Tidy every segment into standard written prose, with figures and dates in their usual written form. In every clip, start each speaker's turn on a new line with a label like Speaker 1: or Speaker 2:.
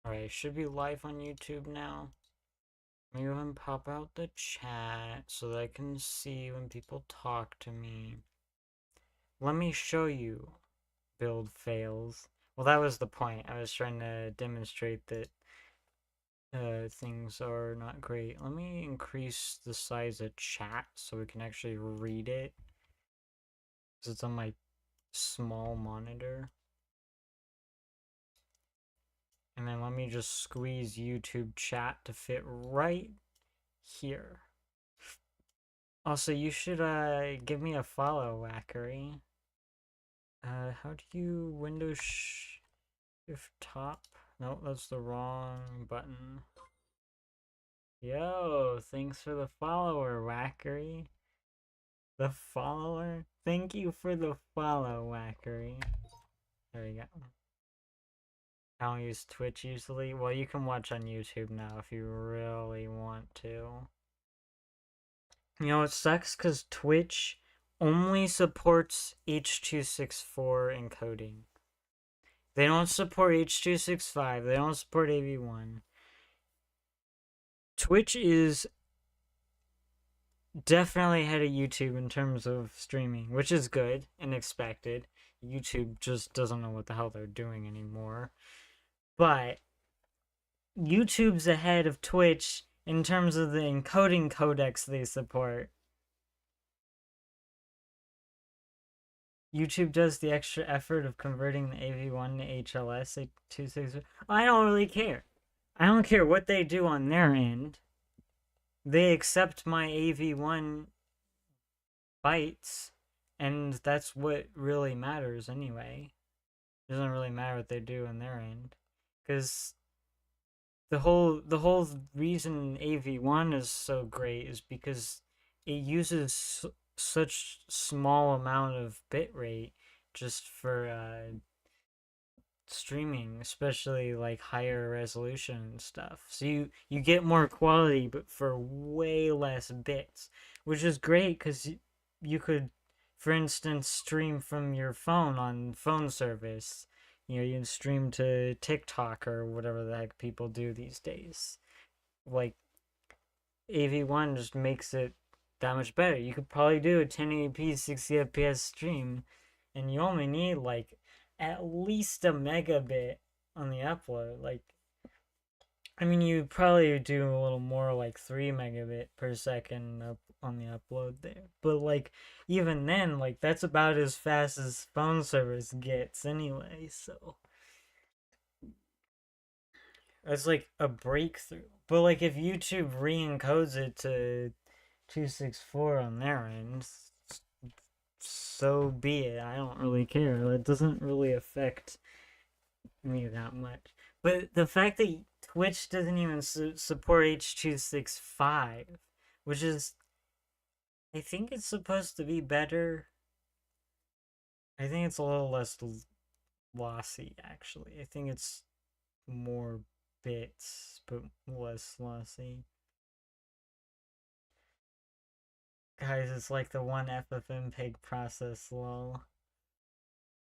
Speaker 1: Alright, should be live on YouTube now. Let me go ahead and pop out the chat so that I can see when people talk to me. Let me show you build fails. Well, that was the point. I was trying to demonstrate that things are not great. Let me increase the size of chat so we can actually read it. Because it's on my small monitor. And then let me just squeeze YouTube chat to fit right here. Also, you should give me a follow, Wackery. How do you Windows Shift top? No, that's the wrong button. Yo, thanks for the follower, Wackery. The follower? Thank you for the follow, Wackery. There we go. I don't use Twitch usually. Well, you can watch on YouTube now if you really want to. You know, it sucks because Twitch only supports H.264 encoding. They don't support H.265. They don't support AV1. Twitch is definitely ahead of YouTube in terms of streaming, which is good and expected. YouTube just doesn't know what the hell they're doing anymore. But YouTube's ahead of Twitch in terms of the encoding codecs they support. YouTube does the extra effort of converting the AV1 to HLS 264. I don't really care. I don't care what they do on their end. They accept my AV1 bytes, and that's what really matters anyway. It doesn't really matter what they do on their end, because the whole reason AV1 is so great is because it uses such small amount of bitrate just for streaming, especially like higher resolution and stuff. So you get more quality but for way less bits, which is great because you could, for instance, stream from your phone on phone service. You know, you can stream to TikTok or whatever the heck people do these days. Like AV1 just makes it that much better. You could probably do a 1080p 60 FPS stream, and you only need like at least a megabit on the upload. Like, I mean, you probably do a little more, like 3 megabit per second up on the upload there. But like, even then, like that's about as fast as phone service gets anyway. So that's like a breakthrough. But like, if YouTube re-encodes it to 264 on their end, so be it. I don't really care. It doesn't really affect me that much. But the fact that Twitch doesn't even support H.265, which is, I think it's supposed to be better. I think it's a little less lossy, actually. I think it's more bits, but less lossy. Guys, it's like the one FFmpeg process, lol.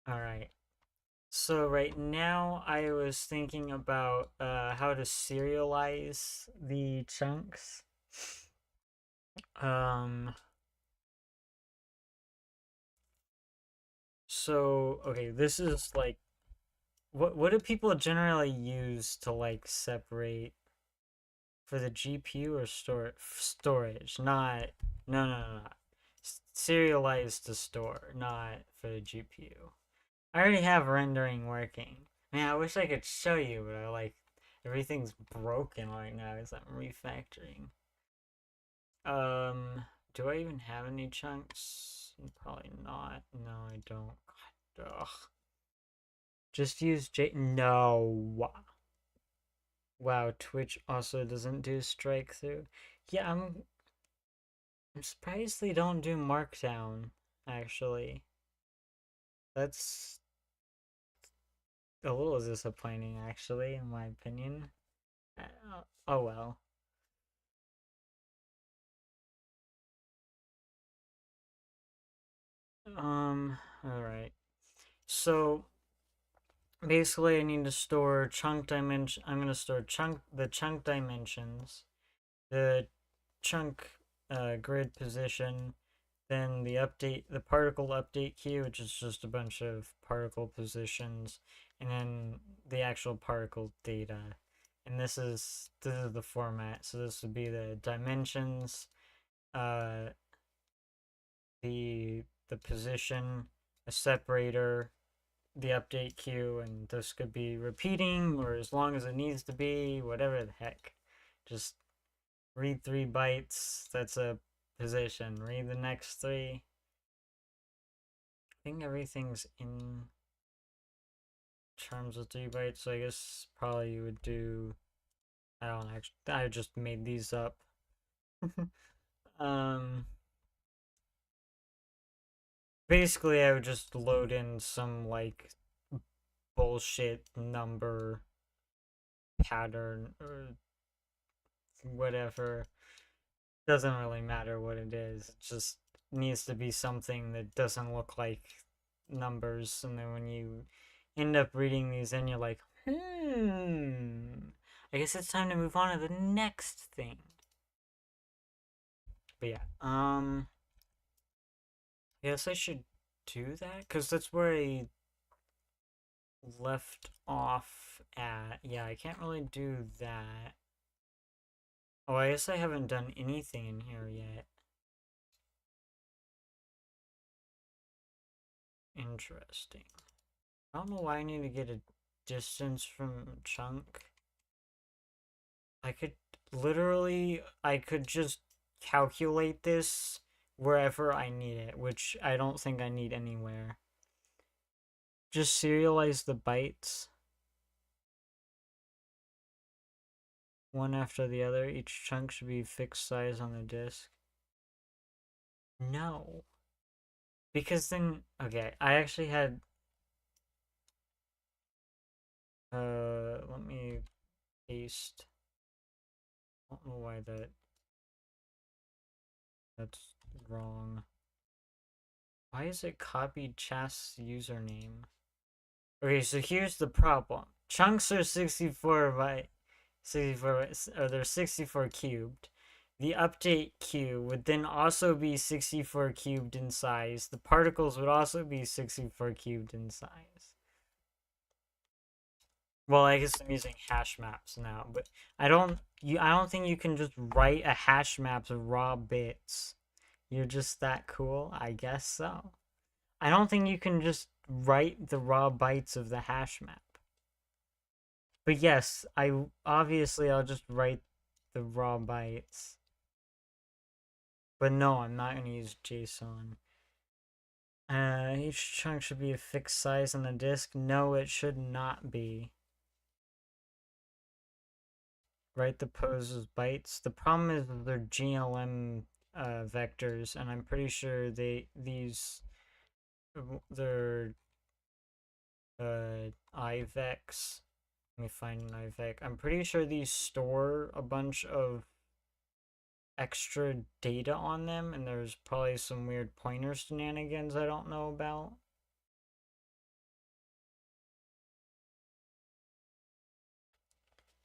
Speaker 1: Alright. So right now I was thinking about how to serialize the chunks. Um so okay, this is like what do people generally use to like separate for the GPU or storage? Not no. Serialize to store, not for the GPU. I already have rendering working. Man, I wish I could show you, but I like everything's broken right now as I'm refactoring. Do I even have any chunks? Probably not. No, I don't. God, ugh. Just use J. No. Wow, Twitch also doesn't do strike through. Yeah, I'm surprised they don't do Markdown. Actually, that's a little disappointing. Actually, in my opinion. Oh well. Alright. So, basically I need to store chunk dimension. I'm gonna store chunk dimensions, the chunk grid position, then the particle update queue, which is just a bunch of particle positions, and then the actual particle data. And this is the format. So this would be the dimensions, uh, the position, a separator, the update queue, and this could be repeating or as long as it needs to be, whatever the heck. Just read 3 bytes. That's a position. Read the next three. I think everything's in terms of 3 bytes, so I guess probably you would do. I don't actually. I just made these up. um, basically, I would just load in some like bullshit number pattern or whatever. Doesn't really matter what it is. It just needs to be something that doesn't look like numbers, and then when you end up reading these in, you're like, I guess it's time to move on to the next thing. But yeah, I guess I should do that because that's where I left off at. Yeah, I can't really do that. Oh, I guess I haven't done anything in here yet. Interesting. I don't know why I need to get a distance from chunk. I could I could just calculate this wherever I need it, which I don't think I need anywhere. Just serialize the bytes one after the other. Each chunk should be fixed size on the disk. No. Because then, okay, I actually had, let me paste. I don't know why that's wrong. Why is it copied Chast's username? Okay, so here's the problem. Chunks are 64 by 64, or they're 64 cubed. The update queue would then also be 64 cubed in size. The particles would also be 64 cubed in size. Well, I guess I'm using hash maps now, but I don't think you can just write a hash map of raw bits. You're just that cool? I guess so. I don't think you can just write the raw bytes of the hash map. But yes, I'll just write the raw bytes. But no, I'm not going to use JSON. Each chunk should be a fixed size on the disk. No, it should not be. Write the pose as bytes. The problem is they're GLM vectors, and I'm pretty sure they're IVEX. Let me find an IVEC. I'm pretty sure these store a bunch of extra data on them, and there's probably some weird pointer shenanigans I don't know about.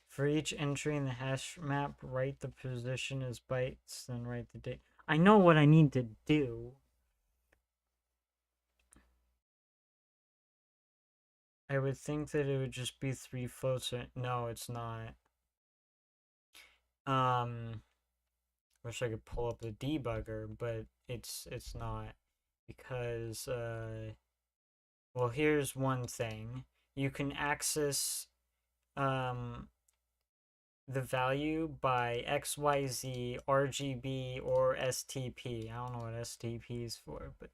Speaker 1: For each entry in the hash map, write the position as bytes, then write the date. I know what I need to do. I would think that it would just be 3 floats. No, it's not. Wish I could pull up the debugger, but it's not because well, here's one thing. You can access the value by XYZ, RGB, or STP. I don't know what STP is for, but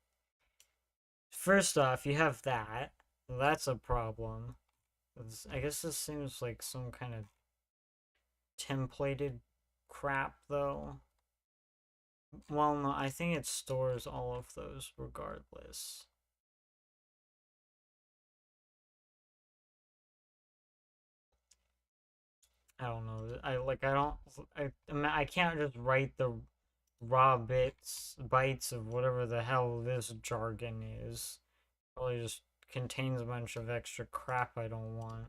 Speaker 1: first off, you have that. That's a problem. I guess this seems like some kind of templated crap, though. Well, no, I think it stores all of those regardless. I don't know. I can't just write the raw bytes of whatever the hell this jargon is. Probably just contains a bunch of extra crap I don't want.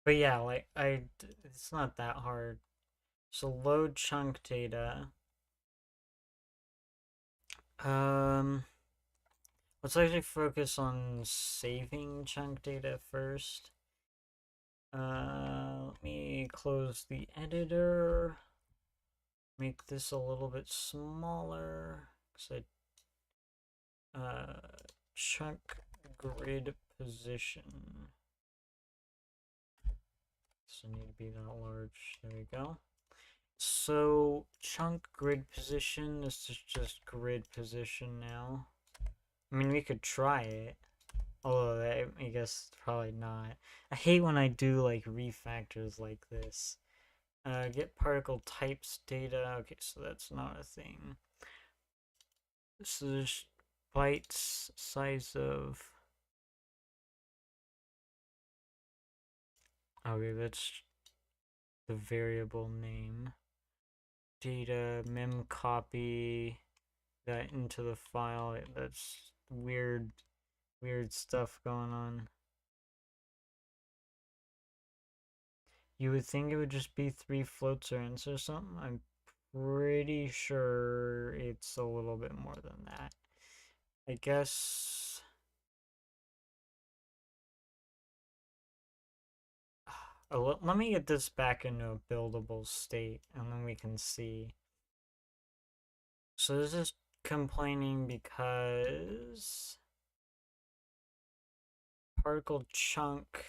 Speaker 1: But yeah, like it's not that hard. So load chunk data. Um, let's actually focus on saving chunk data first. Let me close the editor. Make this a little bit smaller. Cause chunk grid position. Doesn't need to be that large. There we go. So chunk grid position, this is just grid position now. I mean, we could try it. Although, I guess probably not. I hate when I do like refactors like this. Get particle types data. Okay, so that's not a thing. This is bytes size of. Okay, that's the variable name. Data mem copy that into the file. That's weird stuff going on. You would think it would just be 3 floats or ints or something. I'm pretty sure it's a little bit more than that. I guess. Oh, let me get this back into a buildable state and then we can see. So this is complaining because particle chunk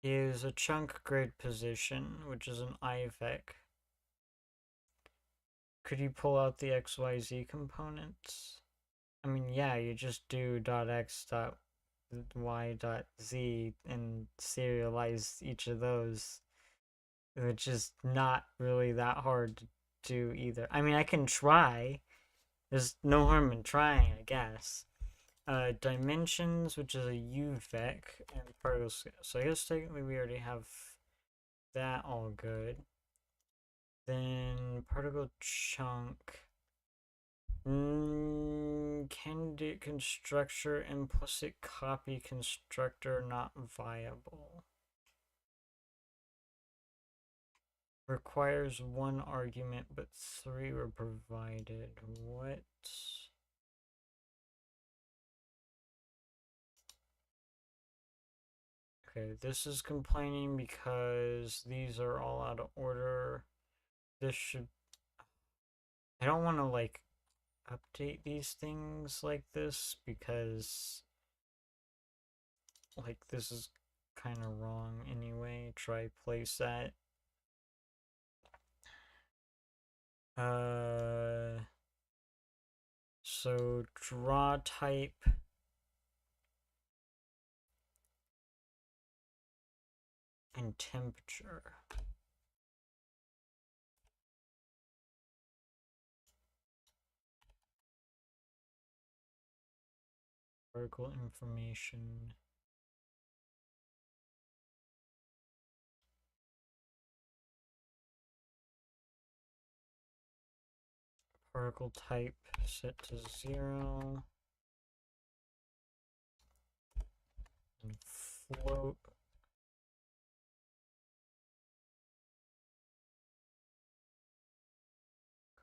Speaker 1: is a chunk grid position, which is an IVEC. Could you pull out the XYZ components? I mean, yeah, you just do .x.y.z and serialize each of those, which is not really that hard to do either. I mean, I can try. There's no harm in trying, I guess. Dimensions, which is a UVec, and particle scale. So I guess technically we already have that all good. Then particle chunk. Candidate constructor, implicit copy constructor not viable. Requires 1 argument, but 3 were provided. What? Okay, this is complaining because these are all out of order. This should. I don't want to like update these things like this because like this is kind of wrong anyway. Try place that. So draw type and temperature. Particle information. Particle type set to 0. And float.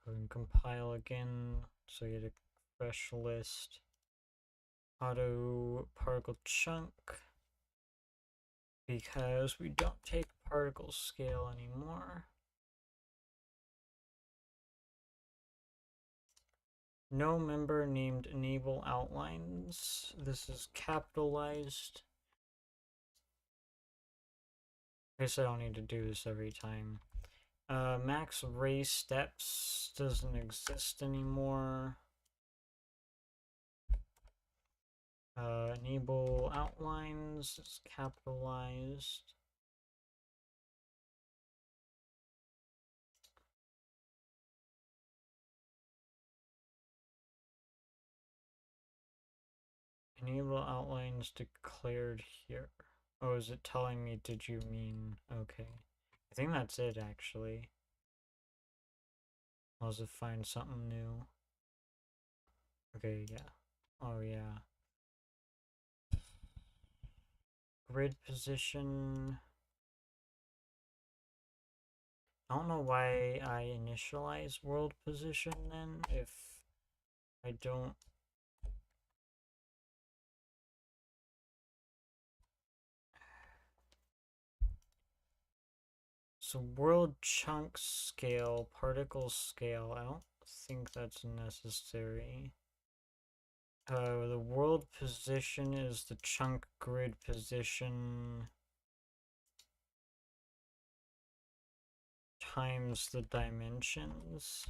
Speaker 1: Go and compile again so you get a fresh list. Auto particle chunk. Because we don't take particle scale anymore. No member named enable outlines. This is capitalized. I guess I don't need to do this every time. Max raise steps doesn't exist anymore. Enable outlines is capitalized. Enable outlines declared here. Oh, is it telling me did you mean? Okay. I think that's it actually. I'll just find something new. Okay, yeah. Oh yeah. Grid position. I don't know why I initialize world position then if I don't. So world chunk scale, particle scale, I don't think that's necessary. The world position is the chunk grid position times the dimensions.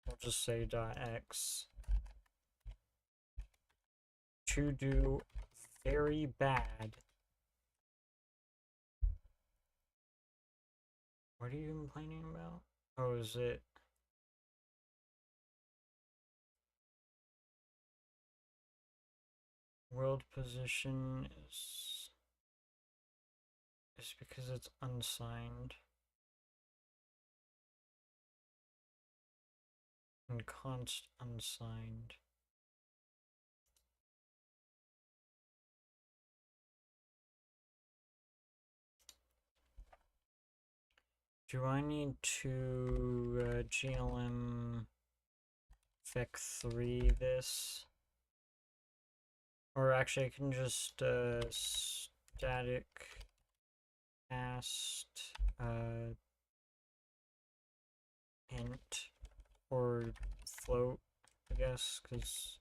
Speaker 1: We'll just say .x. To do very bad. What are you complaining about? Oh, is it? World position is because it's unsigned. And const unsigned. Do I need to GLM vec3 this? Or actually I can just static cast int or float, I guess, because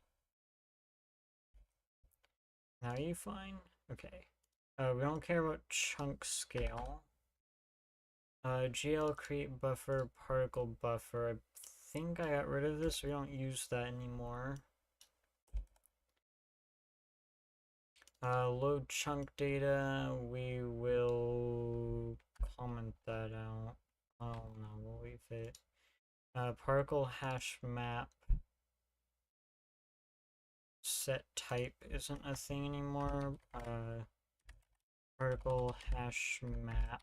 Speaker 1: now you fine? Okay. We don't care about chunk scale. GL create buffer, particle buffer. I think I got rid of this. We don't use that anymore. Load chunk data. We will comment that out. Oh no, we'll leave it. Particle hash map. Set type isn't a thing anymore. Particle hash map.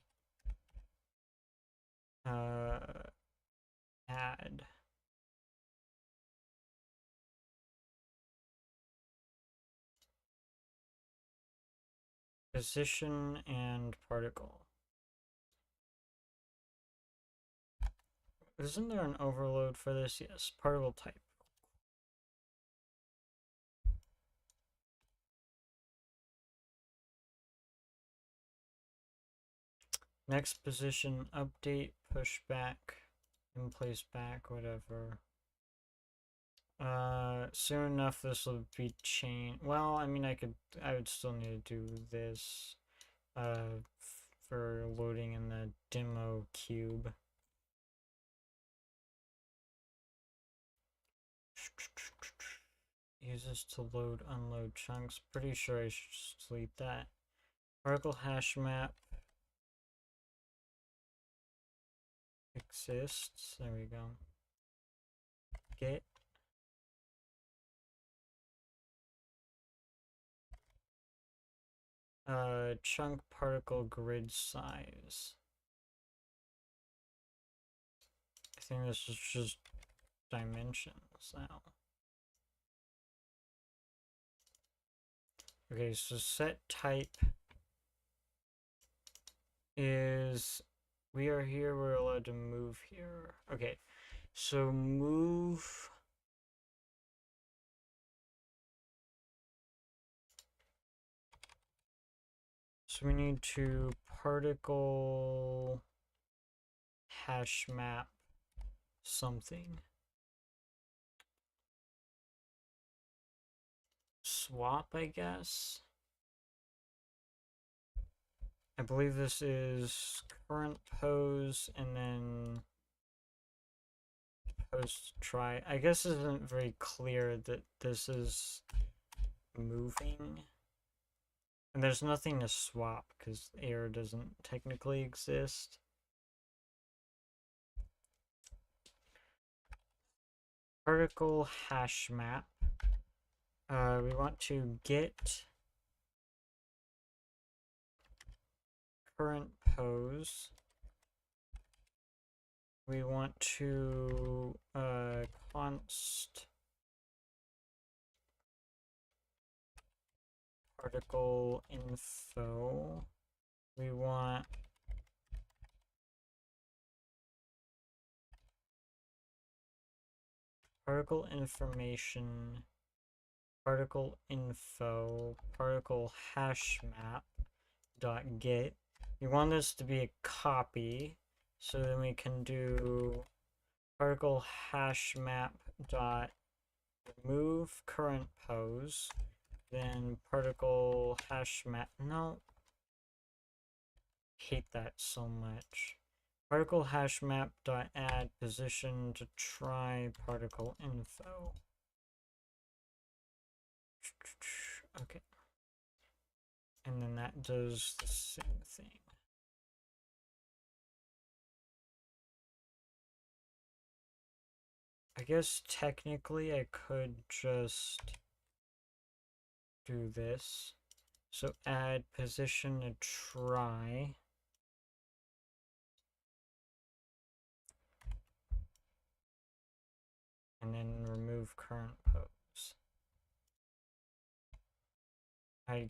Speaker 1: Add. Position and particle. Isn't there an overload for this? Yes, particle type. Next position, update, push back, in place back, whatever. Soon enough this will be changed. Well, I mean, I would still need to do this, for loading in the demo cube. Use this to load, unload chunks. Pretty sure I should just delete that. Particle hash map exists. There we go. Get chunk particle grid size. I think this is just dimensions now. Okay, so set type is we are here, we're allowed to move here. Okay, so move. So we need to particle hash map something. Swap, I guess. I believe this is current pose and then pose try. I guess it isn't very clear that this is moving. And there's nothing to swap because air doesn't technically exist. Particle hash map We want to get current pose. We want to const particle info. We want particle information, particle info, particle hash map dot get. You want this to be a copy, so then we can do particle hash map dot remove current pose, then particle hash map. No, hate that so much. Particle hash map dot add position to try particle info. Okay. And then that does the same thing. I guess technically I could just do this. So add position to try. And then remove current pose. I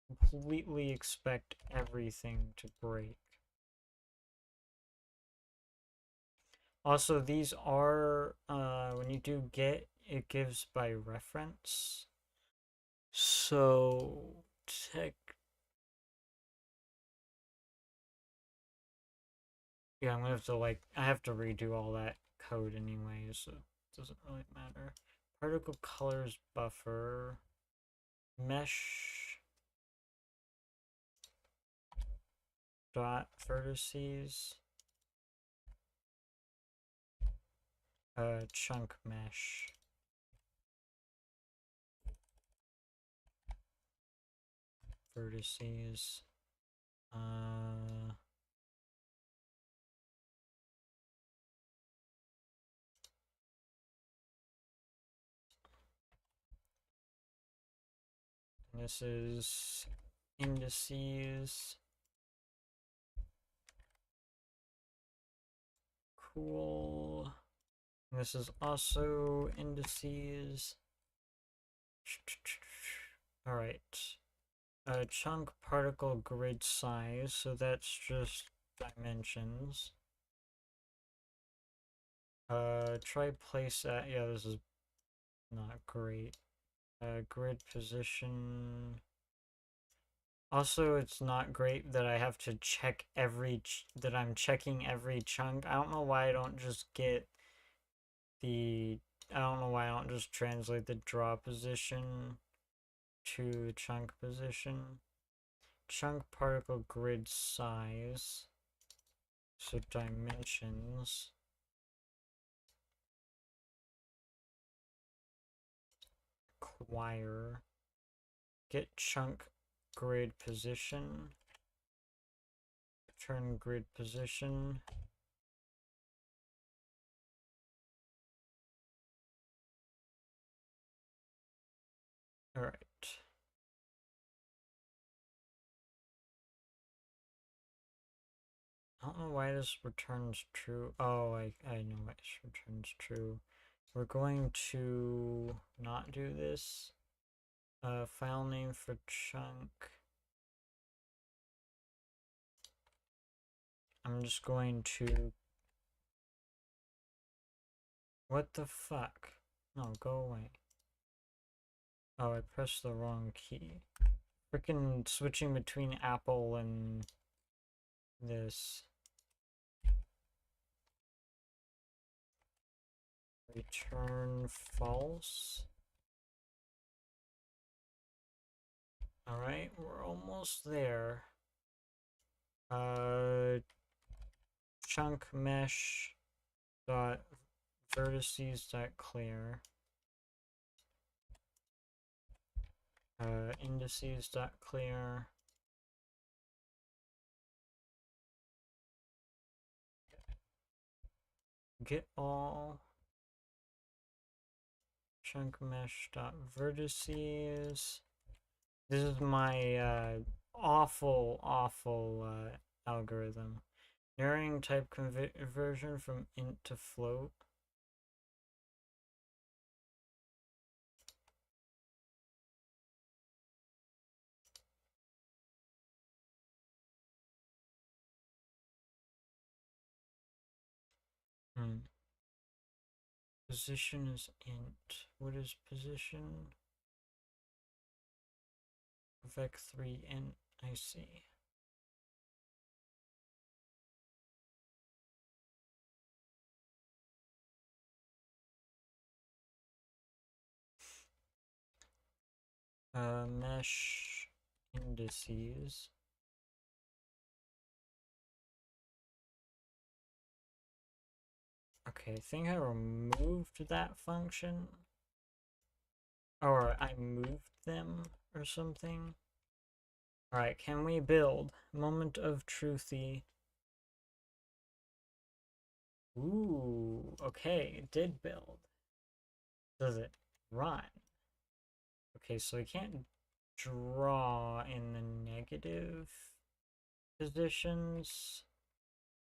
Speaker 1: completely expect everything to break. Also, these are, when you do get, it gives by reference. So, yeah, I'm gonna have to, like, I have to redo all that code anyway, so it doesn't really matter. Particle colors buffer, mesh dot vertices, chunk mesh. Vertices. This is indices. Cool. This is also indices. Alright. Chunk particle grid size, so that's just dimensions. Try place at, yeah, this is not great. Grid position. Also, it's not great that I have to check that I'm checking every chunk. I don't know why I don't just get the, I don't know why I don't just translate the draw position to chunk position. Chunk particle grid size. So dimensions. Acquire. Get chunk grid position. Return grid position. Alright. I don't know why this returns true. Oh, I know why this returns true. We're going to not do this. File name for chunk. I'm just going to... What the fuck? No, go away. Oh, I pressed the wrong key. Freaking switching between Apple and this. Return false. Alright, we're almost there. Chunk mesh dot vertices dot clear. Indices dot clear. Get all chunk mesh dot vertices. This is my awful algorithm. Narrowing type conversion from int to float. Position is int. What is position? Vec3 int. I see. Mesh indices. Okay, I think I removed that function. Or I moved them or something. Alright, can we build? Moment of truthy. Ooh, okay, it did build. Does it run? Okay, so I can't draw in the negative positions,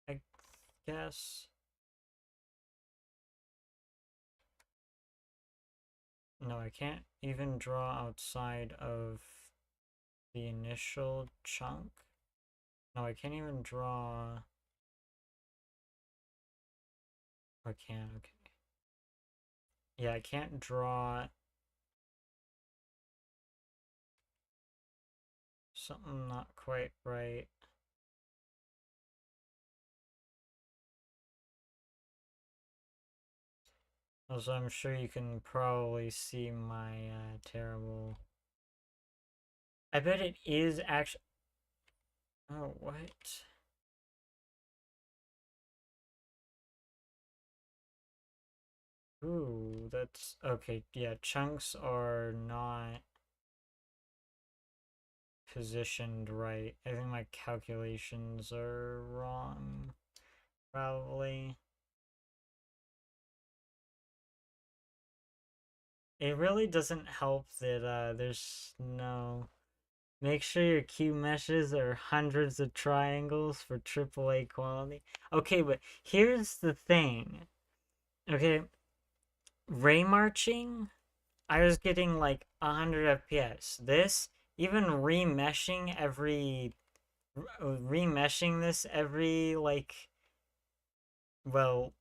Speaker 1: I guess. No, I can't even draw outside of the initial chunk. No, I can't even draw. I can, okay. Yeah, I can't draw something not quite right. Also, I'm sure you can probably see my terrible. I bet it is actually. Oh, what? Ooh, that's okay. Yeah, chunks are not positioned right. I think my calculations are wrong, probably. It really doesn't help that there's no. Make sure your cube meshes are hundreds of triangles for AAA quality. Okay, but here's the thing. Okay, ray marching, I was getting like 100 FPS. This, even remeshing this every like, well,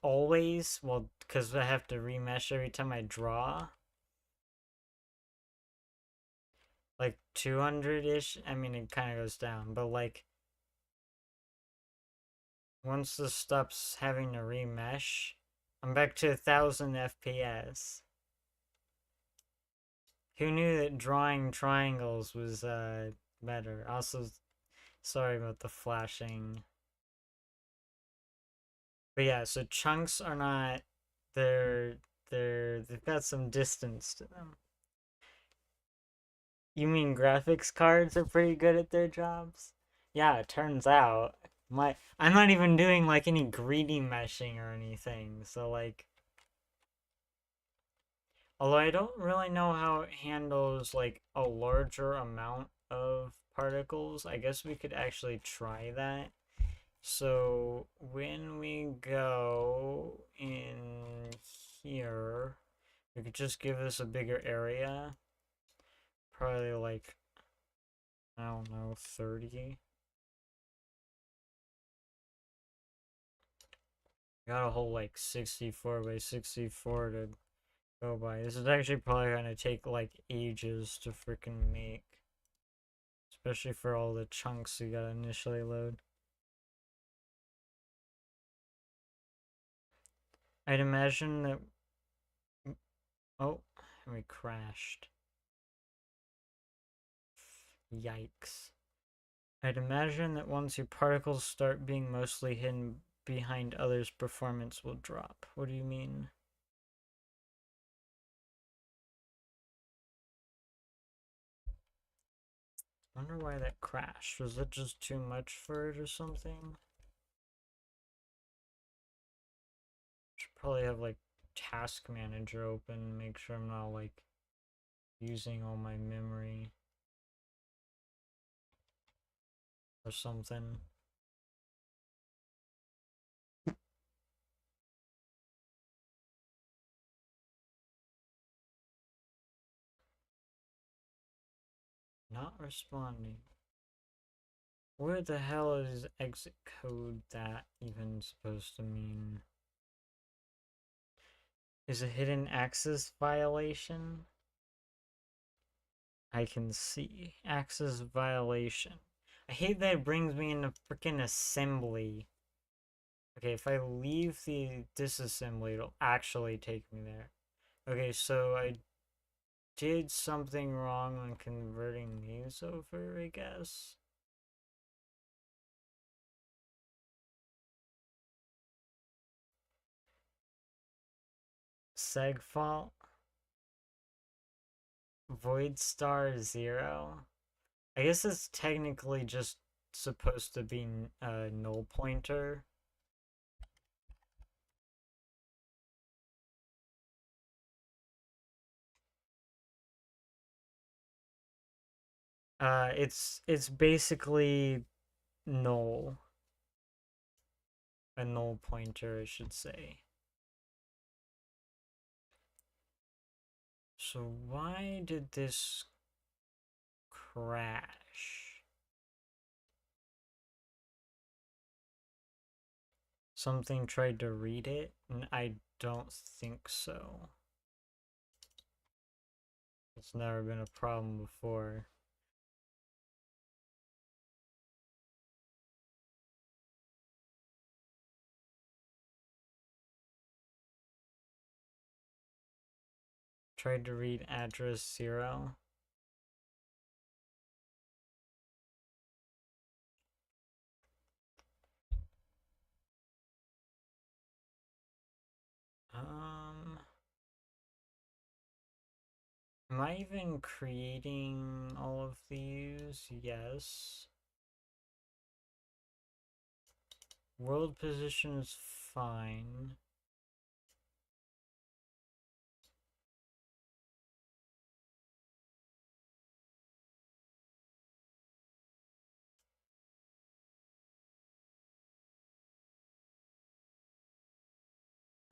Speaker 1: always, well, because I have to remesh every time I draw. Like 200-ish. I mean, it kind of goes down, but like once this stops having to remesh, I'm back to 1,000 FPS. Who knew that drawing triangles was better? Also, sorry about the flashing. But yeah, so chunks are not. They've got some distance to them. You mean graphics cards are pretty good at their jobs? Yeah, it turns out. I'm not even doing like any greedy meshing or anything. So like, although I don't really know how it handles like a larger amount of particles, I guess we could actually try that. So when we go in here, we could just give this a bigger area. Probably like, I don't know, 30. Got a whole like 64 by 64 to go by. This is actually probably gonna take like ages to freaking make. Especially for all the chunks you gotta initially load. I'd imagine that. Oh, we crashed. Yikes. I'd imagine that once your particles start being mostly hidden behind others, performance will drop. What do you mean? Wonder why that crashed. Was it just too much for it or something? Should probably have like task manager open, make sure I'm not like using all my memory or something. Not responding. Where the hell is exit code that even supposed to mean? Is a hidden access violation? I can see. Access violation. I hate that it brings me into freaking assembly. Okay, if I leave the disassembly, it'll actually take me there. Okay, so I did something wrong when converting these over, I guess. Seg fault. Void star 0. I guess it's technically just supposed to be a null pointer. It's basically null. A null pointer, I should say. So why did this crash? Something tried to read it? And I don't think so. It's never been a problem before. Tried to read address 0. Am I even creating all of these? Yes. World position is fine.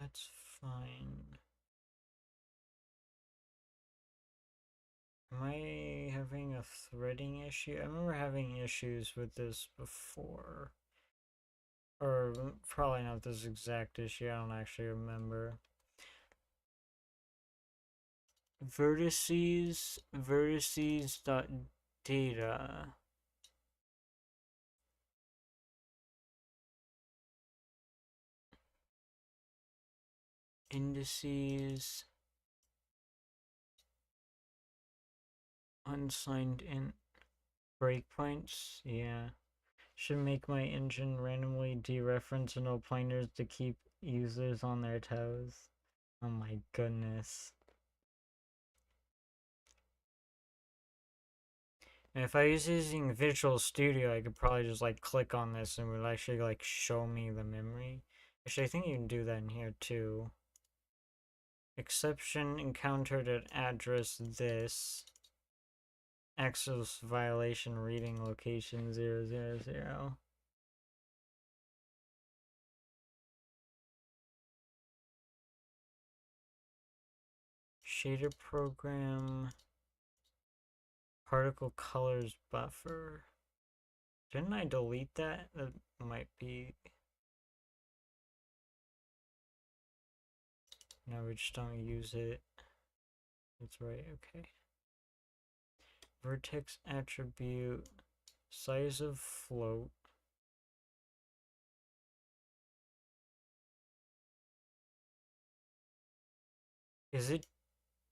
Speaker 1: That's fine. Am I having a threading issue? I remember having issues with this before. Or probably not this exact issue, I don't actually remember. Vertices dot data. Indices. Unsigned int. Breakpoints, yeah. Should make my engine randomly dereference null pointers to keep users on their toes. Oh my goodness. And if I was using Visual Studio, I could probably just like click on this and it would actually like show me the memory. Actually, I think you can do that in here too. Exception encountered at address this. Access violation reading location 000. Shader program. Particle colors buffer. Didn't I delete that? That might be... No, we just don't use it. That's right, okay. Vertex attribute. Size of float. Is it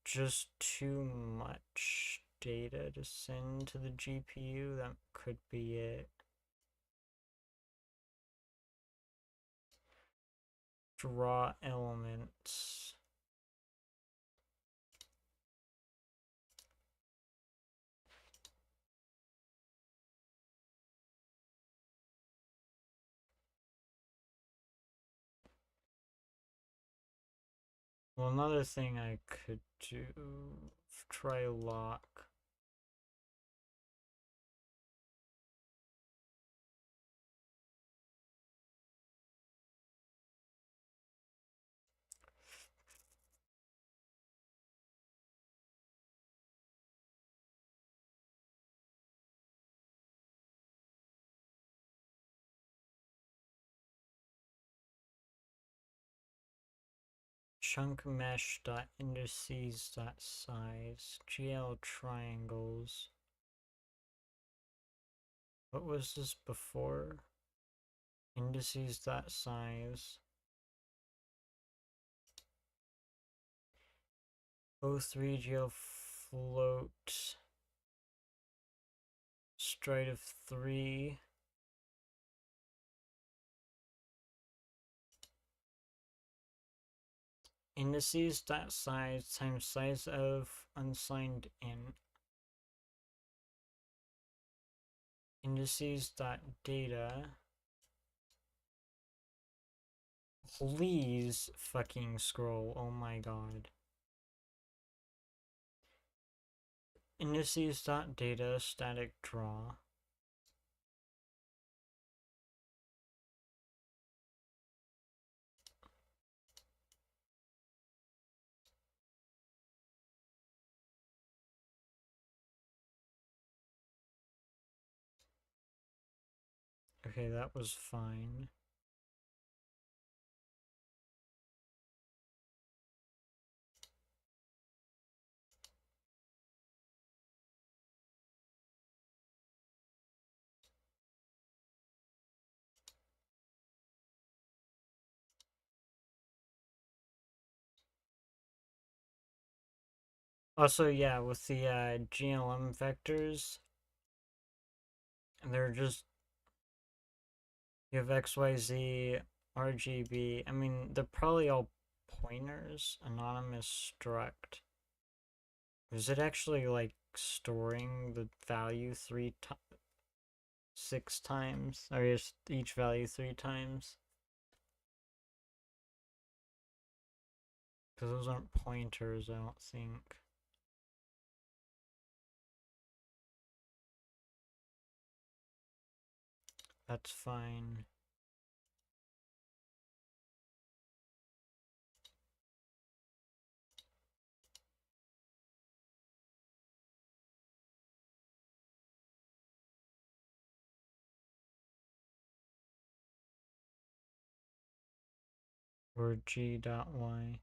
Speaker 1: just too much data to send to the GPU? That could be it. Draw elements. Well, another thing I could do, try lock. Chunk mesh dot indices dot size GL triangles. What was this before? Indices dot size. O3 GL float. Stride of 3. Indices dot size times size of unsigned int. Indices dot data. Please fucking scroll. Oh my god. Indices dot data static draw. Okay, that was fine. Also, yeah, with the GLM vectors, they're just, you have XYZ, RGB. I mean, they're probably all pointers. Anonymous struct. Is it actually like storing the value 6 times? Or is each value 3 times? Because those aren't pointers, I don't think. That's fine. Or G.Y.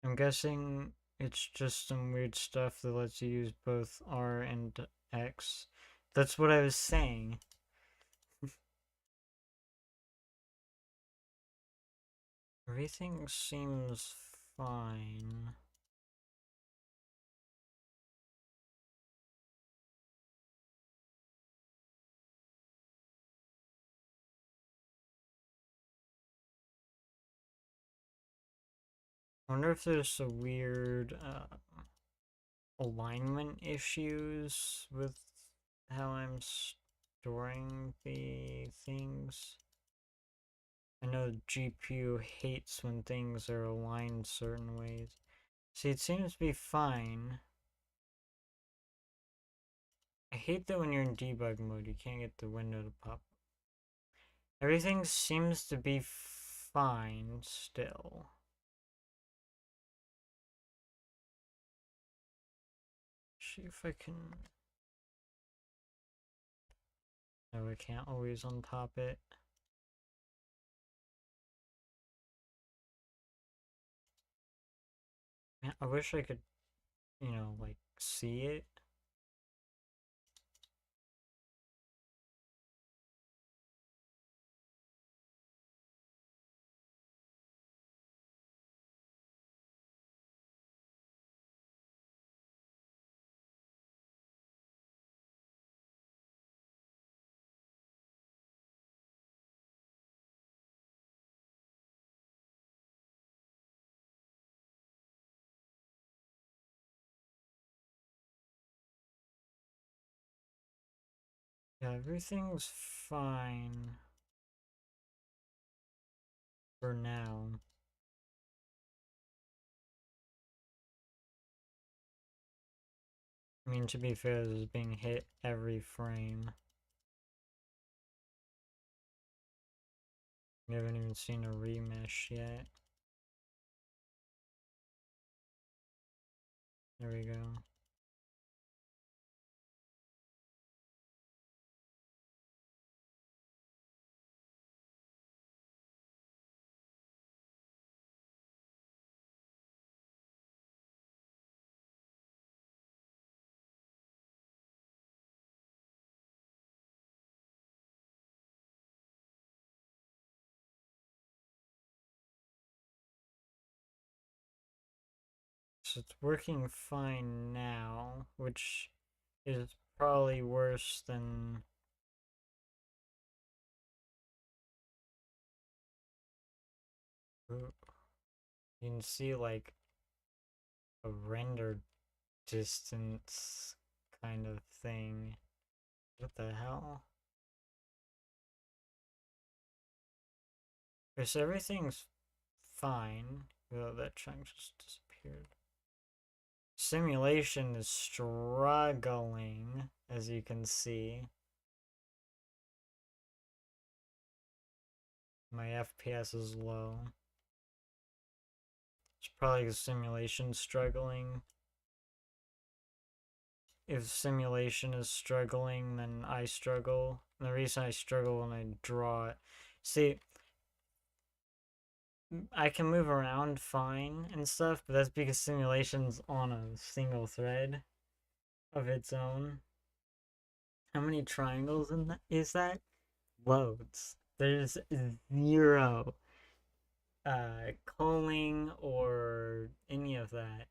Speaker 1: I'm guessing it's just some weird stuff that lets you use both R and X. That's what I was saying. Everything seems fine. I wonder if there's a weird alignment issues with how I'm storing the things. I know GPU hates when things are aligned certain ways. See, it seems to be fine. I hate that when you're in debug mode, you can't get the window to pop. Everything seems to be fine still. See if I can... No, I can't always untop it. Man, I wish I could, you know, like, see it. Yeah, everything's fine for now. I mean, to be fair, this is being hit every frame. We haven't even seen a remesh yet. There we go. So it's working fine now, which is probably worse than... You can see like a render distance kind of thing. What the hell? Because everything's fine. Oh, that chunk just disappeared. Simulation is struggling, as you can see. My FPS is low. It's probably because simulation's struggling. If simulation is struggling, then I struggle. And the reason I struggle when I draw it. See, I can move around fine and stuff, but that's because simulation's on a single thread of its own. How many triangles in that is that? Loads. There's zero culling or any of that.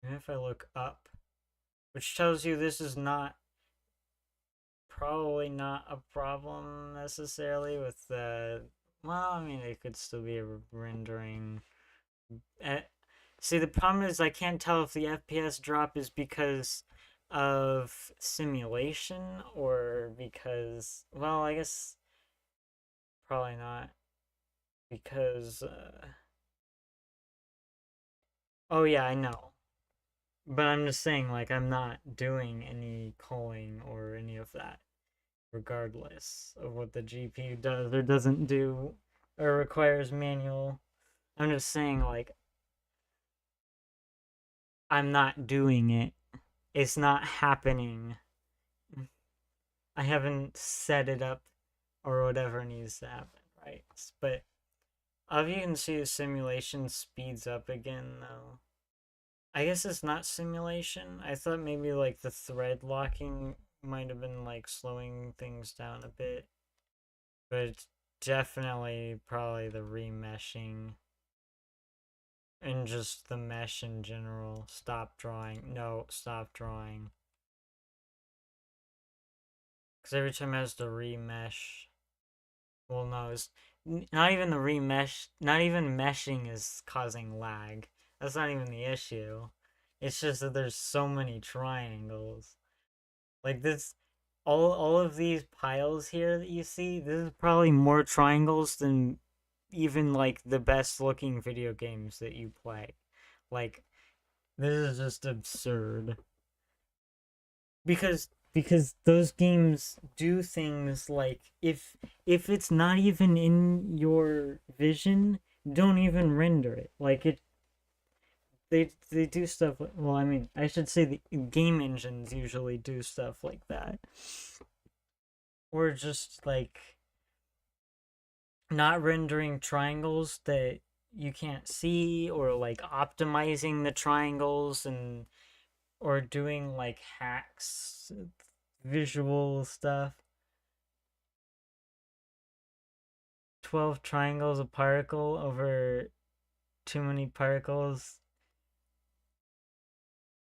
Speaker 1: And if I look up, which tells you this is not probably not a problem necessarily with the, well, I mean, it could still be a rendering. Uh, See, the problem is I can't tell if the FPS drop is because of simulation or because, well, I guess probably not because, oh yeah, I know. But I'm just saying, like, I'm not doing any culling or any of that, regardless of what the GPU does or doesn't do or requires manual. I'm just saying, like, I'm not doing it. It's not happening. I haven't set it up or whatever needs to happen, right? But you can see the simulation speeds up again, though. I guess it's not simulation. I thought maybe like the thread locking might have been like slowing things down a bit, but it's definitely probably the remeshing and just the mesh in general. Stop drawing. No, stop drawing. Because every time it has to remesh, well, no, it's not even the remesh, not even meshing is causing lag. That's not even the issue. It's just that there's so many triangles. Like this, all of these piles here that you see, this is probably more triangles than even like the best looking video games that you play. Like this is just absurd. Because those games do things like if it's not even in your vision, don't even render it. Like it they do stuff well, I mean, I should say the game engines usually do stuff like that. Or just like not rendering triangles that you can't see or like optimizing the triangles and or doing like hacks visual stuff. 12 triangles a particle over too many particles,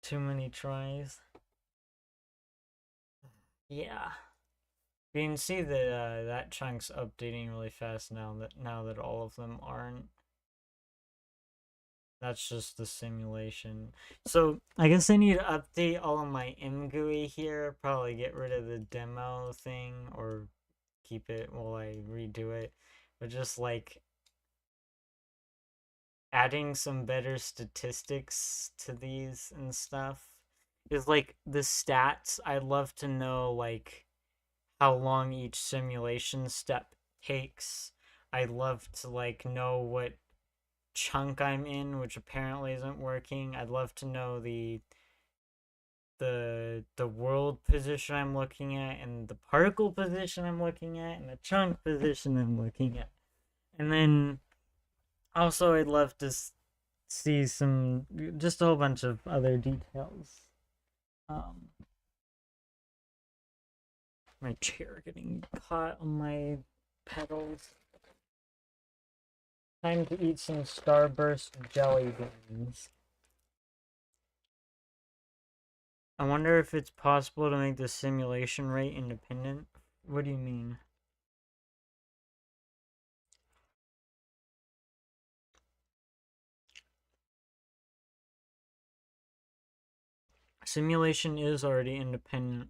Speaker 1: too many tries. Yeah. You can see that that chunk's updating really fast now that all of them aren't. That's just the simulation. So I guess I need to update all of my mgui here. Probably get rid of the demo thing or keep it while I redo it. but just like adding some better statistics to these and stuff. Is like the stats, I'd love to know like how long each simulation step takes. I'd love to like know what chunk I'm in, which apparently isn't working. I'd love to know the world position I'm looking at, and the particle position I'm looking at, and the chunk position I'm looking at. And then also I'd love to see some, just a whole bunch of other details. Um, my chair getting caught on my pedals. Time to eat some Starburst jelly beans. I wonder if it's possible to make the simulation rate independent. What do you mean? Simulation is already independent.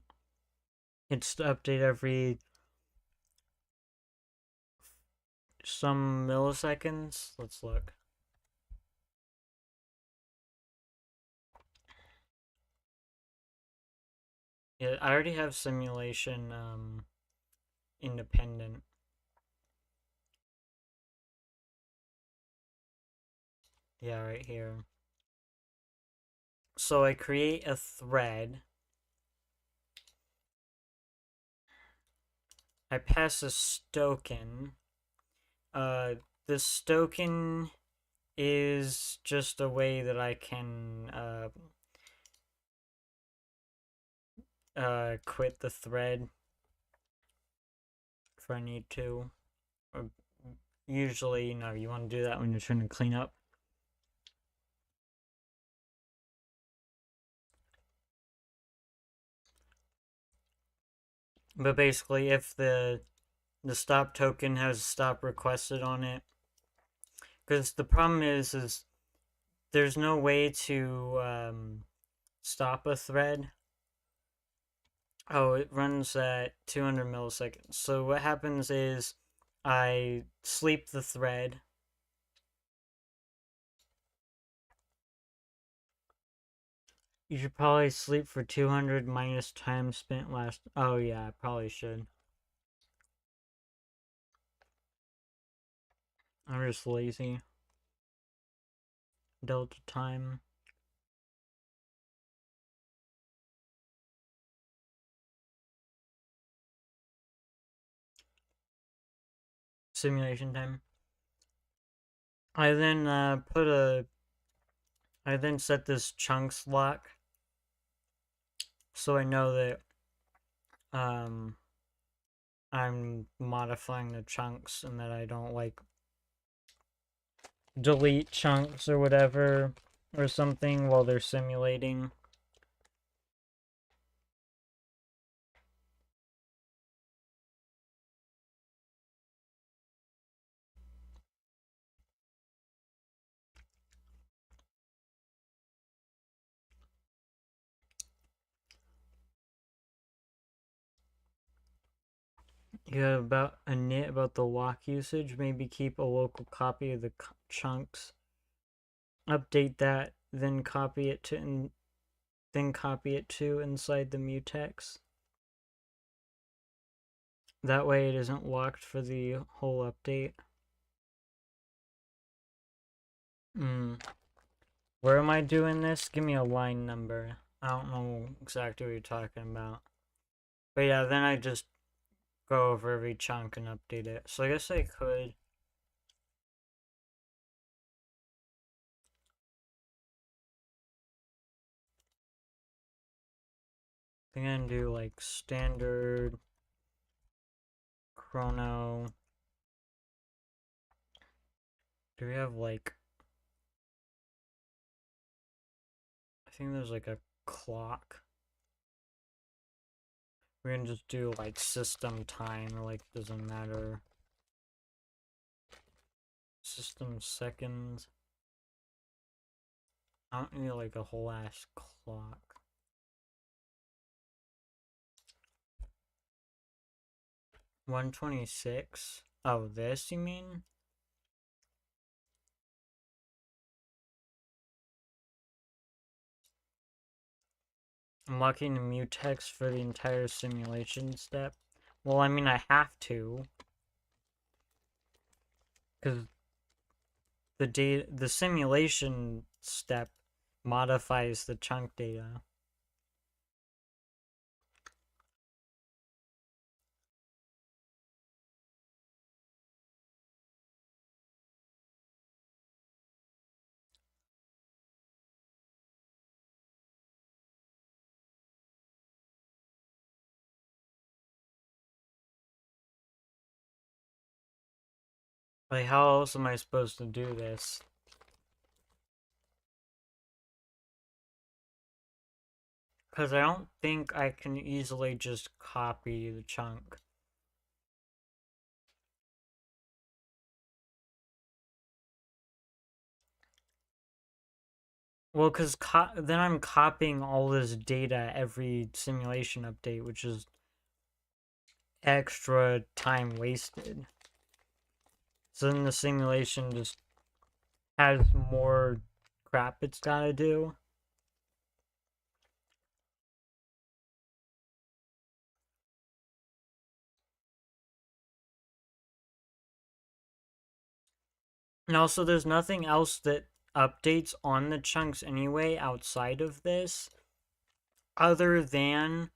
Speaker 1: It's to update every some milliseconds. Let's look. Yeah, I already have simulation independent. Yeah, right here. So I create a thread. I pass a token. This token is just a way that I can quit the thread if I need to. Or usually, you want to do that when you're trying to clean up. But basically, if the stop token has stop requested on it, because the problem is there's no way to stop a thread. Oh, it runs at 200 milliseconds. So what happens is I sleep the thread. You should probably sleep for 200 minus time spent last. Oh, yeah, I probably should. I'm just lazy. Delta time. Simulation time. I then I then set this chunks lock so I know that I'm modifying the chunks and that I don't like delete chunks or whatever or something while they're simulating. You have about a nit about the lock usage. Maybe keep a local copy of the chunks. Update that, then copy it to inside the mutex. That way it isn't locked for the whole update. Where am I doing this? Give me a line number. I don't know exactly what you're talking about. But yeah, then I just go over every chunk and update it. So I guess I could. I think I can do like standard chrono. Do we have like. I think there's like a clock. We're gonna just do like system time, or like doesn't matter. System seconds. I don't need like a whole ass clock. 126. Oh, this you mean? Unlocking the mutex for the entire simulation step. Well, I mean, I have to, because the simulation step modifies the chunk data. Like, how else am I supposed to do this? Because I don't think I can easily just copy the chunk. Well, because then I'm copying all this data every simulation update, which is extra time wasted. So then the simulation just has more crap it's gotta do. And also, there's nothing else that updates on the chunks anyway outside of this, other than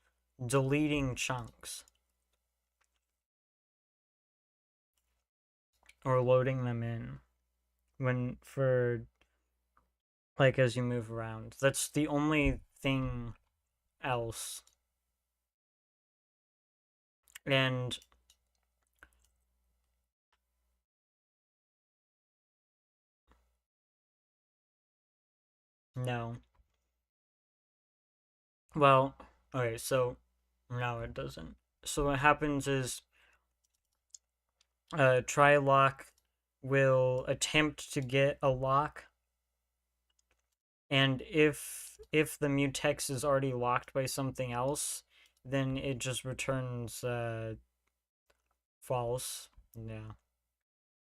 Speaker 1: deleting chunks or loading them in when for like as you move around. That's the only thing else. And no. Well, okay, so no, it doesn't. So what happens is try lock will attempt to get a lock, and if the mutex is already locked by something else, then it just returns false. Yeah,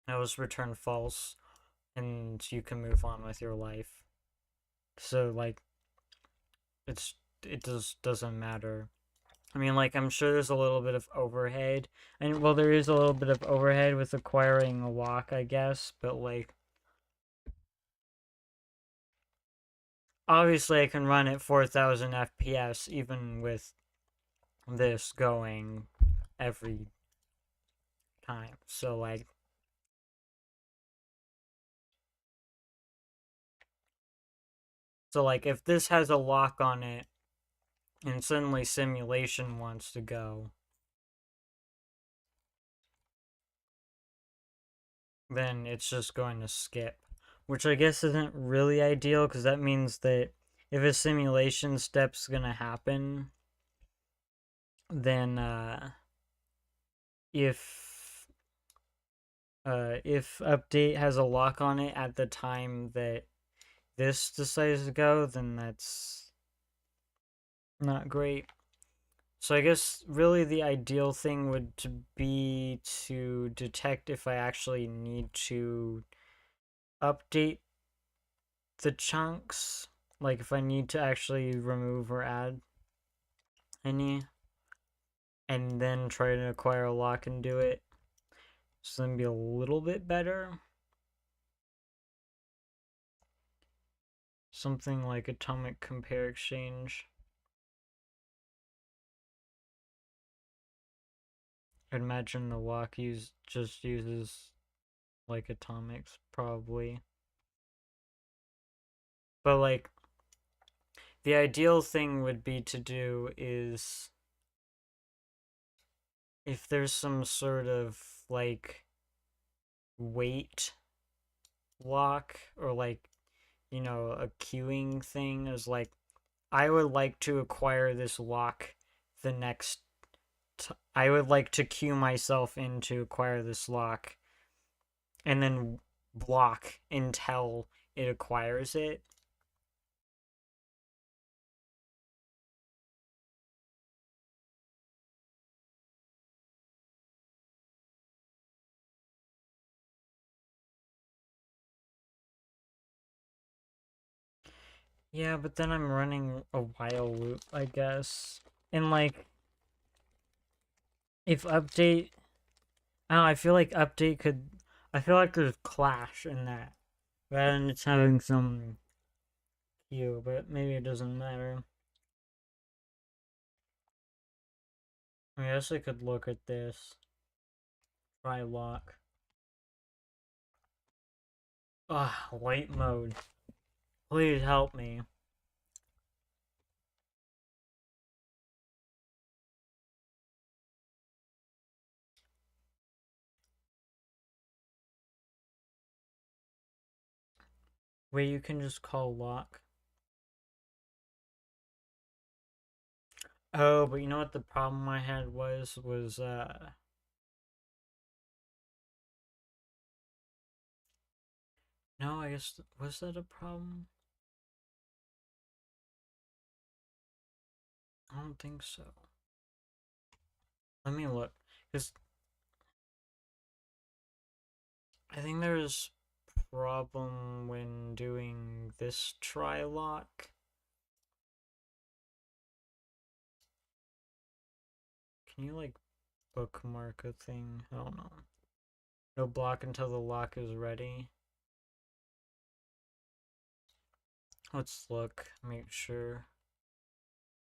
Speaker 1: it was return false, and you can move on with your life. So like, it just doesn't matter. I mean, like, I'm sure there's a little bit of overhead, and well, there is a little bit of overhead with acquiring a lock, I guess, but like, obviously, I can run at 4,000 FPS even with this going every time. So like if this has a lock on it and suddenly simulation wants to go, then it's just going to skip, which I guess isn't really ideal because that means that if a simulation step's gonna happen, then if if update has a lock on it at the time that this decides to go, then that's not great. So I guess really the ideal thing would to be to detect if I actually need to update the chunks, like if I need to actually remove or add any, and then try to acquire a lock and do it. So then be a little bit better. Something like atomic compare exchange. I'd imagine the lock just uses like atomics probably. But like the ideal thing would be to do is if there's some sort of like wait lock or like a queuing thing is like I would like to acquire this lock the next I would like to queue myself in to acquire this lock and then block until it acquires it. Yeah, but then I'm running a while loop, I guess. And like, if update, I don't know, I feel like update could, I feel like there's clash in that, rather than it's having some queue, but maybe it doesn't matter. I guess I could look at this. Try lock. Ah, wait mode. Please help me. Wait, you can just call lock. Oh, but you know what the problem I had was no, I guess was that a problem? I don't think so. Let me look, cause I think there's problem when doing this try lock. Can you like bookmark a thing? I don't know. No block until the lock is ready. Let's look, make sure.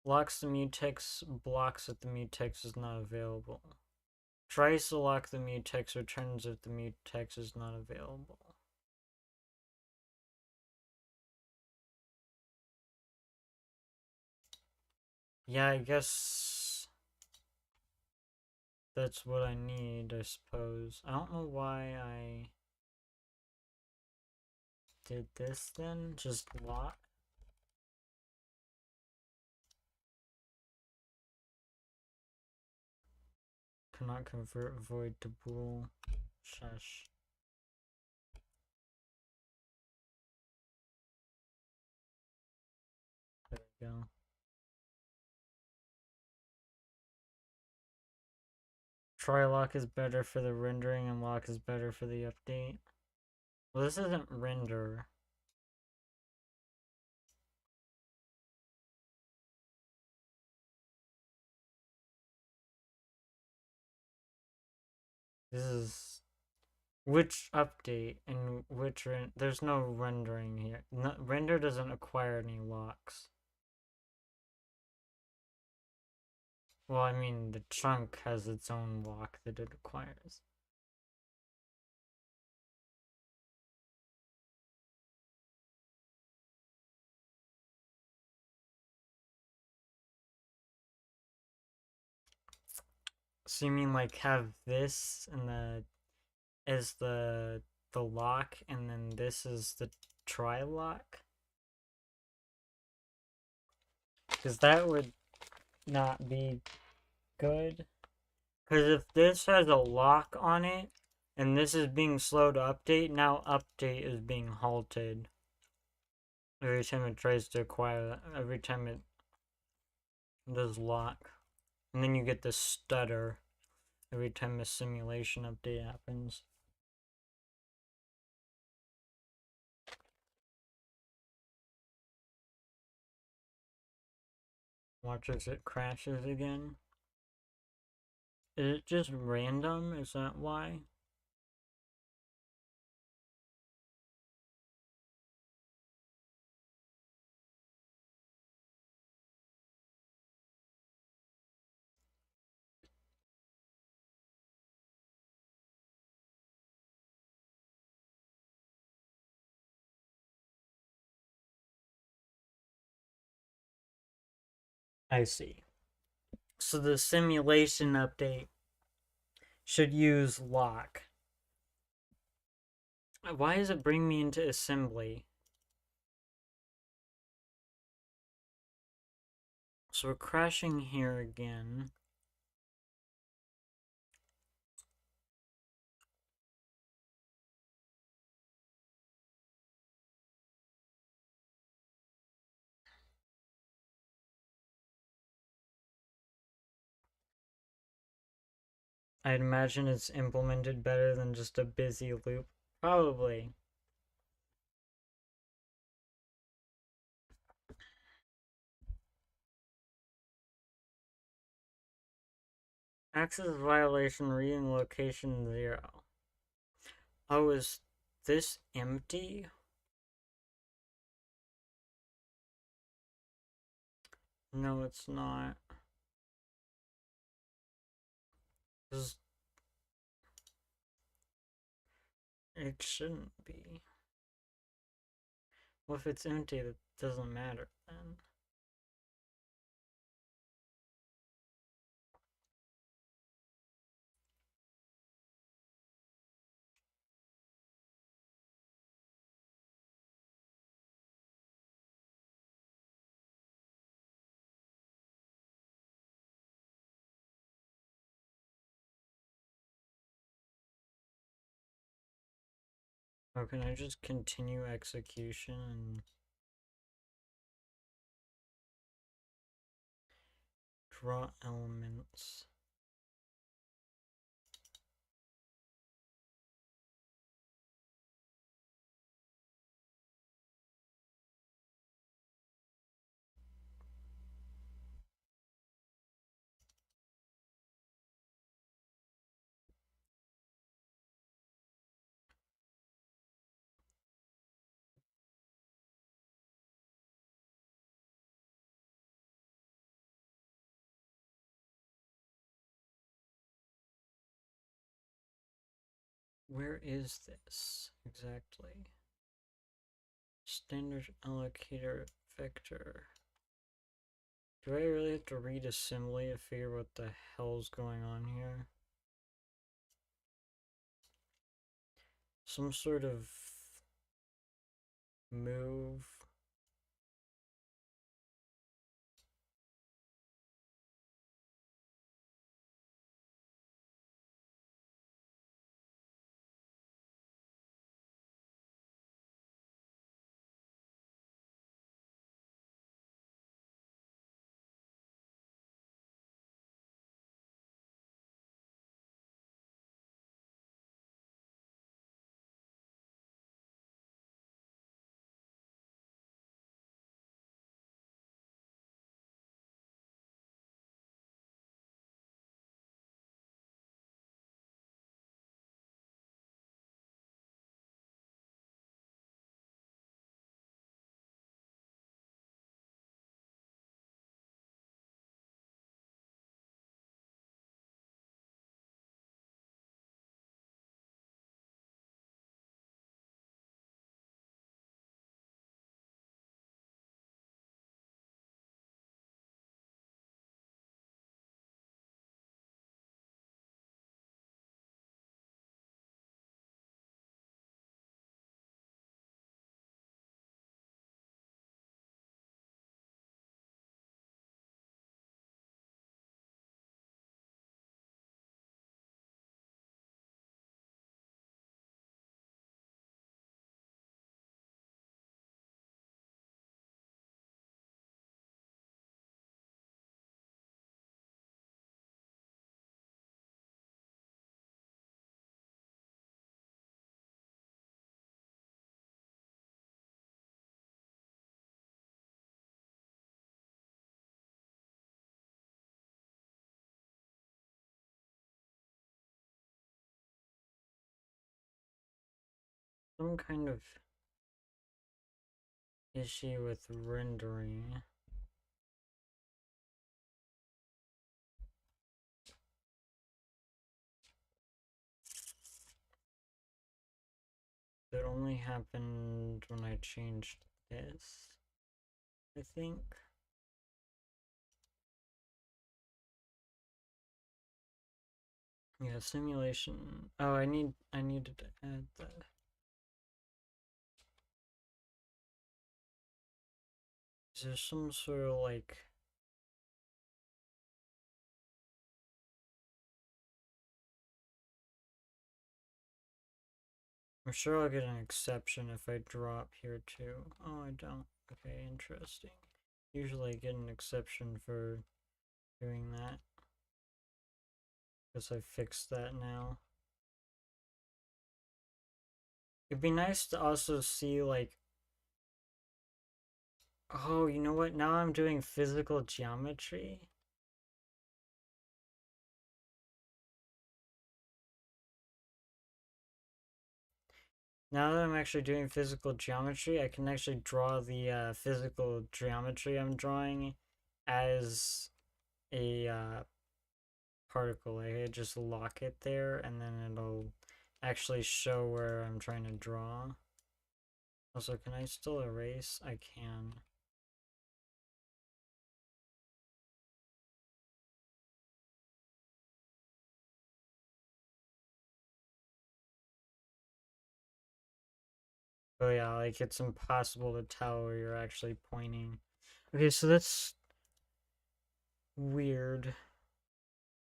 Speaker 1: Locks the mutex, blocks if the mutex is not available. Tries to lock the mutex, returns if the mutex is not available. Yeah, I guess that's what I need, I suppose. I don't know why I did this then. Just lock. Cannot convert void to bool. Shush. There we go. Try lock is better for the rendering and lock is better for the update. Well, this isn't render. This is which update and which there's no rendering here. No, render doesn't acquire any locks. Well, I mean, the chunk has its own lock that it acquires. So you mean like have this and the as the lock, and then this is the try lock? Because that would not be good. Because if this has a lock on it, and this is being slow to update, now update is being halted. Every time it tries to acquire, every time it does lock. And then you get the stutter every time a simulation update happens. Watch as it crashes again. Is it just random? Is that why? I see. So the simulation update should use lock. Why does it bring me into assembly? So we're crashing here again. I'd imagine it's implemented better than just a busy loop. Probably. Access violation reading location 0. Oh, is this empty? No, it's not. This, it shouldn't be. Well, if it's empty, that doesn't matter then. Or can I just continue execution and draw elements? Where is this exactly? Standard allocator vector. Do I really have to read assembly to figure what the hell's going on here? Some sort of move. Some kind of issue with rendering. That only happened when I changed this, I think. Yeah, simulation. Oh, I needed to add that. Is there some sort of like I'm sure I'll get an exception if I drop here too. Oh, I don't. Okay, interesting. Usually I get an exception for doing that. Guess I fixed that now. It'd be nice to also see like, oh, you know what? Now I'm doing physical geometry. Now that I'm actually doing physical geometry, I can actually draw the physical geometry I'm drawing as a particle. I just lock it there and then it'll actually show where I'm trying to draw. Also, can I still erase? I can. Oh yeah, like it's impossible to tell where you're actually pointing. Okay, so that's weird.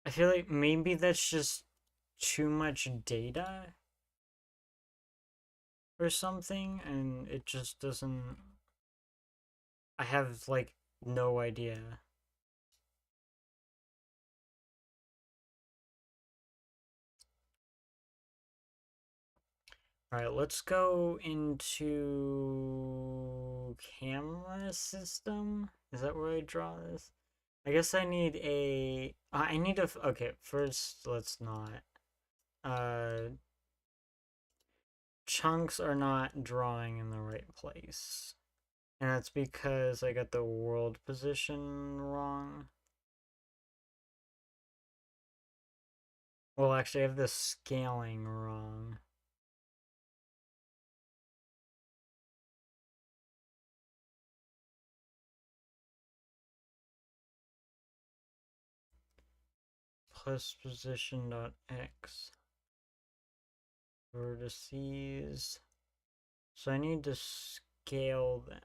Speaker 1: I feel like maybe that's just too much data or something, and it just doesn't. I have like no idea. Alright, let's go into camera system. Is that where I draw this? I guess I need a. I need a. Okay, first, let's not. Uh, Chunks are not drawing in the right place. And that's because I got the world position wrong. Well, actually, I have the scaling wrong. Plus position dot x. Vertices. So I need to scale them.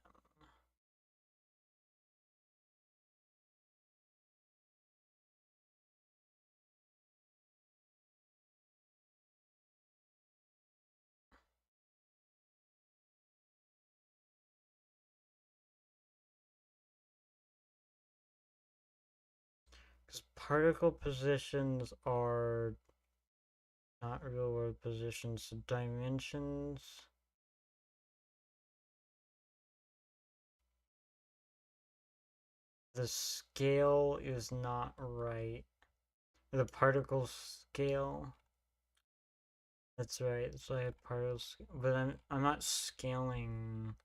Speaker 1: Because particle positions are not real world positions, so dimensions. The scale is not right. The particle scale. That's right. So I had particles, but I'm not scaling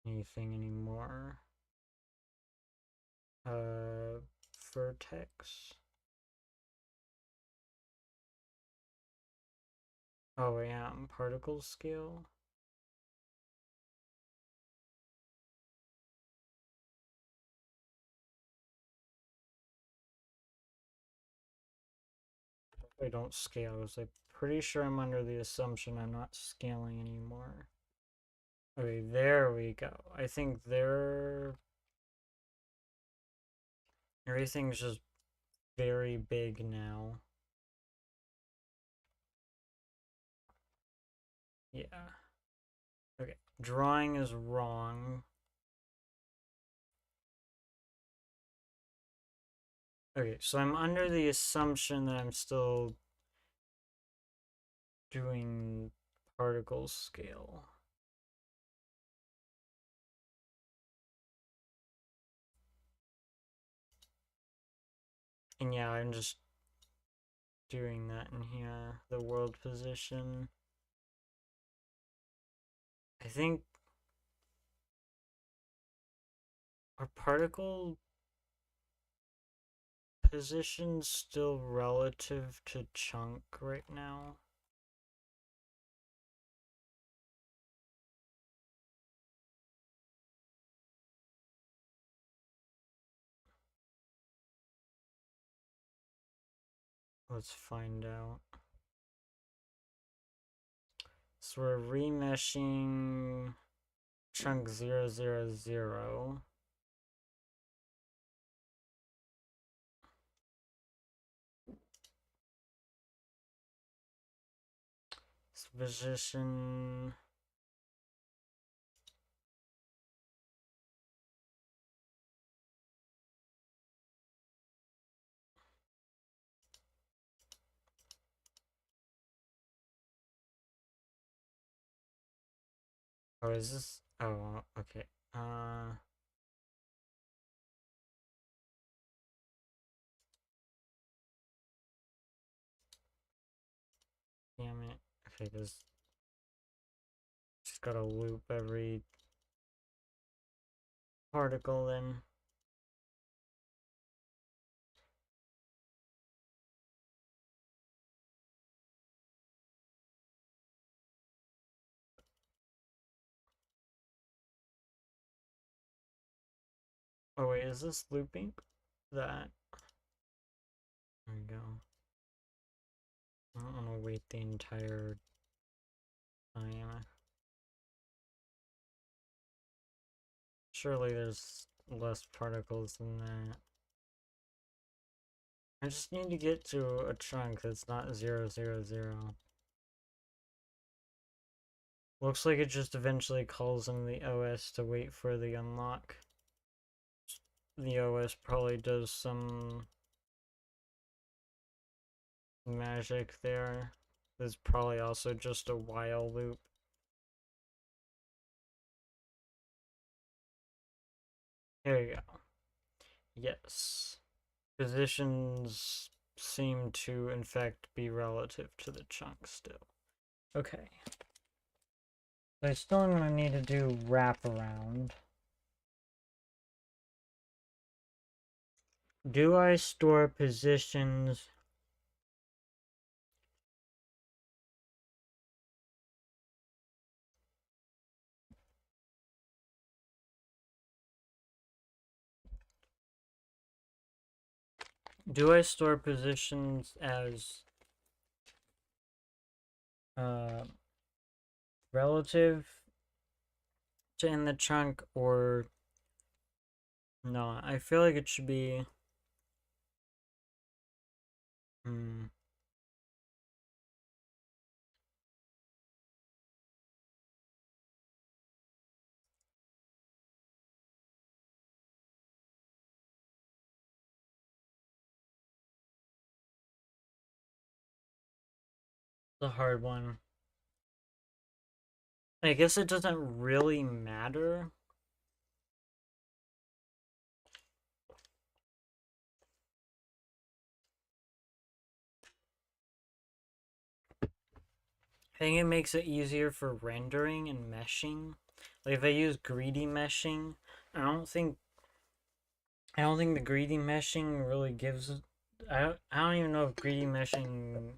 Speaker 1: anything anymore. Uh, Vertex. Oh, I am particle scale. I don't scale, because I'm pretty sure I'm under the assumption I'm not scaling anymore. Okay, there we go. I think everything's just very big now. Yeah. Okay, drawing is wrong. Okay, so I'm under the assumption that I'm still doing particle scale. And yeah, I'm just doing that in here. The world position. I think are particle positions still relative to chunk right now? Let's find out. So we're remeshing chunk 000. So position. Oh, is this? Oh, okay. Damn it. Okay, this gotta loop every particle then. Oh wait, is this looping? That. There we go. I don't want to wait the entire time. Surely there's less particles than that. I just need to get to a chunk that's not 0, 0, 0. Looks like it just eventually calls in the OS to wait for the unlock. The OS probably does some magic there. There's probably also just a while loop. Here you go. Yes. Positions seem to, in fact, be relative to the chunk still. Okay. So I still am going to need to do wraparound. Do I store positions? Do I store positions as relative to in the chunk or no? I feel like it should be the hard one. I guess it doesn't really matter. I think it makes it easier for rendering and meshing. Like if I use greedy meshing, I don't think the greedy meshing really gives. I don't even know if greedy meshing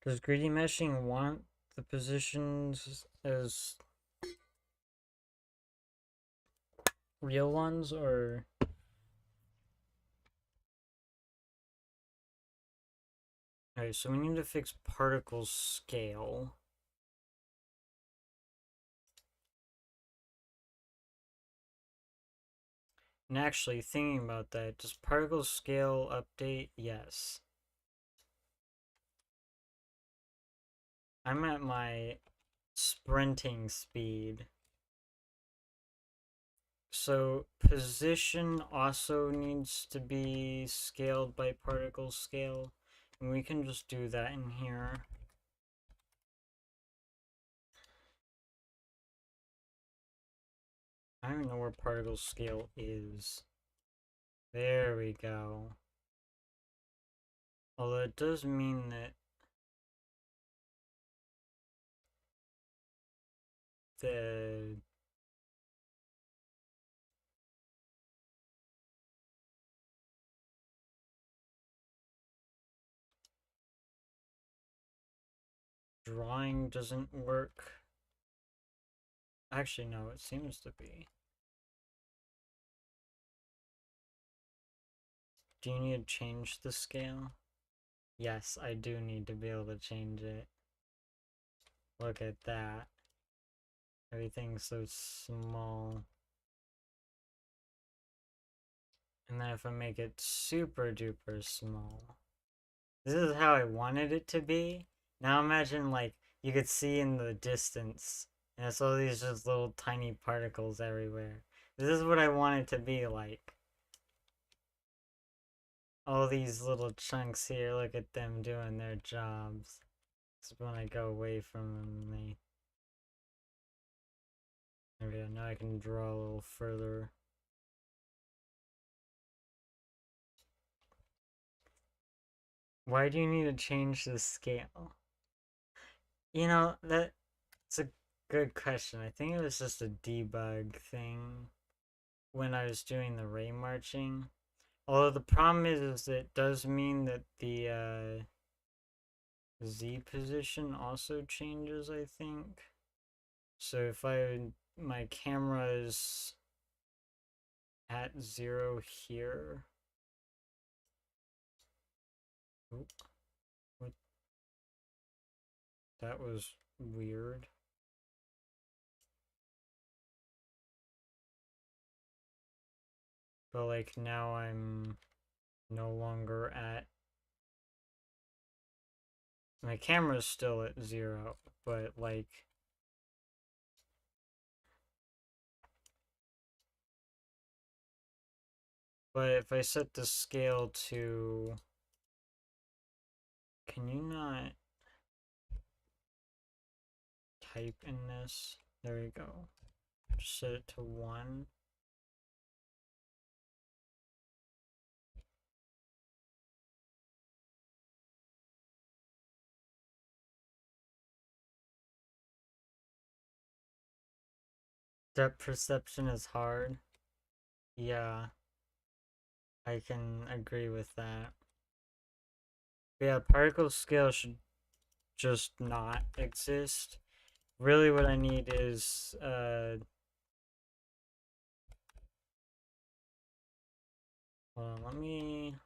Speaker 1: does greedy meshing want the positions as real ones or. Alright, so we need to fix particle scale. And actually, thinking about that, does particle scale update? Yes. I'm at my sprinting speed. So position also needs to be scaled by particle scale. And we can just do that in here. I don't know where particle scale is. There we go. Although it does mean that the drawing doesn't work. Actually, no, it seems to be. Do you need to change the scale? Yes, I do need to be able to change it. Look at that. Everything's so small. And then if I make it super duper small. This is how I wanted it to be. Now imagine like you could see in the distance. And it's all these just little tiny particles everywhere. This is what I want it to be like. All these little chunks here, look at them doing their jobs. So when I go away from them, they... There we go, now I can draw a little further. Why do you need to change the scale? You know, that's a Good question. I think it was just a debug thing when I was doing the ray marching. Although the problem is it does mean that the Z position also changes, I think. So if my camera is at 0 here. Oop, what? That was weird. But like now I'm no longer at, my camera's still at 0, but like, but if I set the scale to, can you not type in this? There we go. Just set it to 1. Depth perception is hard. Yeah, I can agree with that. But yeah, particle scale should just not exist. Really what I need is hold on, let me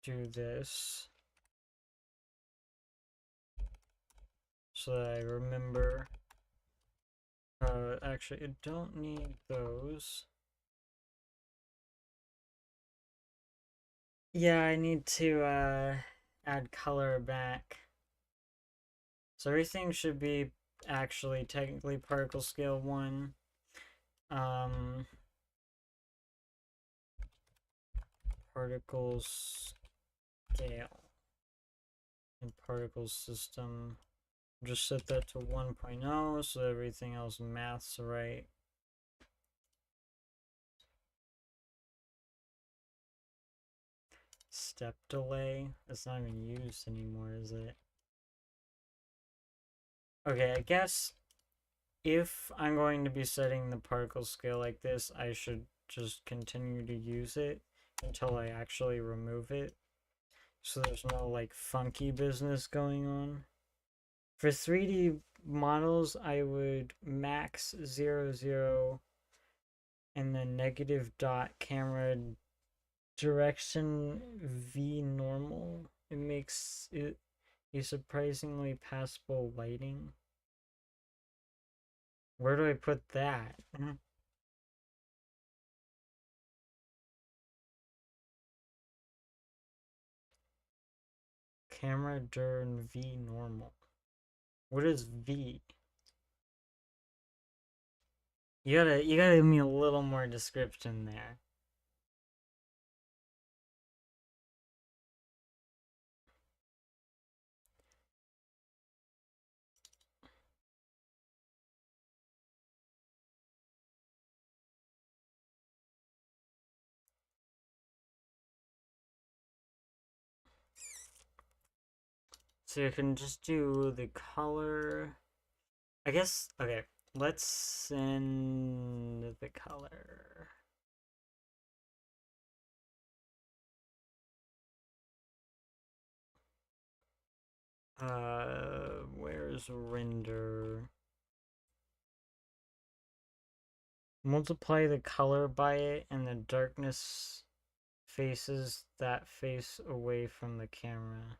Speaker 1: do this so that I remember. Actually, I don't need those. Yeah, I need to add color back. So everything should be actually technically particle scale 1. Um, Particles scale and particle system. Just set that to 1.0 so everything else math's right. Step delay. It's not even used anymore, is it? Okay, I guess if I'm going to be setting the particle scale like this, I should just continue to use it until I actually remove it. So there's no like funky business going on. For 3D models, I would max 0, 0, and then negative dot camera direction V normal. It makes it a surprisingly passable lighting. Where do I put that? Camera during V normal. What is V? You gotta give me a little more description there. So you can just do the color. I guess, okay, let's send the color. Where's render? Multiply the color by it and the darkness faces that face away from the camera.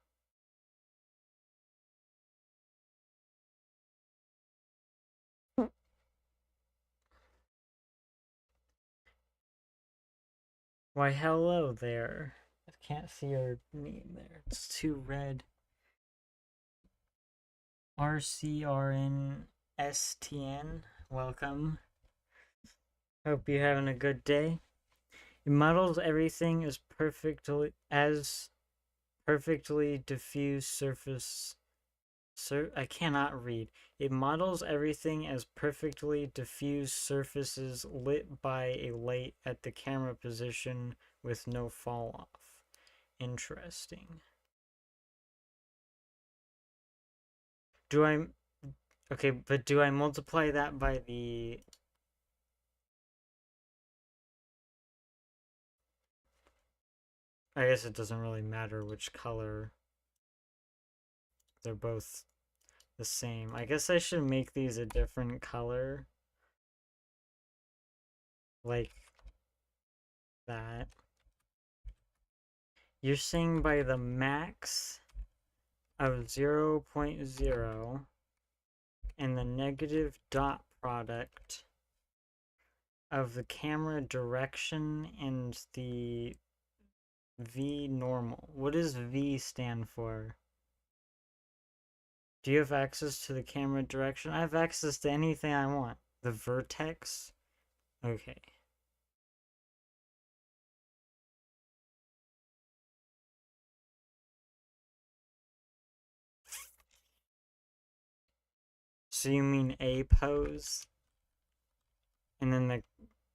Speaker 1: Why, hello there. I can't see your name there. It's too red. RCRNSTN. Welcome. Hope you're having a good day. It models everything as perfectly diffuse surface. I cannot read. It models everything as perfectly diffuse surfaces lit by a light at the camera position with no fall off. Interesting. Do I... Okay, but do I multiply that by the... I guess it doesn't really matter which color. They're both the same. I guess I should make these a different color. Like that. You're saying by the max of 0.0 and the negative dot product of the camera direction and the V normal. What does V stand for? Do you have access to the camera direction? I have access to anything I want. The vertex? Okay. So you mean A pose? And then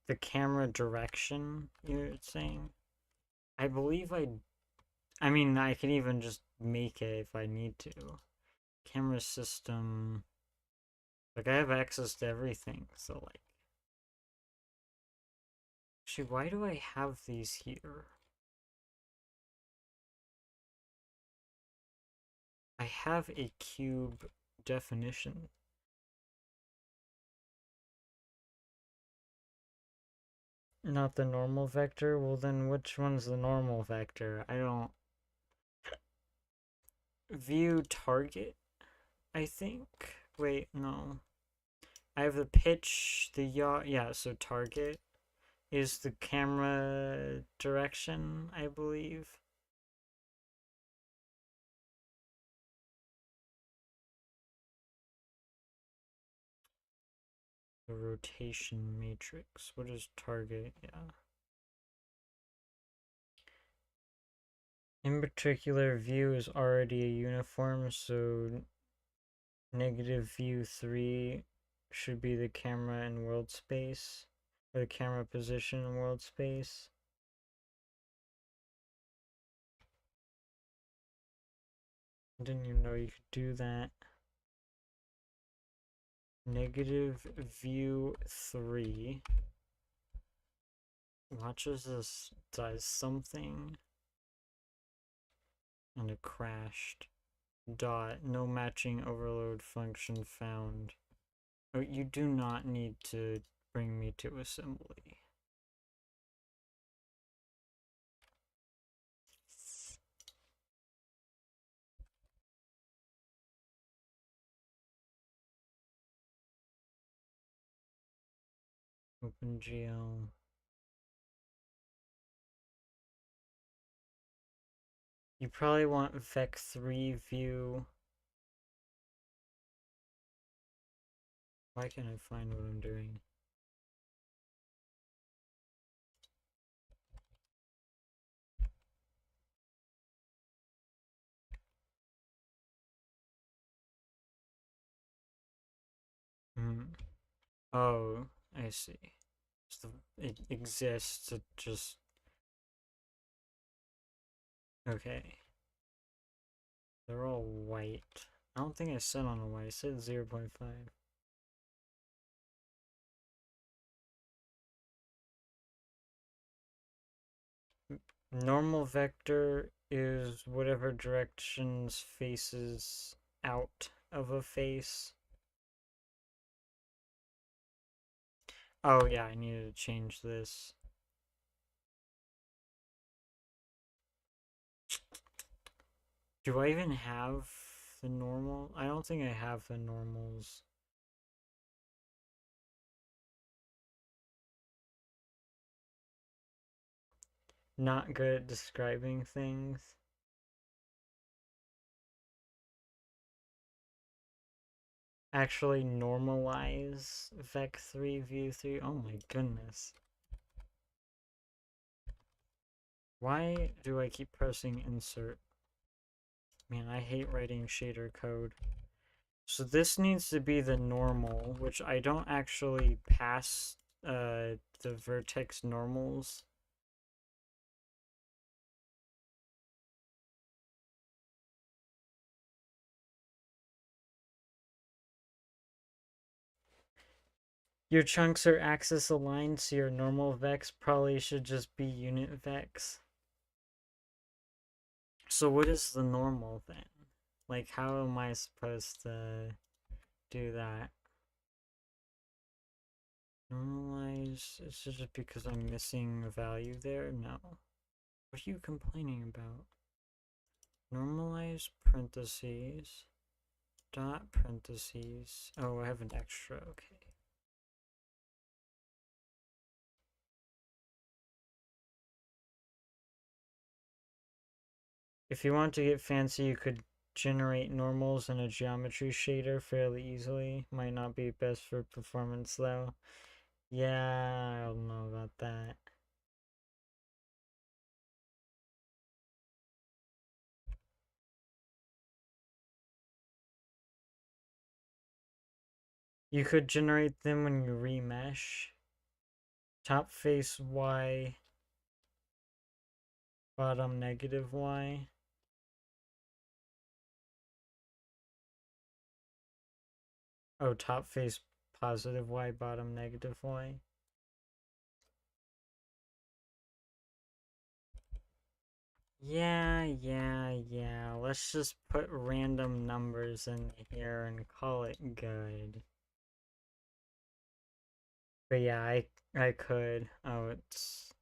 Speaker 1: the camera direction, you're saying? I believe I mean, I can even just make it if I need to. Camera system. Like, I have access to everything, so, like. Actually, why do I have these here? I have a cube definition. Not the normal vector? Well, then which one's the normal vector? I don't... View target, I think? Wait, no. I have the pitch, the yaw... Yeah, so target is the camera direction, I believe. The rotation matrix. What is target? Yeah. In particular, view is already a uniform, so negative view 3 should be the camera in world space, or the camera position in world space. I didn't even know you could do that. Negative view 3. Watches this does something, and it crashed. Dot, no matching overload function found. Oh, you do not need to bring me to assembly. OpenGL. You probably want vec3 view. Why can't I find what I'm doing? Oh, I see. So it exists, it just... Okay. They're all white. I don't think I said on a white, I said 0.5. Normal vector is whatever directions faces out of a face. Oh yeah, I needed to change this. Do I even have the normal? I don't think I have the normals. Not good at describing things. Actually normalize vec3 view 3. Oh my goodness. Why do I keep pressing insert? Man, I hate writing shader code. So this needs to be the normal, which I don't actually pass the vertex normals. Your chunks are axis aligned, so your normal vex probably should just be unit vex. So what is the normal then? Like, how am I supposed to do that? Normalize, is it just because I'm missing a value there? No. What are you complaining about? Normalize parentheses, dot parentheses. Oh, I have an extra, okay. If you want to get fancy, you could generate normals in a geometry shader fairly easily. Might not be best for performance though. Yeah, I don't know about that. You could generate them when you remesh. Top face Y, bottom negative Y. Oh, top face positive Y, bottom negative Y. Yeah. Let's just put random numbers in here and call it good. But yeah, I could. Oh, it's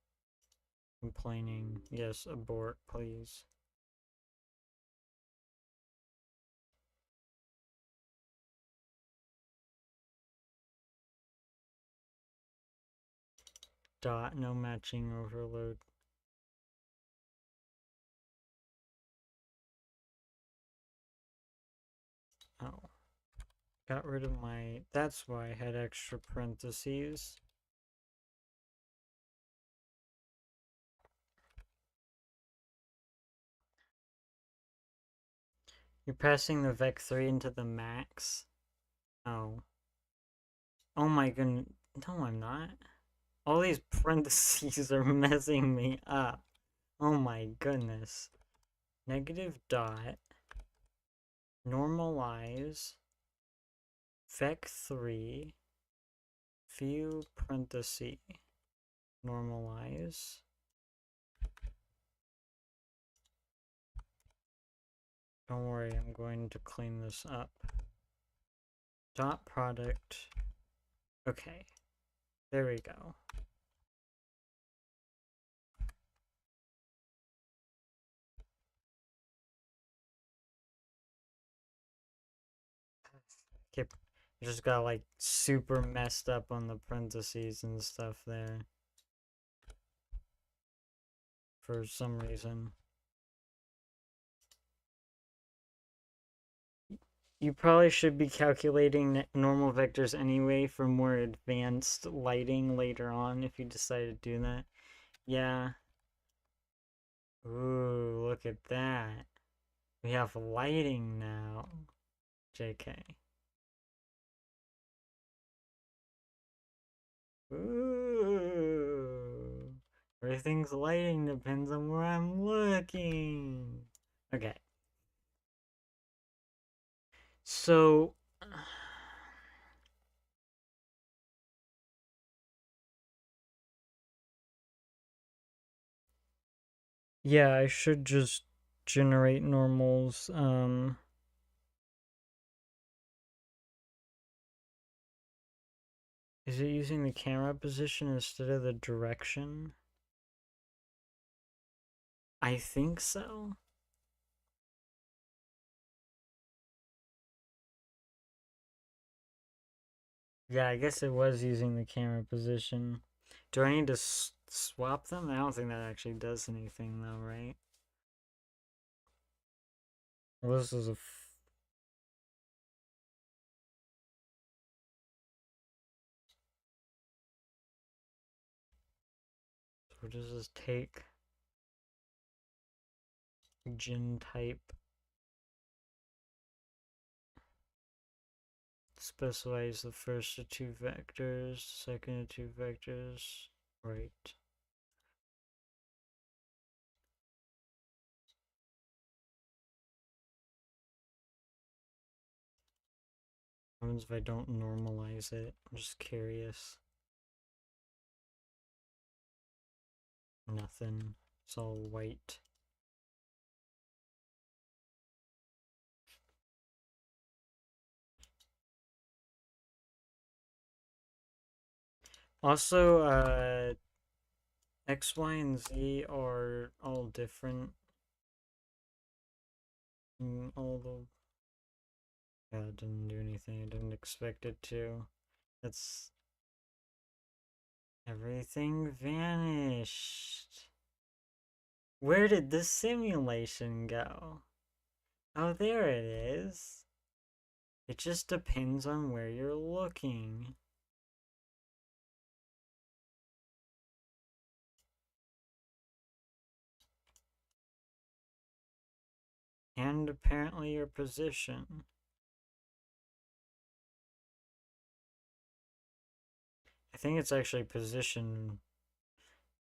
Speaker 1: complaining. Yes, abort, please. Dot, no matching overload. Oh. Got rid of my... That's why I had extra parentheses. You're passing the vec3 into the max? Oh. Oh my goodness. No, I'm not. All these parentheses are messing me up. Oh my goodness. Negative dot. Normalize. Vec3. View parenthesis. Normalize. Don't worry, I'm going to clean this up. Dot product. Okay. There we go. Okay, just got like super messed up on the parentheses and stuff there. For some reason. You probably should be calculating normal vectors anyway for more advanced lighting later on if you decide to do that. Yeah. Ooh, look at that. We have lighting now. JK. Ooh. Everything's lighting depends on where I'm looking. Okay. So yeah, I should just generate normals. Is it using the camera position instead of the direction? I think so. Yeah, I guess it was using the camera position. Do I need to swap them? I don't think that actually does anything though, right? Well, this is a so does this take gen type specifies the first of two vectors, second of two vectors, right? What happens if I don't normalize it? I'm just curious. Nothing. It's all white. Also, X, Y, and Z are all different. All the... Yeah, it didn't do anything. I didn't expect it to. That's... Everything vanished. Where did the simulation go? Oh, there it is. It just depends on where you're looking. And apparently your position. I think it's actually position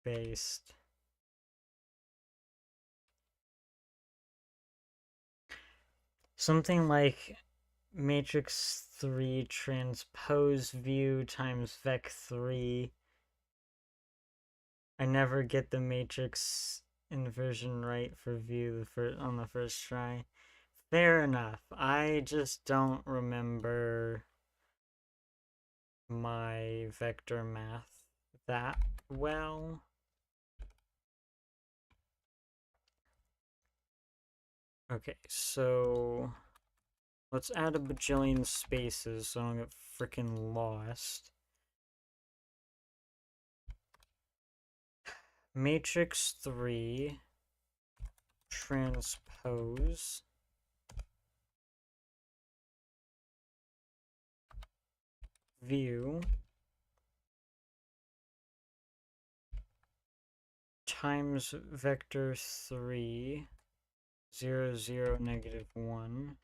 Speaker 1: based. Something like matrix 3 transpose view times vec3. I never get the matrix inversion right for view on the first try. Fair enough. I just don't remember my vector math that well. Okay, so let's add a bajillion spaces so I don't get freaking lost. Matrix 3 transpose view times vector 3 0 0 negative 1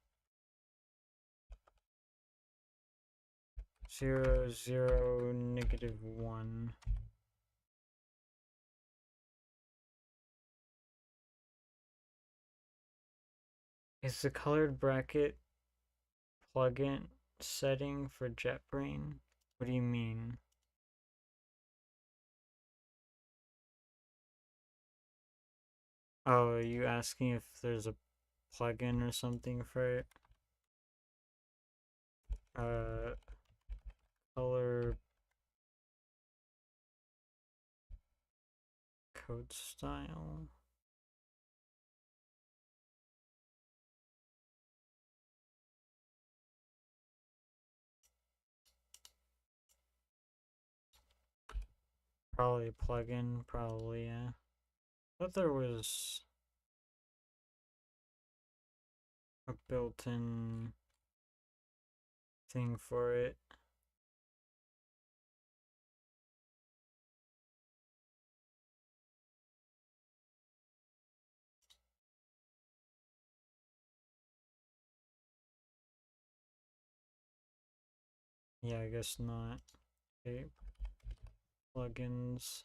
Speaker 1: 0 0 negative 1. Is the colored bracket plugin setting for JetBrain? What do you mean? Oh, are you asking if there's a plugin or something for it? Color code style. Probably a plugin, probably, yeah. I thought there was a built-in thing for it. Yeah, I guess not. Okay, plugins.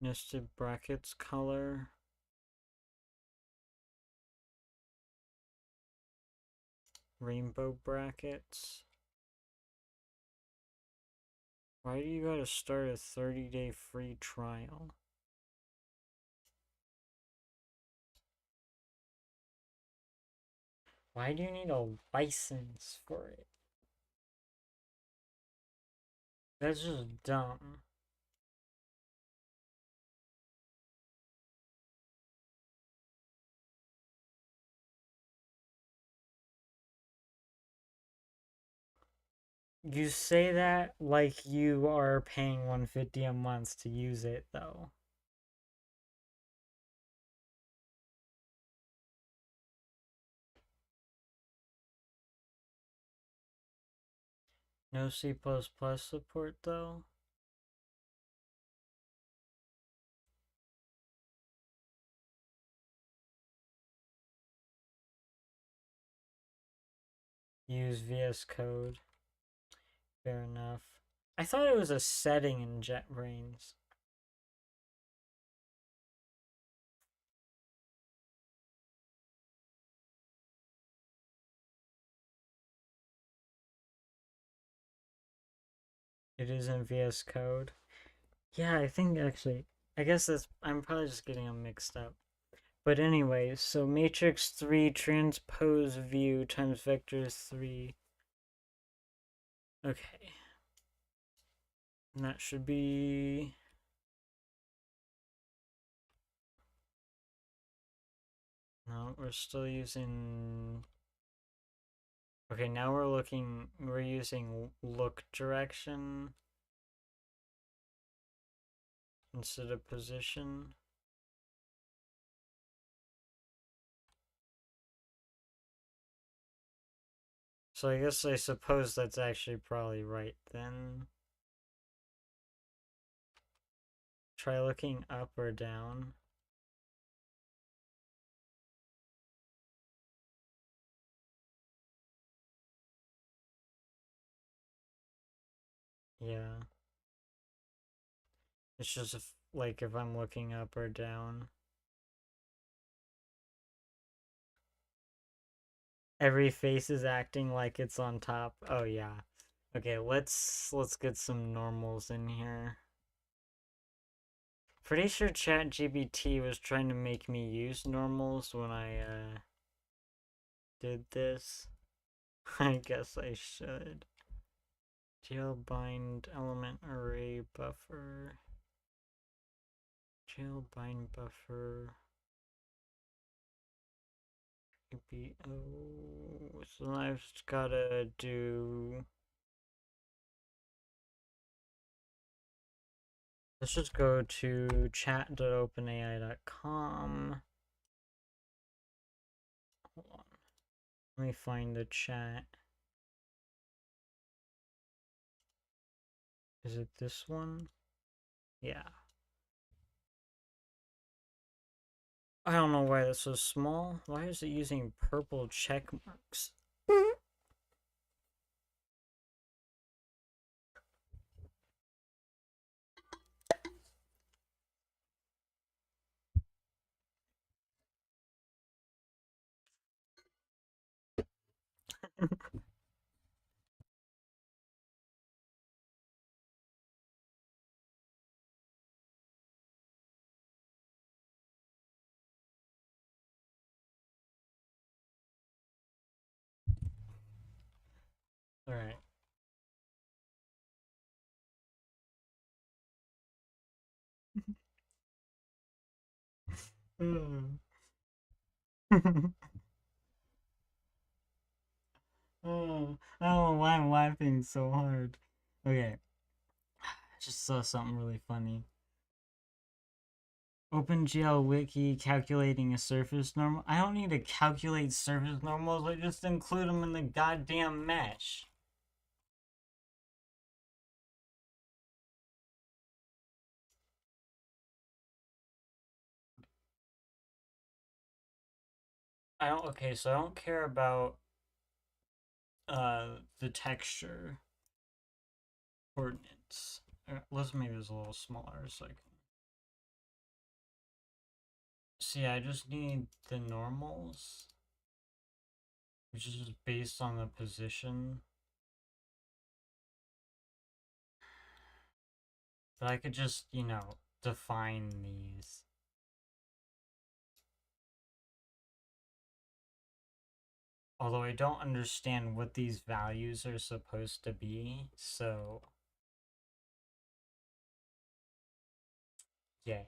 Speaker 1: Nested brackets color. Rainbow brackets. Why do you gotta start a 30-day free trial? Why do you need a license for it? That's just dumb. You say that like you are paying 150 a month to use it, though. No C++ support, though. Use VS Code. Fair enough. I thought it was a setting in JetBrains. It is in VS Code. Yeah, I think actually, I guess that's, I'm probably just getting them mixed up. But anyway, so matrix 3 transpose view times vector 3. Okay. And that should be. No, we're still using. Okay, now we're using look direction instead of position. So I suppose that's actually probably right then. Try looking up or down. Yeah. It's just if, like if I'm looking up or down. Every face is acting like it's on top. Oh yeah. Okay, let's get some normals in here. Pretty sure ChatGPT was trying to make me use normals when I did this. I guess I should. GL bind element array buffer. GL bind buffer. ABO. So I've just gotta do. Let's just go to chat.openai.com. Hold on. Let me find the chat. Is it this one? Yeah. I don't know why that's so small. Why is it using purple check marks? Alright. Oh, I don't know why I'm laughing so hard. Okay, I just saw something really funny. OpenGL Wiki calculating a surface normal. I don't need to calculate surface normals, I just include them in the goddamn mesh. I don't, okay, so I don't care about the texture coordinates. Let's make this a little smaller so I can see. I just need the normals, which is just based on the position. But I could just, define these. Although I don't understand what these values are supposed to be, so yay.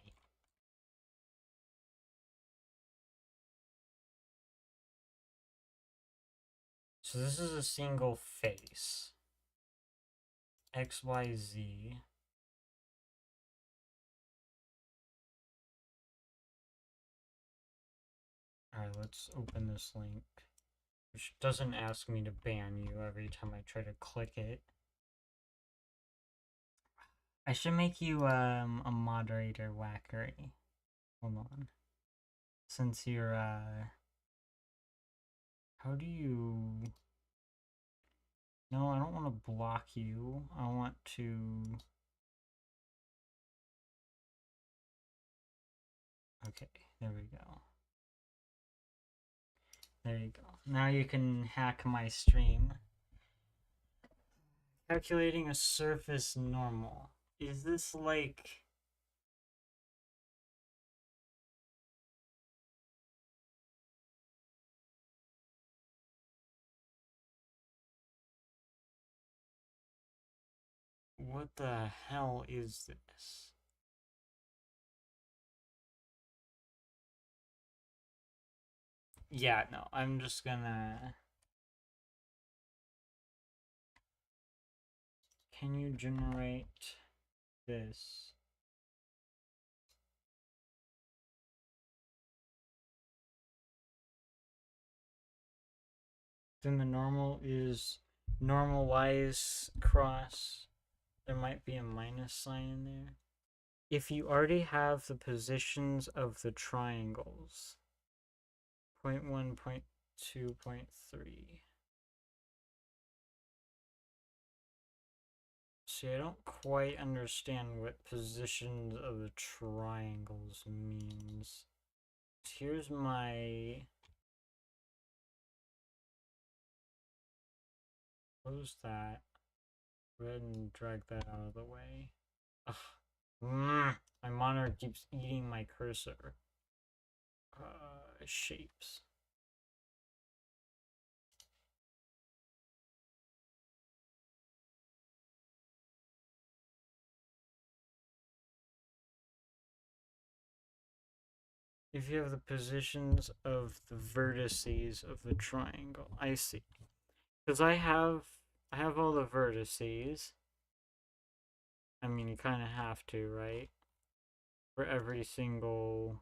Speaker 1: So this is a single face. XYZ. Alright, let's open this link. Which doesn't ask me to ban you every time I try to click it. I should make you a moderator, Wackery. Hold on. Since you're how do you no, I don't want to block you. I want to okay, there we go. There you go. Now you can hack my stream. Calculating a surface normal. Is this like... What the hell is this? Yeah, no, I'm just gonna... Can you generate this? Then the normal is normalize cross. There might be a minus sign in there. If you already have the positions of the triangles, point 1, point 2, point 3. See, I don't quite understand what positions of the triangles means. Here's my... Close that. Go ahead and drag that out of the way. Ugh. My monitor keeps eating my cursor. Shapes. If you have the positions of the vertices of the triangle, I see. Because I have all the vertices. I mean, you kind of have to, right? For every single...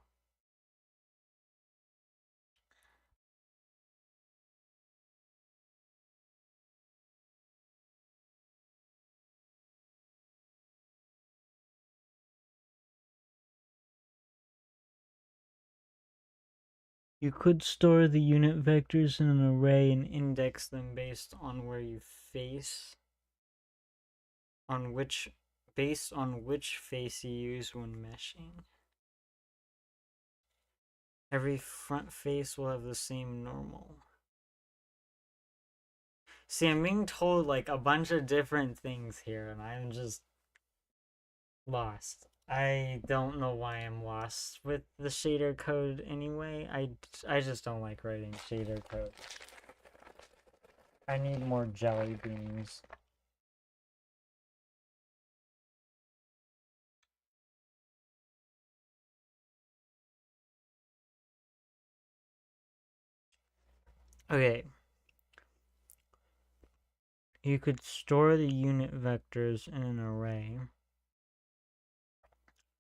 Speaker 1: You could store the unit vectors in an array and index them based on where you face, based on which face you use when meshing. Every front face will have the same normal. See, I'm being told like a bunch of different things here, and I'm just lost. I don't know why I'm lost with the shader code anyway. I just don't like writing shader code. I need more jelly beans. Okay. You could store the unit vectors in an array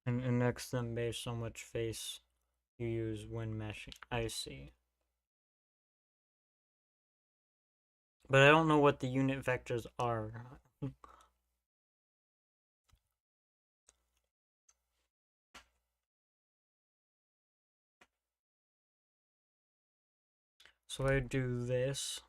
Speaker 1: and index them based on which face you use when meshing. I see. But I don't know what the unit vectors are. So I do this.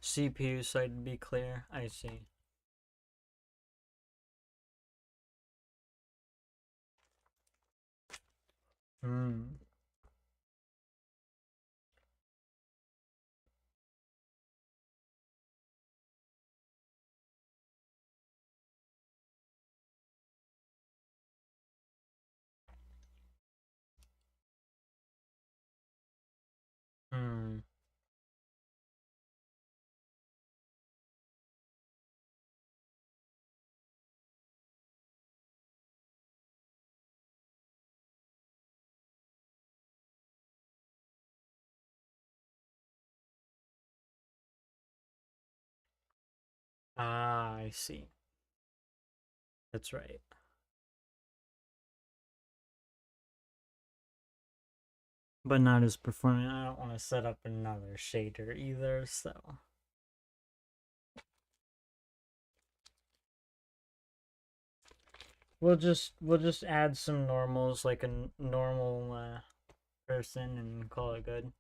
Speaker 1: CPU side to be clear. I see. Hmm. Hmm. Ah, I see. That's right. But not as performant. I don't want to set up another shader either, so. We'll just add some normals like a normal person and call it good.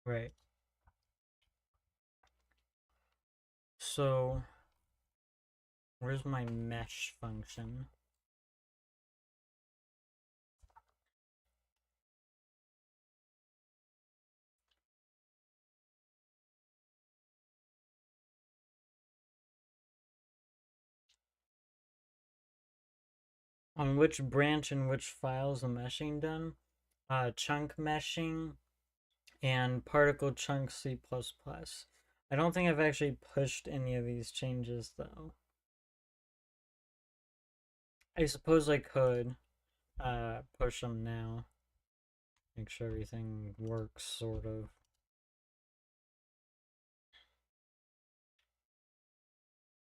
Speaker 1: Right. So where's my mesh function? On which branch and which files the meshing done? Chunk meshing and particle chunk C++. I don't think I've actually pushed any of these changes though. I suppose I could push them now. Make sure everything works sort of.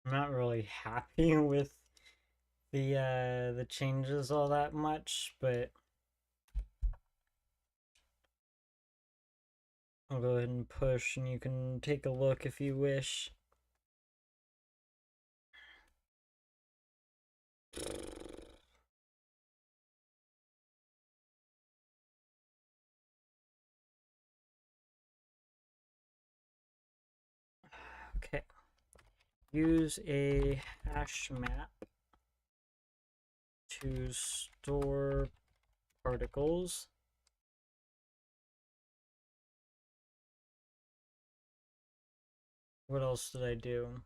Speaker 1: I'm not really happy with the changes all that much, but I'll go ahead and push and you can take a look if you wish. Okay. Use a hash map to store particles. What else did I do?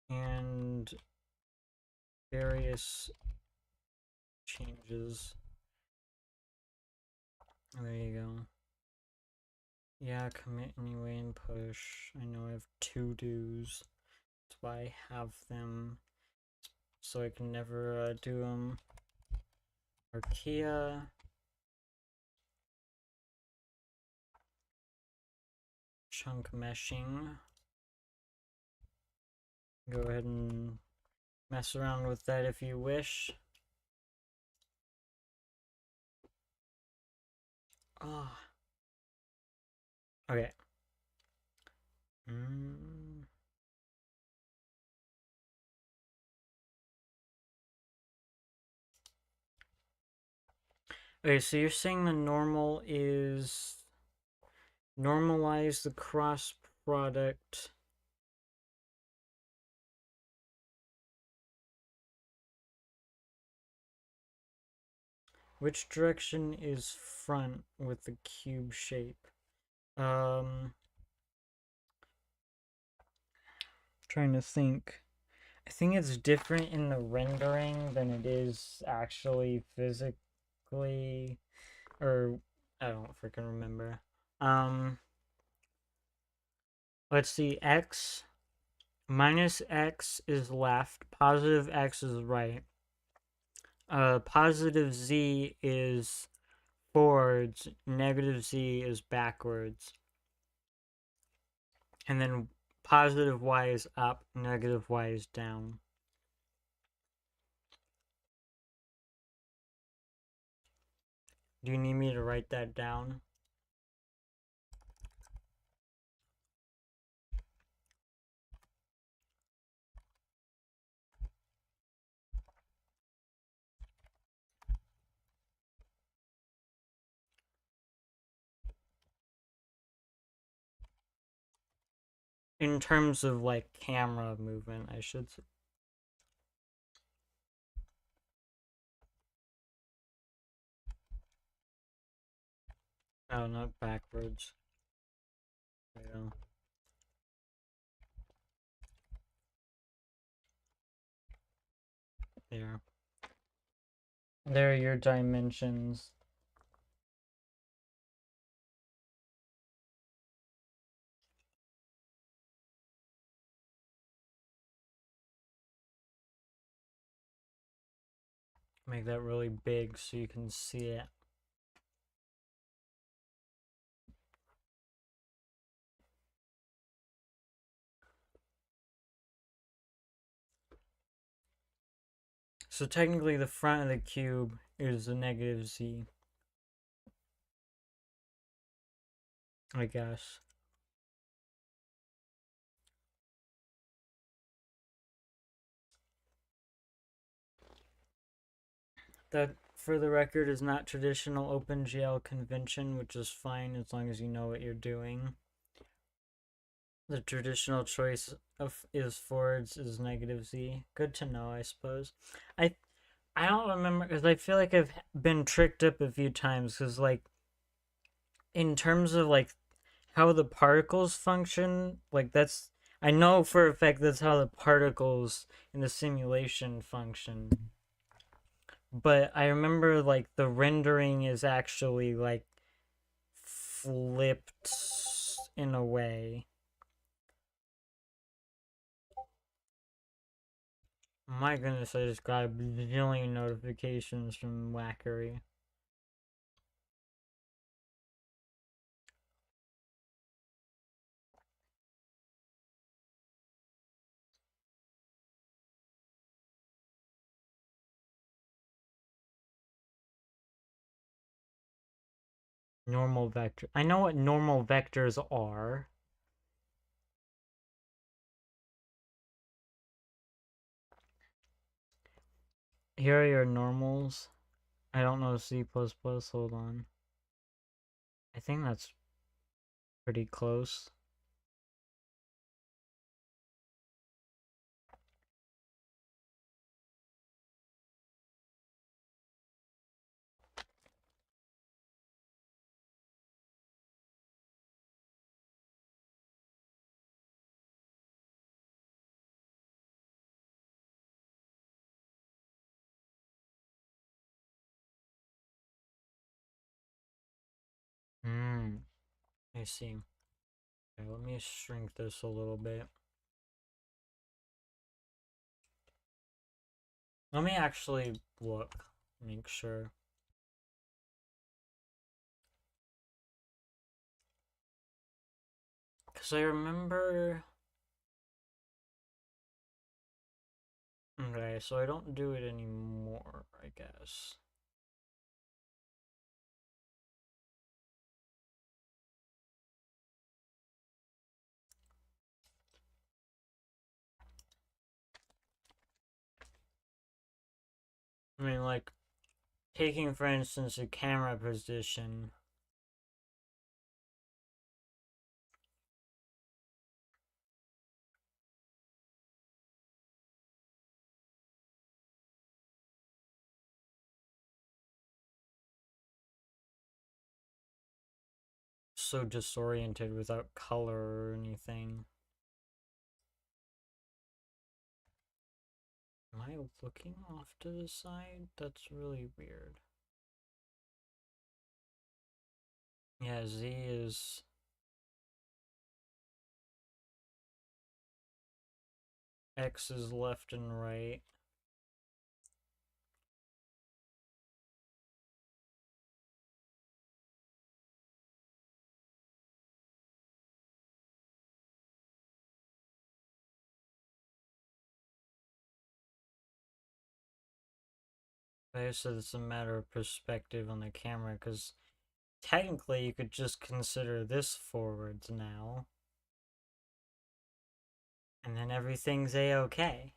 Speaker 1: And various changes. There you go. Yeah, commit anyway and push. I know I have two do's. That's why I have them. So I can never do them. Archaea. Chunk meshing. Go ahead and mess around with that if you wish. Ah. Oh. Okay. Okay, so you're saying the normal is normalize the cross product. Which direction is front with the cube shape? Trying to think. I think it's different in the rendering than it is actually physically, or I don't freaking remember. Let's see. X minus X is left. Positive X is right. Positive Z is forwards. Negative Z is backwards. And then positive Y is up. Negative Y is down. Do you need me to write that down? In terms of like camera movement, I should say. Oh, not backwards. Yeah. There. There are your dimensions. Make that really big so you can see it. So technically the front of the cube is a negative z, I guess. That, for the record, is not traditional OpenGL convention, which is fine as long as you know what you're doing. The traditional choice of is forwards is negative z. Good to know, I suppose. I I don't remember because I feel like I've been tricked up a few times because like in terms of like how the particles function, like that's I know for a fact that's how the particles in the simulation function. But I remember like the rendering is actually like flipped in a way. My goodness, I just got a bajillion notifications from Wackery. Normal vector. I know what normal vectors are. Here are your normals. I don't know C++. Hold on. I think that's pretty close. Hmm. I see. Okay, let me shrink this a little bit. Let me actually look. Make sure. Because I remember... Okay, so I don't do it anymore, I guess. I mean, like, taking, for instance, a camera position. So disoriented without color or anything. Am I looking off to the side? That's really weird. Yeah, Z is... X is left and right. I said it's a matter of perspective on the camera, because technically you could just consider this forwards now. And then everything's a-okay.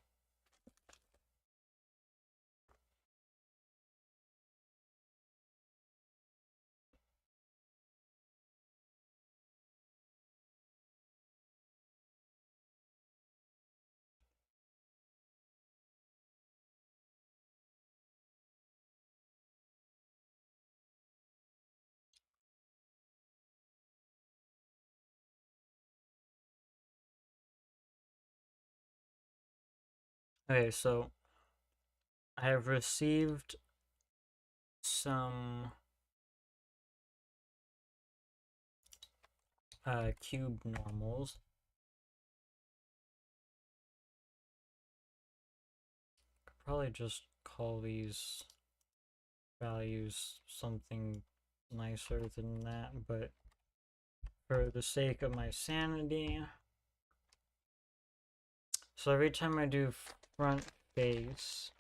Speaker 1: Okay, so I have received some cube normals. Could probably just call these values something nicer than that, but for the sake of my sanity. So every time I do front face,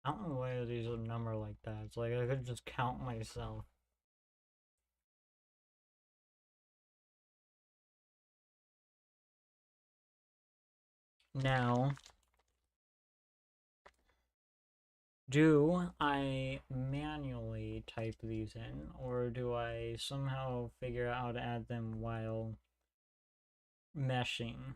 Speaker 1: I don't know why these are number like that. It's like I could just count myself. Now, do I manually type these in, or do I somehow figure out how to add them while meshing?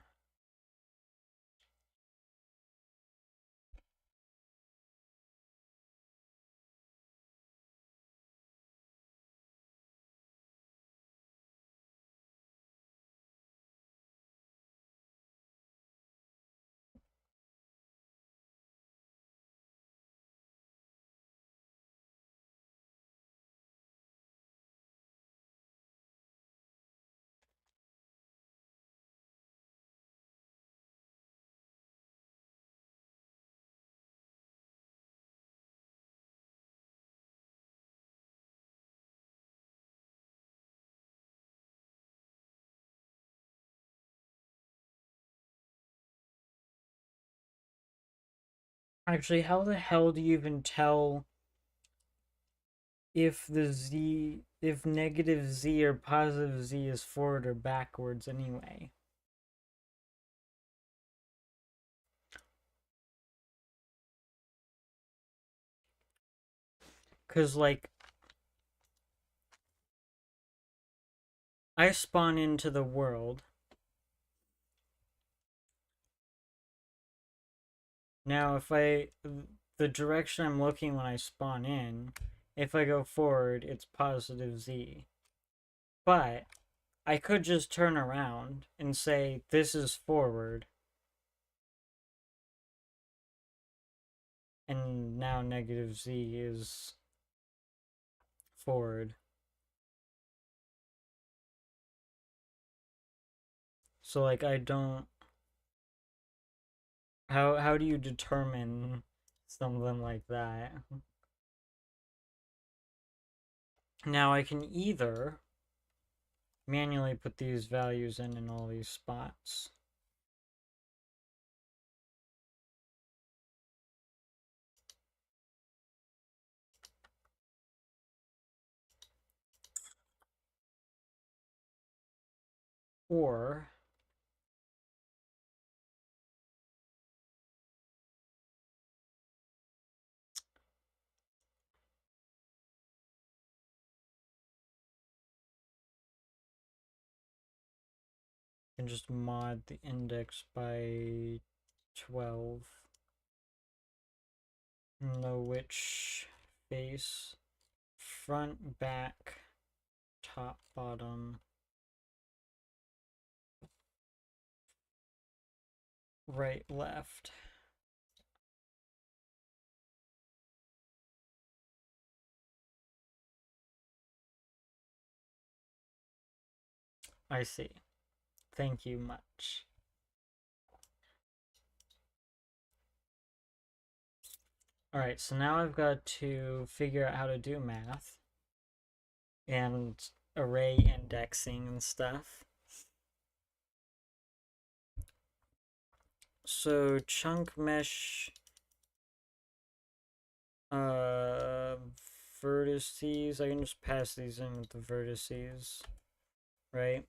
Speaker 1: Actually, how the hell do you even tell if if negative z or positive z is forward or backwards anyway? Because, like, I spawn into the world. Now, the direction I'm looking when I spawn in, if I go forward, it's positive z. But I could just turn around and say, this is forward. And now negative z is forward. So, like, I don't... How do you determine something like that? Now, I can either manually put these values in all these spots. Or I can just mod the index by 12. Know which face, front, back, top, bottom, right, left. I see. Thank you much. Alright, so now I've got to figure out how to do math and array indexing and stuff. So chunk mesh vertices, I can just pass these in with the vertices, right?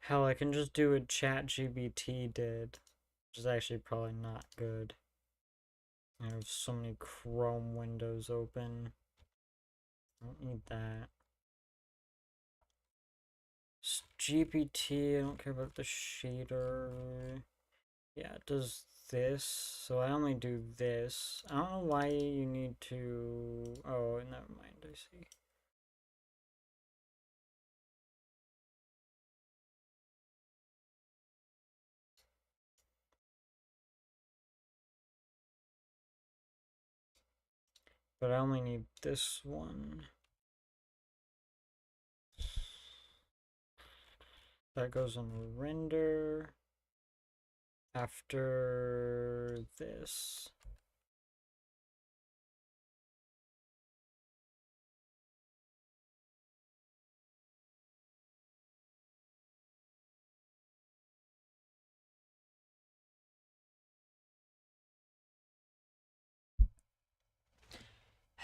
Speaker 1: Hell, I can just do what ChatGPT did, which is actually probably not good. I have so many Chrome windows open. I don't need that. GPT, I don't care about the shader. Yeah, it does this, so I only do this. I don't know why you need to... Oh, never mind, I see. But I only need this one. That goes on render after this.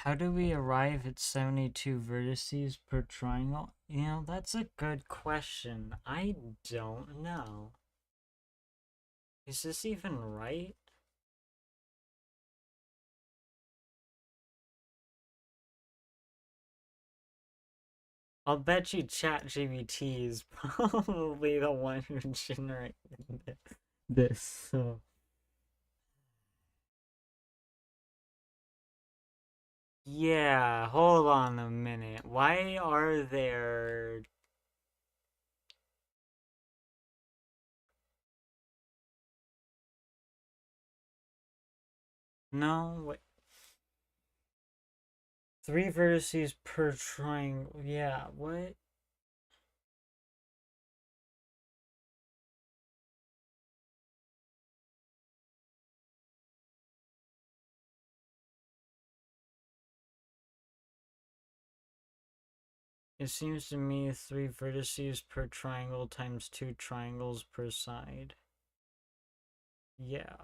Speaker 1: How do we arrive at 72 vertices per triangle? You know, that's a good question. I don't know. Is this even right? I'll bet you ChatGPT is probably the one who generated this. So yeah, hold on a minute. Why are there no wait, three vertices per triangle? Yeah, what? It seems to me three vertices per triangle times two triangles per side. Yeah.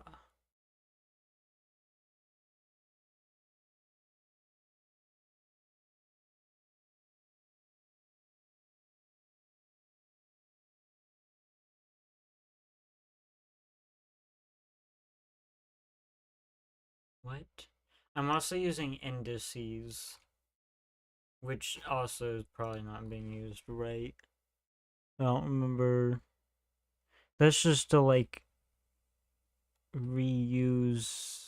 Speaker 1: What? I'm also using indices, which also is probably not being used right. I don't remember. That's just to like reuse.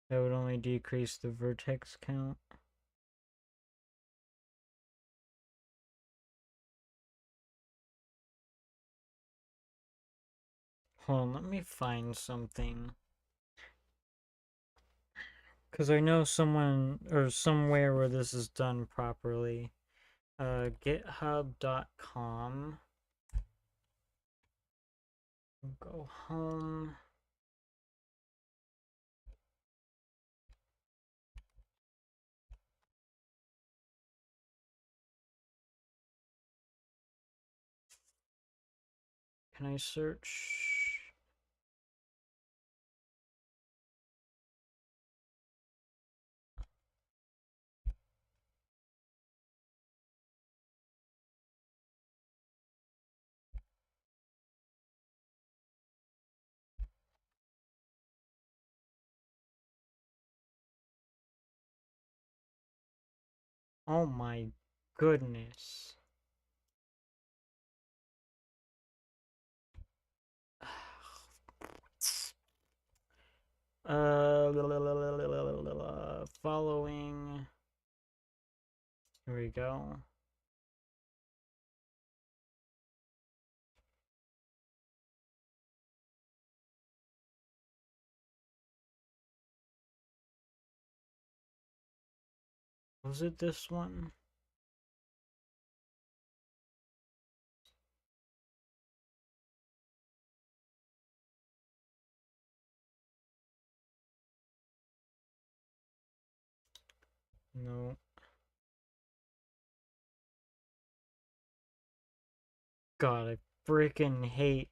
Speaker 1: That would only decrease the vertex count. Hold on, let me find something. Because I know someone or somewhere where this is done properly. GitHub.com. Go home. Can I search? Oh my goodness. Following. Here we go. Was it this one? No. God, I freaking hate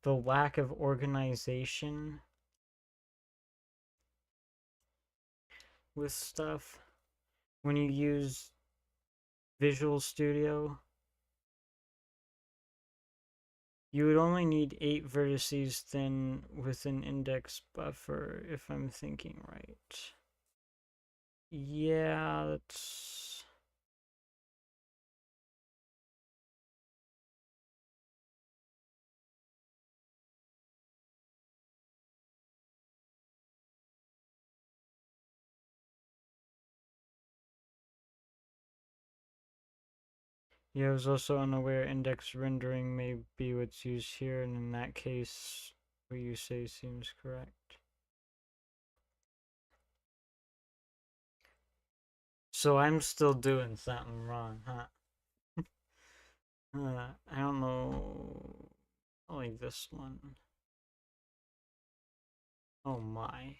Speaker 1: the lack of organization with stuff when you use Visual Studio. You would only need 8 vertices then with an index buffer, if I'm thinking right. Yeah, that's... Yeah, I was also unaware index rendering may be what's used here, and in that case, what you say seems correct. So I'm still doing something wrong, huh? I don't know. I like this one. Oh my.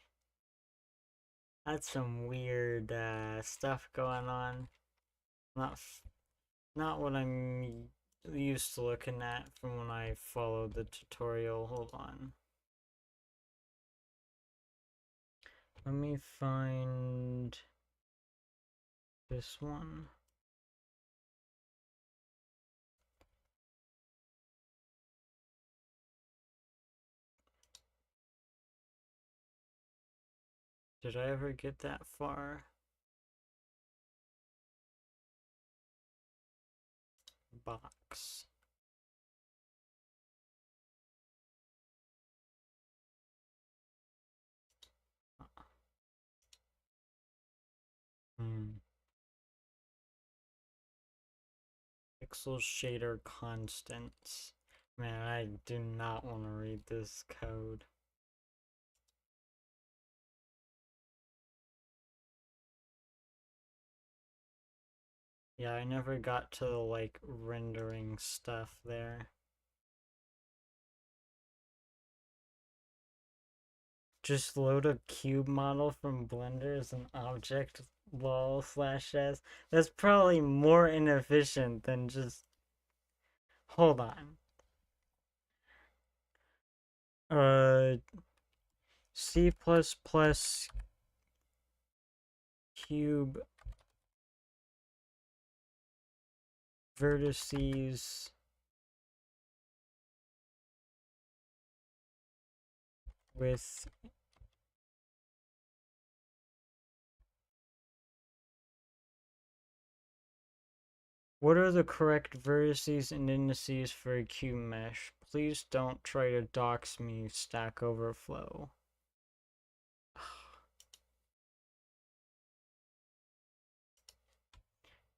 Speaker 1: That's some weird stuff going on. Not not what I'm used to looking at from when I followed the tutorial. Hold on. Let me find this one. Did I ever get that far? Box. Hmm. Pixel shader constants. Man, I do not want to read this code. Yeah, I never got to the like rendering stuff there. Just load a cube model from Blender as an object lol slash s. That's probably more inefficient than just. Hold on. Uh, C++ cube vertices with what are the correct vertices and indices for a cube mesh? Please don't try to dox me, Stack Overflow.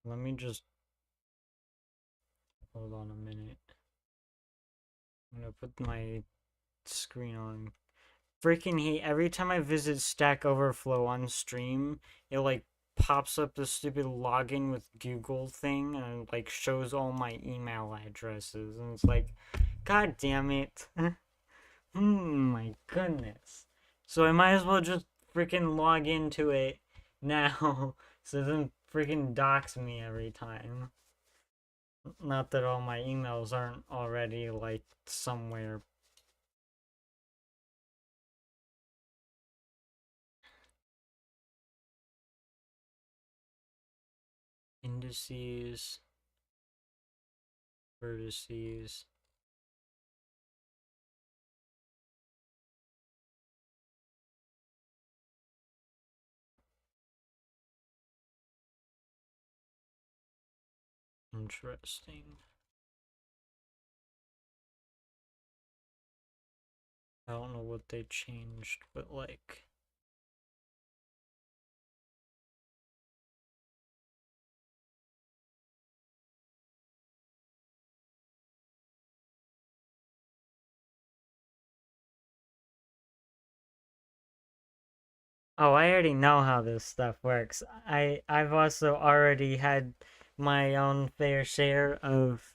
Speaker 1: Let me just hold on a minute. I'm gonna put my screen on. Freaking hate every time I visit Stack Overflow on stream, it like pops up the stupid login with Google thing and like shows all my email addresses and it's like, god damn it. My goodness. So I might as well just freaking log into it now so it doesn't freaking dox me every time. Not that all my emails aren't already like somewhere. Indices, vertices. Interesting. I don't know what they changed, but like. Oh, I already know how this stuff works. I've also already had my own fair share of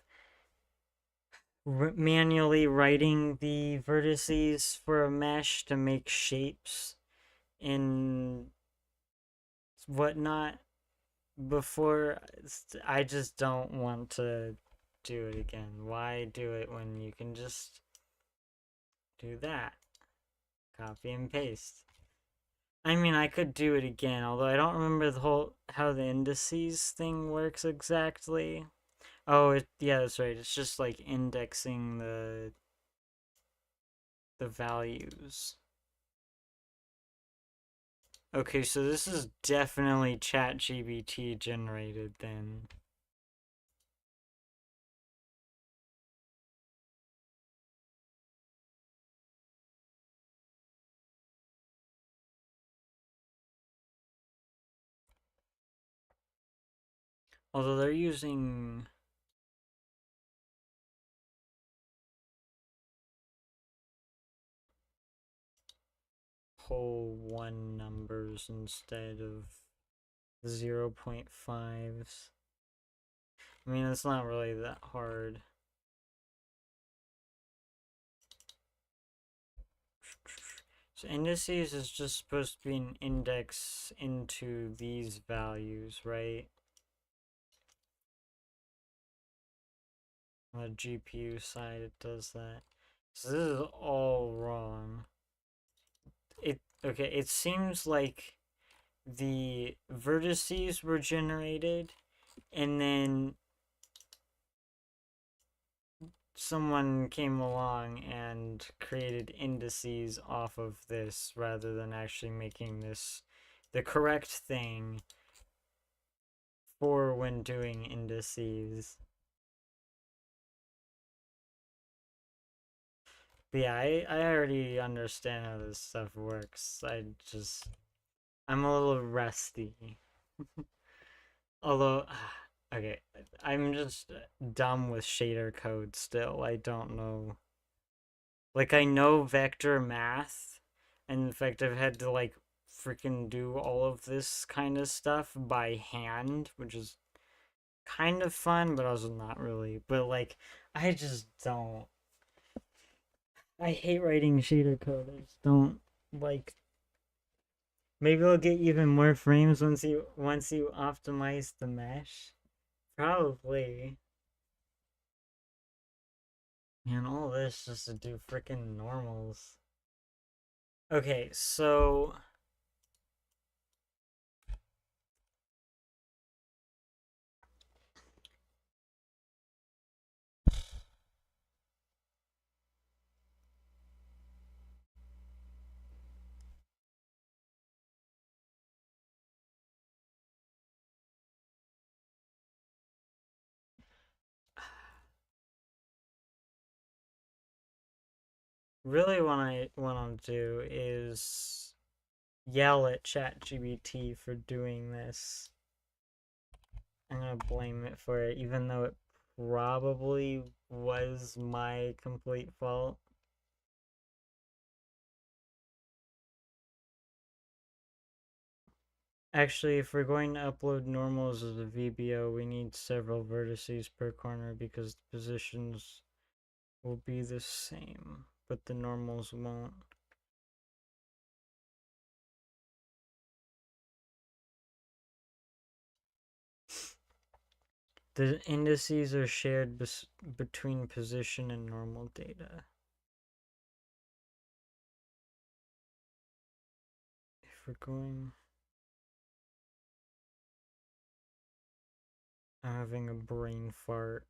Speaker 1: manually writing the vertices for a mesh to make shapes and whatnot before. I just don't want to do it again. Why do it when you can just do that? Copy and paste. I mean, I could do it again, although I don't remember the whole how the indices thing works exactly. Oh, yeah, that's right. It's just like indexing the values. Okay, so this is definitely ChatGPT generated then. Although they're using whole one numbers instead of 0.5s. I mean, it's not really that hard. So indices is just supposed to be an index into these values, right? On the GPU side, it does that. So this is all wrong. Okay, it seems like the vertices were generated and then someone came along and created indices off of this rather than actually making this the correct thing for when doing indices. But yeah, I already understand how this stuff works. I'm a little rusty. Although, okay, I'm just dumb with shader code still. I don't know. Like, I know vector math, and in fact, I've had to, like, freaking do all of this kind of stuff by hand, which is kind of fun, but also not really. But, like, I just don't. I hate writing shader code. I just don't like. Maybe I'll get even more frames once you optimize the mesh. Probably. Man, all this just to do freaking normals. Okay, so really what I want to do is yell at ChatGPT for doing this. I'm gonna blame it for it, even though it probably was my complete fault. Actually, if we're going to upload normals as a VBO, we need several vertices per corner because the positions will be the same, but the normals won't. The indices are shared between position and normal data. If we're going... I'm having a brain fart.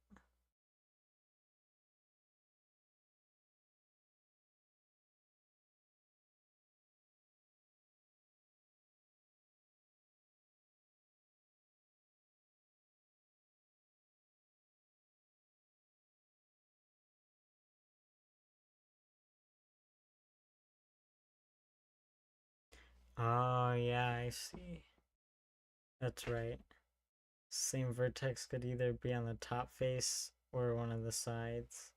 Speaker 1: Oh, yeah, I see. That's right. Same vertex could either be on the top face or one of the sides.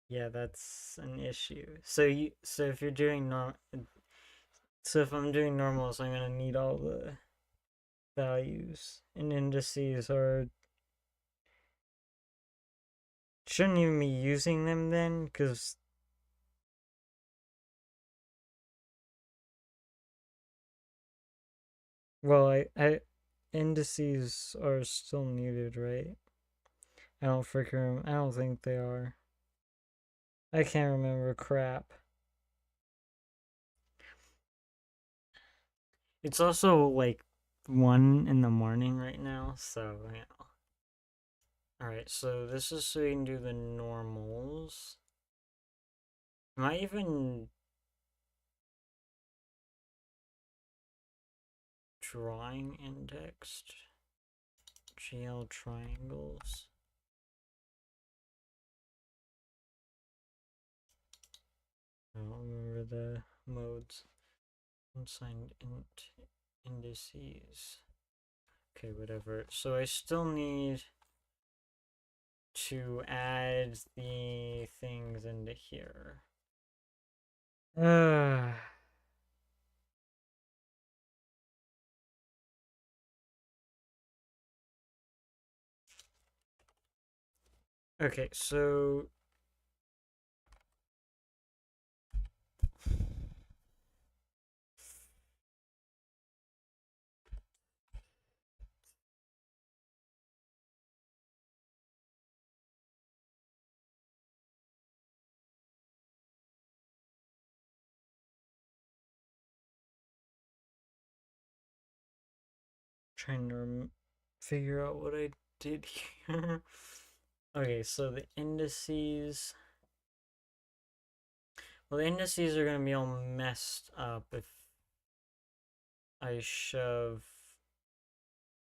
Speaker 1: Yeah, that's an issue. So if you're doing so if I'm doing normals, I'm gonna need all the values and indices, or shouldn't even be using them then, because well, I indices are still needed, right? I don't think they are. I can't remember crap. It's also like 1 in the morning right now, so yeah. Alright, so this is so you can do the normals. Am I even drawing indexed? GL triangles. I don't remember the modes. Unsigned int indices. Okay, whatever. So I still need to add the things into here. Okay, so trying to figure out what I did here. Okay, so the indices. Well, the indices are gonna be all messed up if I shove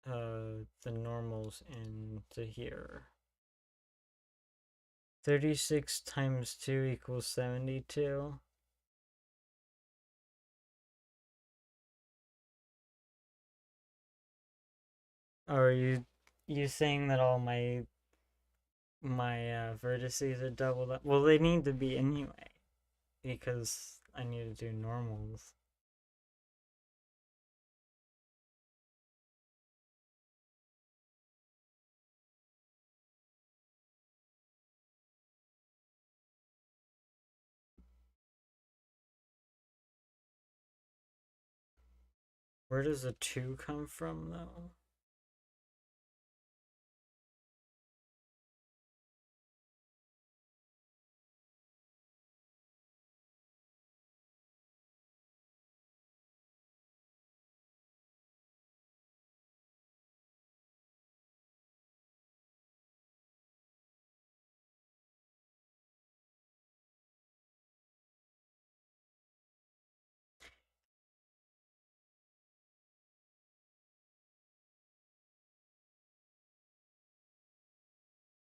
Speaker 1: the normals into here. 36 times 2 equals 72. Are you saying that all my vertices are doubled up? Well, they need to be anyway because I need to do normals. Where does the 2 come from though?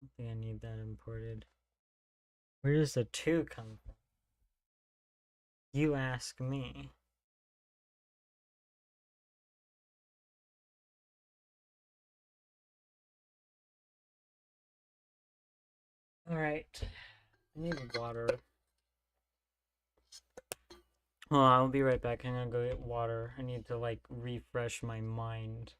Speaker 1: I think I need that imported. Where does the 2 come from? You ask me. Alright. I need water. Well, I'll be right back. I'm gonna go get water. I need to, like, refresh my mind.